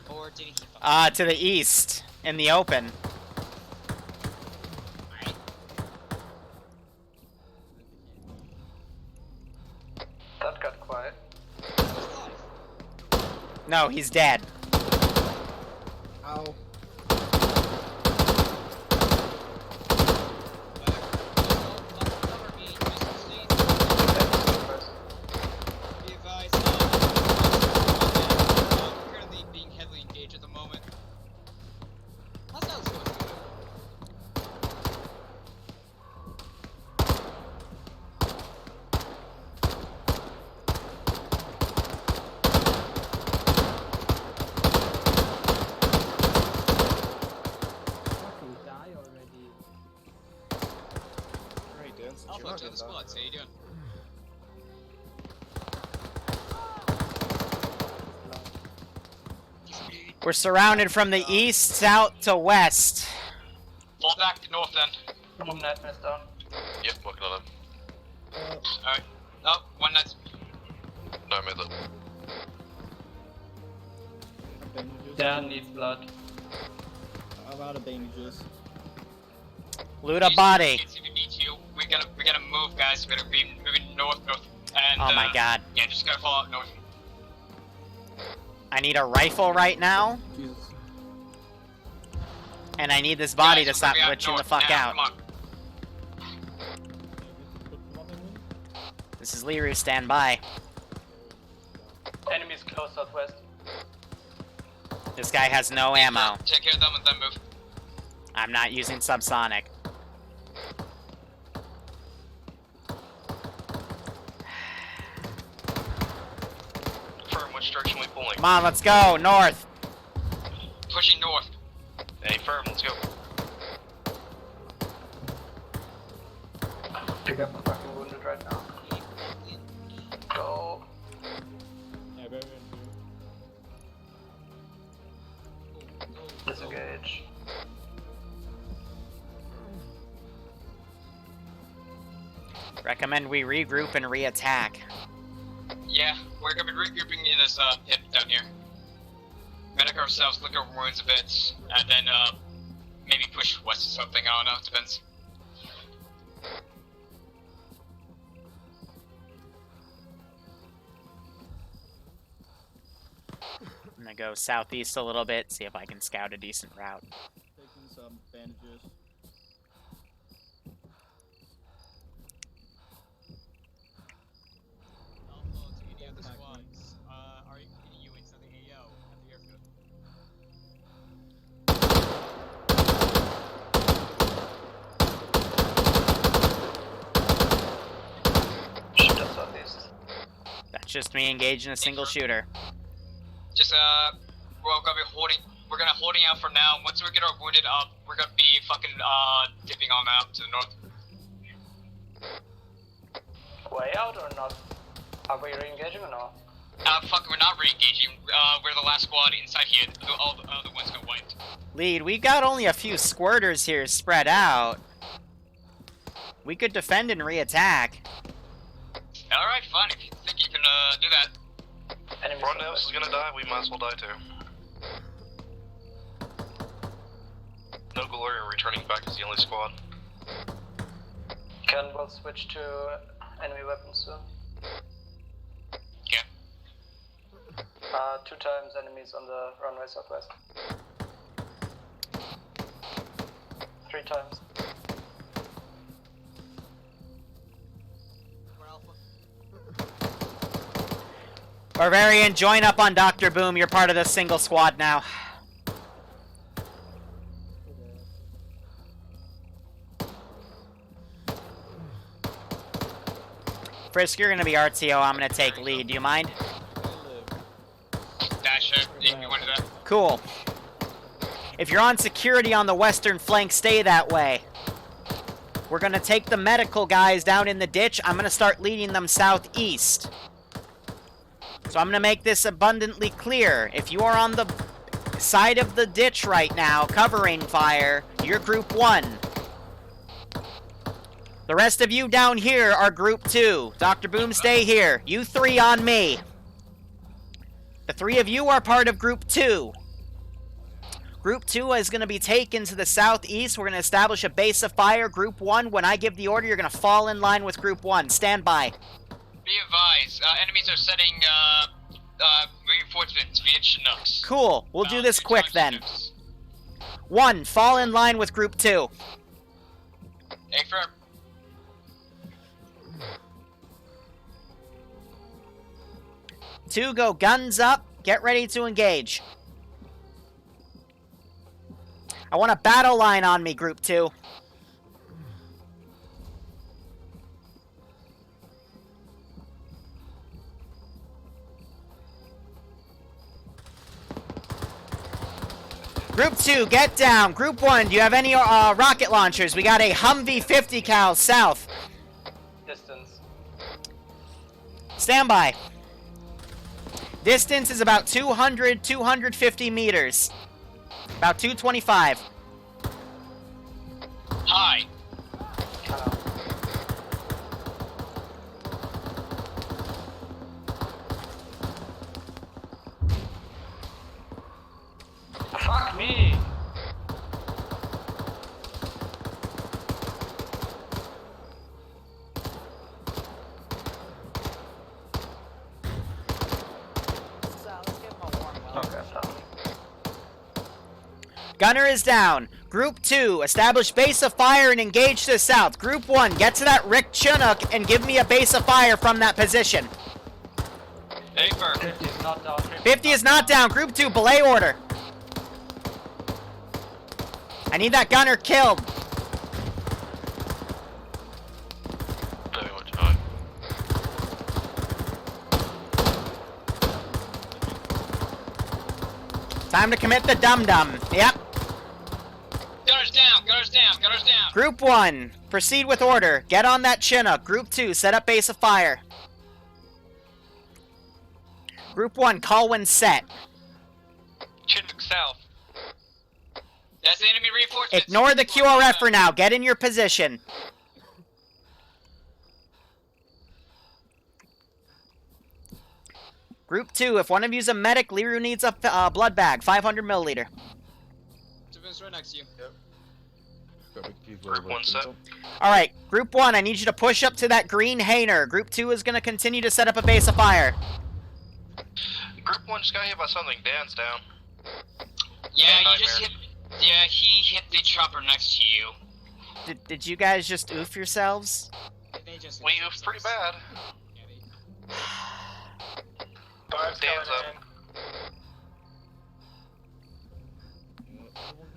Speaker 11: Or did he
Speaker 2: To the east, in the open.
Speaker 6: That got quiet.
Speaker 2: No, he's dead.
Speaker 3: Ow.
Speaker 11: Be advised, currently being heavily engaged at the moment. How's that going to go?
Speaker 7: Fucking die already.
Speaker 16: Alright, Dan, since
Speaker 11: Alpha
Speaker 16: you're
Speaker 11: to the squads, how you doing?
Speaker 2: We're surrounded from the east, south to west.
Speaker 1: Fall back to north then.
Speaker 6: Boom, net missed down.
Speaker 5: Yep, working on him.
Speaker 1: Alright. Oh, one net's.
Speaker 5: No, middle.
Speaker 6: Dan needs blood.
Speaker 13: I'm out of bandages.
Speaker 2: Loot a body.
Speaker 1: We gotta move, guys. We gotta be moving north. And,
Speaker 2: Oh my god.
Speaker 1: Yeah, just gotta fall out north.
Speaker 2: I need a rifle right now.
Speaker 13: Jesus.
Speaker 2: And I need this body
Speaker 1: Guys,
Speaker 2: to stop
Speaker 1: we're gonna be
Speaker 2: glitching the
Speaker 1: north
Speaker 2: fuck
Speaker 1: now,
Speaker 2: out.
Speaker 1: Come on.
Speaker 2: This is Liru, stand by.
Speaker 6: Enemies close southwest.
Speaker 2: This guy has no ammo.
Speaker 1: Take care of them and then move.
Speaker 2: I'm not using subsonic.
Speaker 5: Firm, which direction are we pulling?
Speaker 2: Come on, let's go, north.
Speaker 1: Pushing north.
Speaker 5: Hey, Firm, let's go.
Speaker 6: Pick up my fucking wounded right now. Go.
Speaker 8: Yeah, very
Speaker 6: Disengage.
Speaker 2: Recommend we regroup and re-attack.
Speaker 1: Yeah, we're gonna be regrouping in this hip down here. Medic ourselves, look at our wounds a bit, and then maybe push west or something. I don't know. Depends.
Speaker 2: I'm gonna go southeast a little bit, see if I can scout a decent route.
Speaker 13: Taking some bandages.
Speaker 11: Alpha to any other squads. Are any units on the AO at the airfield?
Speaker 6: Shoot us southeast.
Speaker 2: just me engaging a single shooter.
Speaker 1: Just we're gonna be holding out for now. Once we get our wounded up, we're gonna be fucking dipping on out to the north.
Speaker 6: Way out or not? Are we re-engaging or not?
Speaker 1: Fuck, we're not re-engaging. We're the last squad inside here. All the other ones got wiped.
Speaker 2: Lead, we've got only a few squirters here spread out. We could defend and re-attack.
Speaker 1: Alright, fine. If you think you can do that.
Speaker 9: Everyone else is gonna die, we might as well die too. No glory in returning back as the only squad.
Speaker 6: Ken will switch to enemy weapons soon.
Speaker 1: Yeah.
Speaker 6: 2 times enemies on the runway southwest. 3 times.
Speaker 2: Barbarian, join up on Dr. Boom. You're part of the single squad now. Frisk, you're gonna be RTO. I'm gonna take lead. Do you mind?
Speaker 1: Sure. If you wanted that.
Speaker 2: Cool. If you're on security on the western flank, stay that way. We're gonna take the medical guys down in the ditch. I'm gonna start leading them southeast. So I'm gonna make this abundantly clear. If you are on the side of the ditch right now, covering fire, you're Group 1. The rest of you down here are Group 2. Dr. Boom, stay here. You 3 on me. The 3 of you are part of Group 2. Group 2 is going to be taken to the southeast. We're going to establish a base of fire. Group 1, when I give the order, you're going to fall in line with Group 1. Stand by.
Speaker 1: Be advised, enemies are setting reinforcements via Chinooks.
Speaker 2: Cool. We'll do this quick then. 1, fall in line with Group 2.
Speaker 1: Affirm.
Speaker 2: Two, go guns up. Get ready to engage. I want a battle line on me, Group 2. Group 2, get down. Group 1, do you have any rocket launchers? We got a Humvee 50 cal south.
Speaker 6: Distance.
Speaker 2: Stand by. Distance is about 200, 250 meters. About 225.
Speaker 1: Hi.
Speaker 6: Fuck me!
Speaker 2: Gunner is down. Group 2, establish base of fire and engage to the south. Group 1, get to that Rick Chinook and give me a base of fire from that position.
Speaker 6: 50 is not down.
Speaker 2: 50 is not down. Group 2, belay order. I need that gunner killed. Time to commit the dum-dum. Yep.
Speaker 1: Gunners down, gunners down, gunners down.
Speaker 2: Group 1, proceed with order. Get on that Chinook. Group 2, set up base of fire. Group 1, call when set.
Speaker 1: Chinook south. That's the enemy reinforcements.
Speaker 2: Ignore the QRF for now. Get in your position. Group 2, if one of you's a medic, Liru needs a blood bag, 500 milliliter.
Speaker 11: Vince, right next to you.
Speaker 9: Group 1 set.
Speaker 2: Alright, Group 1, I need you to push up to that green Hainer. Group 2 is going to continue to set up a base of fire.
Speaker 9: Group 1 just got hit by something. Dan's down.
Speaker 1: Yeah, you just hit. Yeah, he hit the chopper next to you.
Speaker 2: Did you guys just oof yourselves?
Speaker 1: They just
Speaker 9: we oofed pretty bad. Dan's up.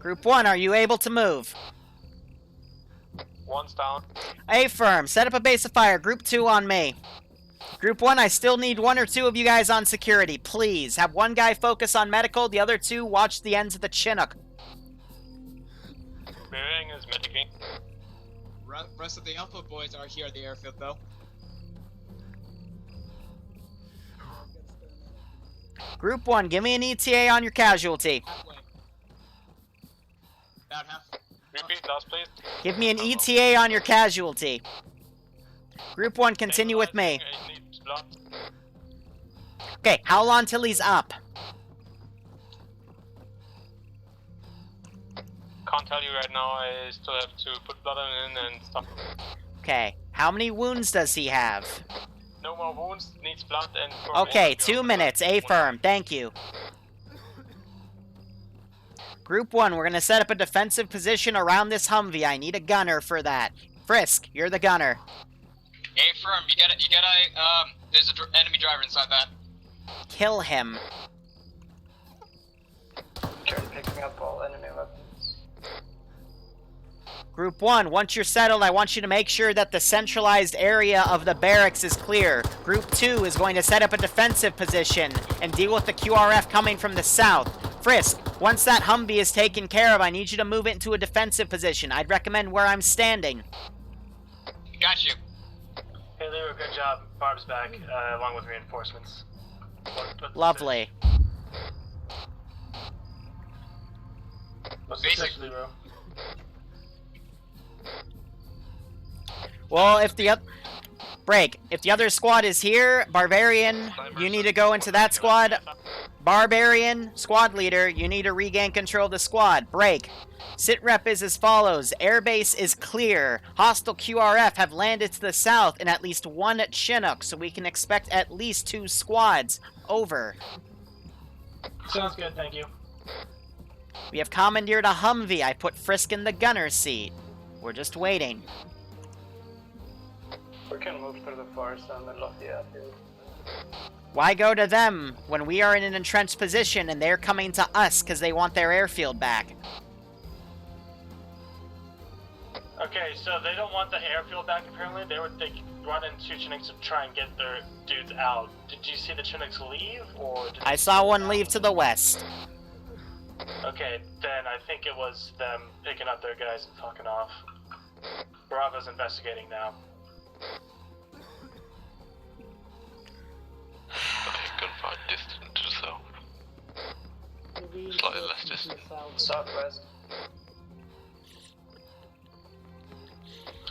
Speaker 2: Group 1, are you able to move?
Speaker 6: 1's down.
Speaker 2: A-firm, set up a base of fire. Group 2 on me. Group 1, I still need 1 or 2 of you guys on security, please. Have 1 guy focus on medical, the other 2 watch the ends of the Chinook.
Speaker 9: Bearing is medicing.
Speaker 11: Rest of the Alpha boys are here at the airfield, though.
Speaker 2: Group 1, give me an ETA on your casualty.
Speaker 11: Halfway. About half.
Speaker 9: Repeat, last please.
Speaker 2: Give me an ETA on your casualty. Group 1, continue with me. Okay, how long till he's up?
Speaker 9: Can't tell you right now, I still have to put blood in and stuff.
Speaker 2: Okay, how many wounds does he have?
Speaker 9: No more wounds, needs blood and...
Speaker 2: Okay, 2 minutes, A-firm, thank you. Group 1, we're gonna set up a defensive position around this Humvee. I need a gunner for that. Frisk, you're the gunner.
Speaker 1: A-firm, you gotta, there's an enemy driver inside that.
Speaker 2: Kill him.
Speaker 6: Turn picking up all enemy weapons.
Speaker 2: Group 1, once you're settled, I want you to make sure that the centralized area of the barracks is clear. Group 2 is going to set up a defensive position and deal with the QRF coming from the south. Frisk, once that Humvee is taken care of, I need you to move it into a defensive position. I'd recommend where I'm standing.
Speaker 1: Got you.
Speaker 6: Hey Liru, good job. Barb's back, along with reinforcements.
Speaker 2: Lovely.
Speaker 6: What's the section, Liru?
Speaker 2: Well, if the other squad is here, Barbarian, you need to go into that squad. Barbarian, squad leader, you need to regain control of the squad. Break. Sitrep is as follows. Airbase is clear. Hostile QRF have landed to the south and at least 1 Chinook, so we can expect at least 2 squads. Over.
Speaker 6: Sounds good, thank you.
Speaker 2: We have commandeered a Humvee. I put Frisk in the gunner's seat. We're just waiting.
Speaker 6: We can move through the forest in the middle of the airfield.
Speaker 2: Why go to them when we are in an entrenched position and they're coming to us because they want their airfield back?
Speaker 6: Okay, so they don't want the airfield back apparently. They brought in 2 Chinooks to try and get their dudes out. Did you see the Chinooks leave, or did
Speaker 2: I saw one leave to the west.
Speaker 6: Okay, then I think it was them picking up their guys and fucking off. Bravo's investigating now.
Speaker 12: Okay, gunfire distant to the south. Slightly less distant.
Speaker 6: Southwest.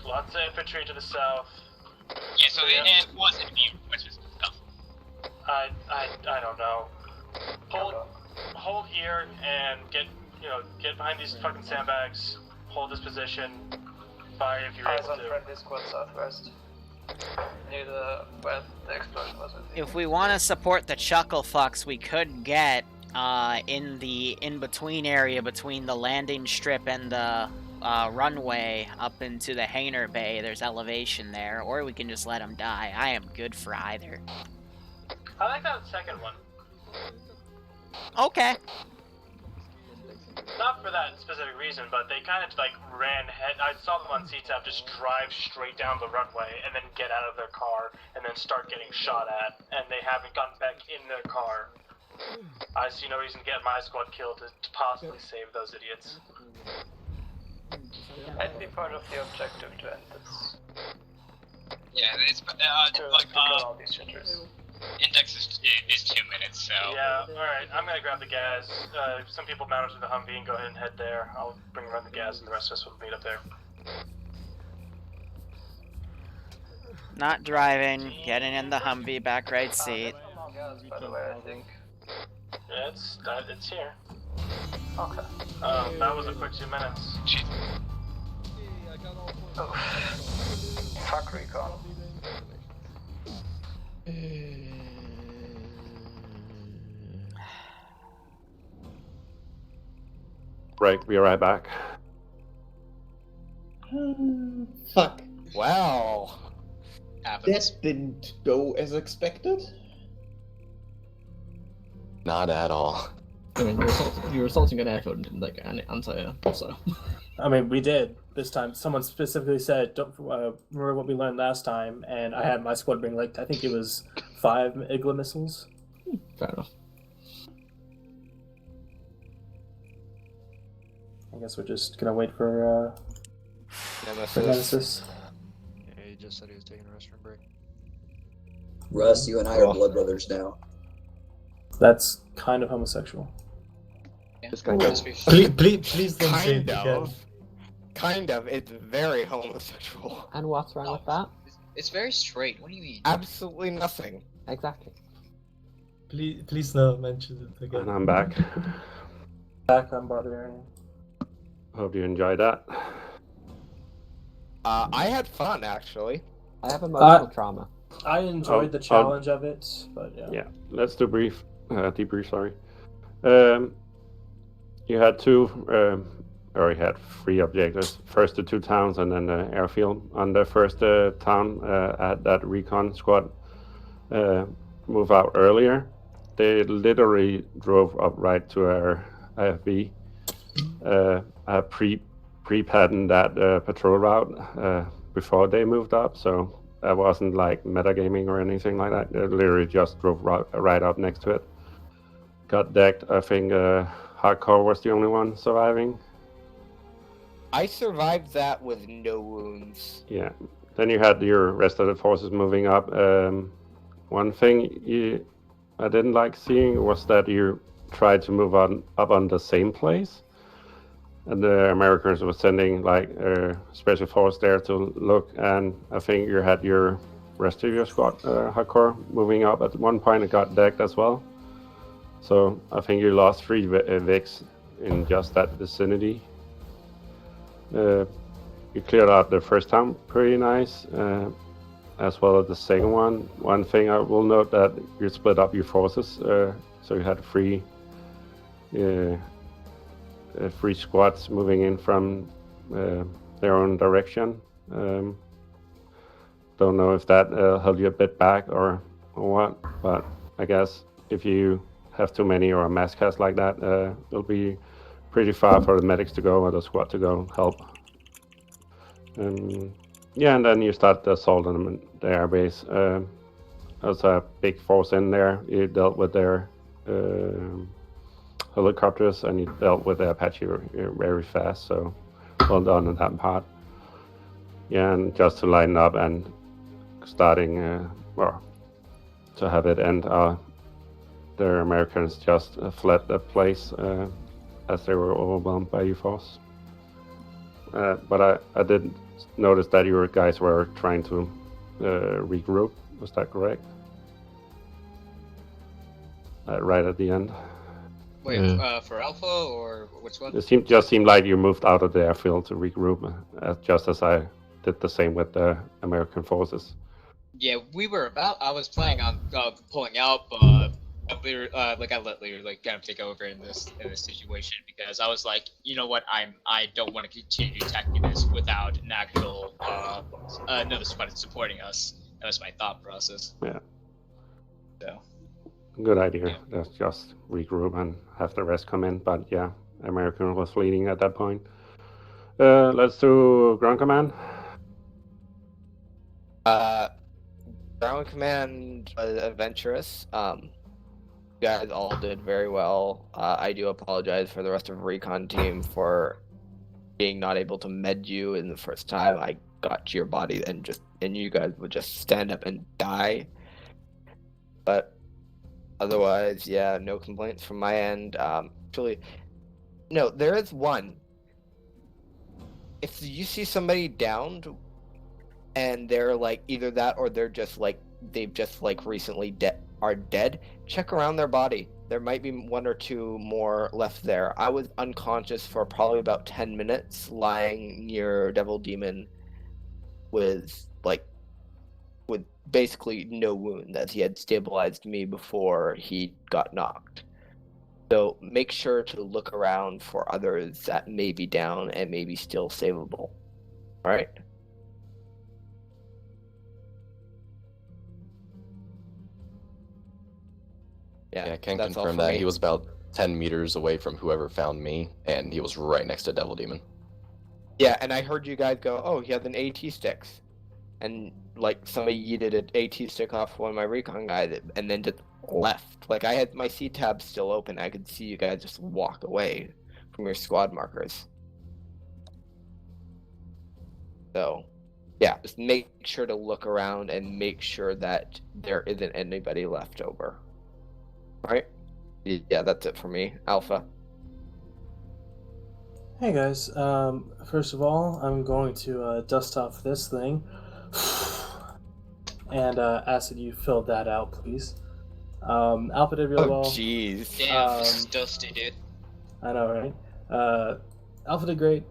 Speaker 6: Lots of infantry to the south.
Speaker 1: Yeah, so it was in view, which is stuff.
Speaker 6: I don't know. Hold here and get behind these fucking sandbags. Hold this position. Fire if you're able to. Eyes on friendly squad southwest. Near where the explosion was.
Speaker 2: If we want to support the Chuckle Fucks, we could get in the in-between area between the landing strip and the runway up into the hangar bay. There's elevation there, or we can just let them die. I am good for either.
Speaker 6: I like that second one.
Speaker 2: Okay.
Speaker 6: Not for that specific reason, but they kind of like ran head. I saw them on CTAP just drive straight down the runway and then get out of their car and then start getting shot at, and they haven't gotten back in their car. I see no reason to get my squad killed to possibly save those idiots. I'd be part of the objective to end this.
Speaker 1: Yeah, it's
Speaker 6: all these shitters.
Speaker 1: Index is 2 minutes, so...
Speaker 6: Yeah, alright, I'm gonna grab the gas. Some people mounted to the Humvee and go ahead and head there. I'll run the gas and the rest of us will meet up there.
Speaker 2: Not driving, getting in the Humvee, back right seat.
Speaker 6: By the way, I think. Yeah, it's here. Okay. That was a quick 2 minutes. Oh. Fuck recon.
Speaker 9: Right, be right back.
Speaker 13: Fuck. Wow.
Speaker 11: Happens.
Speaker 13: That didn't go as expected.
Speaker 14: Not at all.
Speaker 18: I mean, you were assaulting an airfield, like an anti-air, so.
Speaker 8: I mean, we did this time. Someone specifically said, "Don't remember what we learned last time," and I had my squad bring like I think it was 5 Igla missiles.
Speaker 18: Fair enough.
Speaker 8: I guess we're just gonna wait for Nemesis.
Speaker 9: Yeah, he just said he was taking a restroom break.
Speaker 17: Russ, you and I are blood brothers now.
Speaker 8: That's kind of homosexual.
Speaker 11: Yeah.
Speaker 13: Please don't say it
Speaker 14: Kind
Speaker 13: again.
Speaker 14: of. Kind of. It's very homosexual.
Speaker 7: And what's wrong with that?
Speaker 11: It's very straight. What do you mean?
Speaker 14: Absolutely nothing.
Speaker 7: Exactly.
Speaker 13: Please don't mention it again.
Speaker 19: And I'm back.
Speaker 8: Back on Barbarian.
Speaker 19: Hope you enjoyed that.
Speaker 14: I had fun, actually.
Speaker 7: I have emotional trauma.
Speaker 8: I enjoyed the challenge of it, but yeah.
Speaker 19: Yeah, let's do debrief. Sorry. You had you had 3 objectives. First the 2 towns and then the airfield. On the first town, at that recon squad move out earlier. They literally drove up right to our IFB. I pre-patterned that patrol route before they moved up, so that wasn't like metagaming or anything like that. They literally just drove right up next to it. Got decked. I think Hardcore was the only one surviving.
Speaker 14: I survived that with no wounds.
Speaker 19: Yeah. Then you had your rest of the forces moving up. One thing I didn't like seeing was that you tried to move up on the same place. And the Americans were sending like a special force there to look, and I think you had your rest of your squad, Hardcore, moving up at one point and got decked as well. So I think you lost 3 Vics in just that vicinity. You cleared out the first town pretty nice, as well as the second one. One thing I will note that you split up your forces, so you had 3 squads moving in from their own direction. Don't know if that held you a bit back or what, but I guess if you have too many or a mass cast like that, it'll be pretty far for the medics to go or the squad to go help. Yeah, and then you start the assault on the airbase. There's a big force in there. You dealt with their helicopters and you dealt with the Apache very fast, so well done on that part. Yeah, and just to line up and starting, to have it end, the Americans just fled the place as they were overwhelmed by UFOs. But I did notice that your guys were trying to regroup. Was that correct? Right at the end.
Speaker 11: Wait, for Alpha or which one?
Speaker 19: It just seemed like you moved out of the airfield to regroup, just as I did the same with the American forces.
Speaker 11: Yeah, we were about. I was planning on pulling out, but I let Liru kind of take over in this situation because I was like, you know what, I don't want to continue attacking this without an actual another squad supporting us. That was my thought process.
Speaker 19: Yeah.
Speaker 11: So.
Speaker 19: Good idea. Let's just regroup and have the rest come in. But yeah, American was leading at that point. Let's do ground command.
Speaker 14: Ground command was adventurous. You guys all did very well. I do apologize for the rest of recon team for being not able to med you in the first time. I got to your body and you guys would just stand up and die. But otherwise, yeah, no complaints from my end. Actually, no, there is one. If you see somebody downed and they're like either that or they're just like they've just like recently are dead, check around their body. There might be 1 or 2 more left there. I was unconscious for probably about 10 minutes, lying near Devil Demon with basically no wound, as he had stabilized me before he got knocked. So make sure to look around for others that may be down and may be still savable. Alright?
Speaker 20: Yeah, I can confirm that. He was about 10 meters away from whoever found me, and he was right next to Devil Demon.
Speaker 14: Yeah, and I heard you guys go, oh, he has an AT sticks. And, like, somebody yeeted an AT stick off one of my recon guys, and then just left. Like, I had my C tab still open. I could see you guys just walk away from your squad markers. So, yeah, just make sure to look around and make sure that there isn't anybody left over. Alright? Yeah, that's it for me. Alpha.
Speaker 8: Hey guys, first of all, I'm going to dust off this thing. And ask that you fill that out, please. Alpha did really well.
Speaker 14: Jeez.
Speaker 11: Damn, this is dusty, dude.
Speaker 8: I know, right? Alpha did great.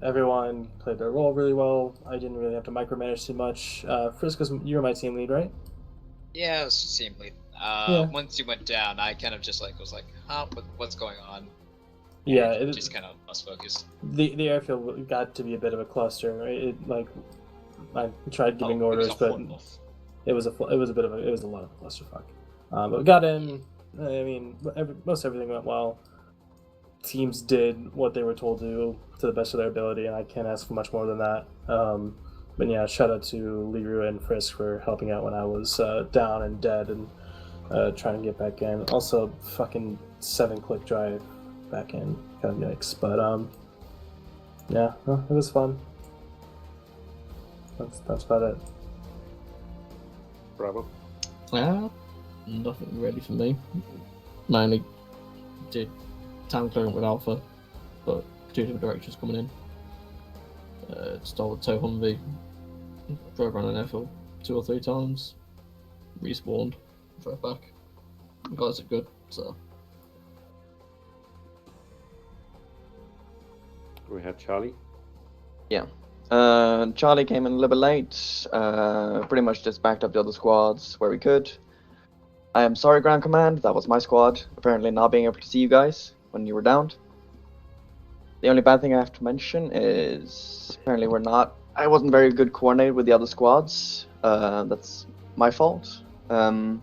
Speaker 8: Everyone played their role really well. I didn't really have to micromanage too much. Frisco's, you were my team lead, right?
Speaker 11: Yeah, it was team lead.
Speaker 8: Yeah.
Speaker 11: Once you went down, I kind of just like was like, huh, what's going on?
Speaker 8: Yeah,
Speaker 11: And just kind of lost focus.
Speaker 8: The airfield got to be a bit of a cluster, right? I tried giving orders, but it was a lot of a clusterfuck. But we got in. I mean, most everything went well. Teams did what they were told to the best of their ability, and I can't ask for much more than that. But yeah, shout out to Liru and Frisk for helping out when I was down and dead and trying to get back in. Also, fucking 7-click drive back in, kind of yikes. But yeah, it was fun. That's about it.
Speaker 19: Bravo.
Speaker 18: Nothing ready for me. Mainly did town clearing with Alpha, but 2 different directions coming in. Stole a tow Humvee, drove around an airfield 2 or 3 times, respawned, drove back. The guys are good, so.
Speaker 19: We had Charlie.
Speaker 21: Yeah. Charlie came in a little bit late, pretty much just backed up the other squads where we could. I am sorry, Ground Command, that was my squad, apparently not being able to see you guys when you were downed. The only bad thing I have to mention is, apparently I wasn't very good coordinated with the other squads, that's my fault. But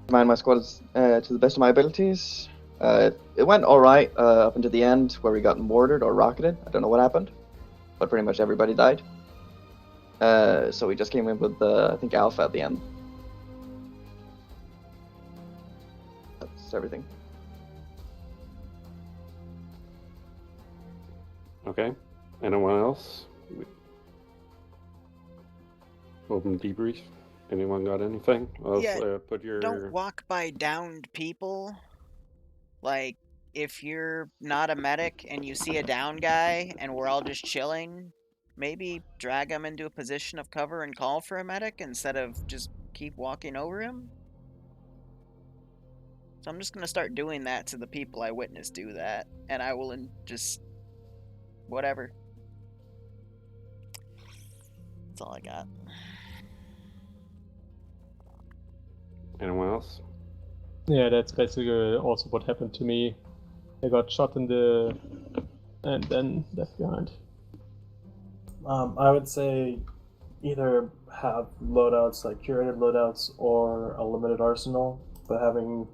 Speaker 21: command my squad to the best of my abilities. It went alright up until the end where we got mortared or rocketed. I don't know what happened, but pretty much everybody died. So we just came in with, I think, Alpha at the end. That's everything.
Speaker 19: Okay. Anyone else? Open debrief. Anyone got anything? Else,
Speaker 2: Yeah,
Speaker 19: put your...
Speaker 2: don't walk by downed people. Like, if you're not a medic and you see a down guy and we're all just chilling, maybe drag him into a position of cover and call for a medic instead of just keep walking over him. So I'm just going to start doing that to the people I witnessed do that, and I will just... whatever. That's all I got.
Speaker 19: Anyone else?
Speaker 8: Yeah, that's basically also what happened to me. I got shot in the... and then left behind. I would say either have loadouts, like curated loadouts, or a limited arsenal, but having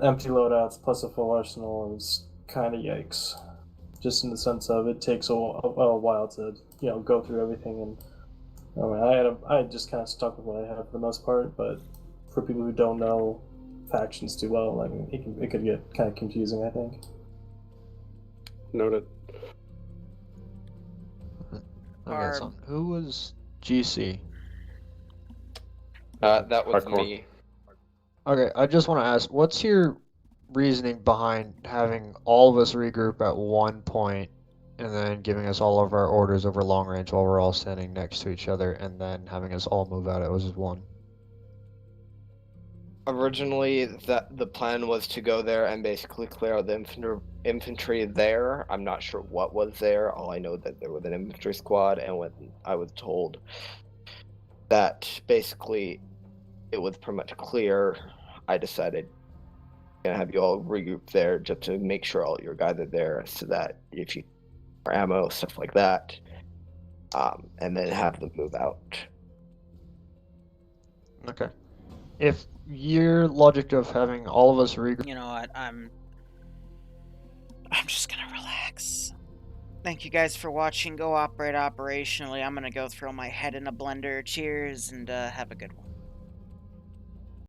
Speaker 8: empty loadouts plus a full arsenal is kind of yikes. Just in the sense of it takes a while to, go through everything, and I mean, I just kind of stuck with what I had for the most part, but for people who don't know factions too well, like it could get kind of confusing, I think.
Speaker 19: Noted.
Speaker 9: Okay, so who was GC?
Speaker 14: That was me.
Speaker 9: Okay, I just want to ask, what's your reasoning behind having all of us regroup at one point and then giving us all of our orders over long range while we're all standing next to each other and then having us all move out as one?
Speaker 14: Originally, the plan was to go there and basically clear out the infantry there. I'm not sure what was there. All I know that there was an infantry squad, and when I was told that basically it was pretty much clear, I decided to have you all regroup there just to make sure all your guys are there, so that if you are ammo, stuff like that, and then have them move out.
Speaker 9: Okay. If your logic of having all of us regroup.
Speaker 2: You know what? I'm just gonna relax. Thank you guys for watching. Go operate operationally. I'm gonna go throw my head in a blender. Cheers, and have a good one.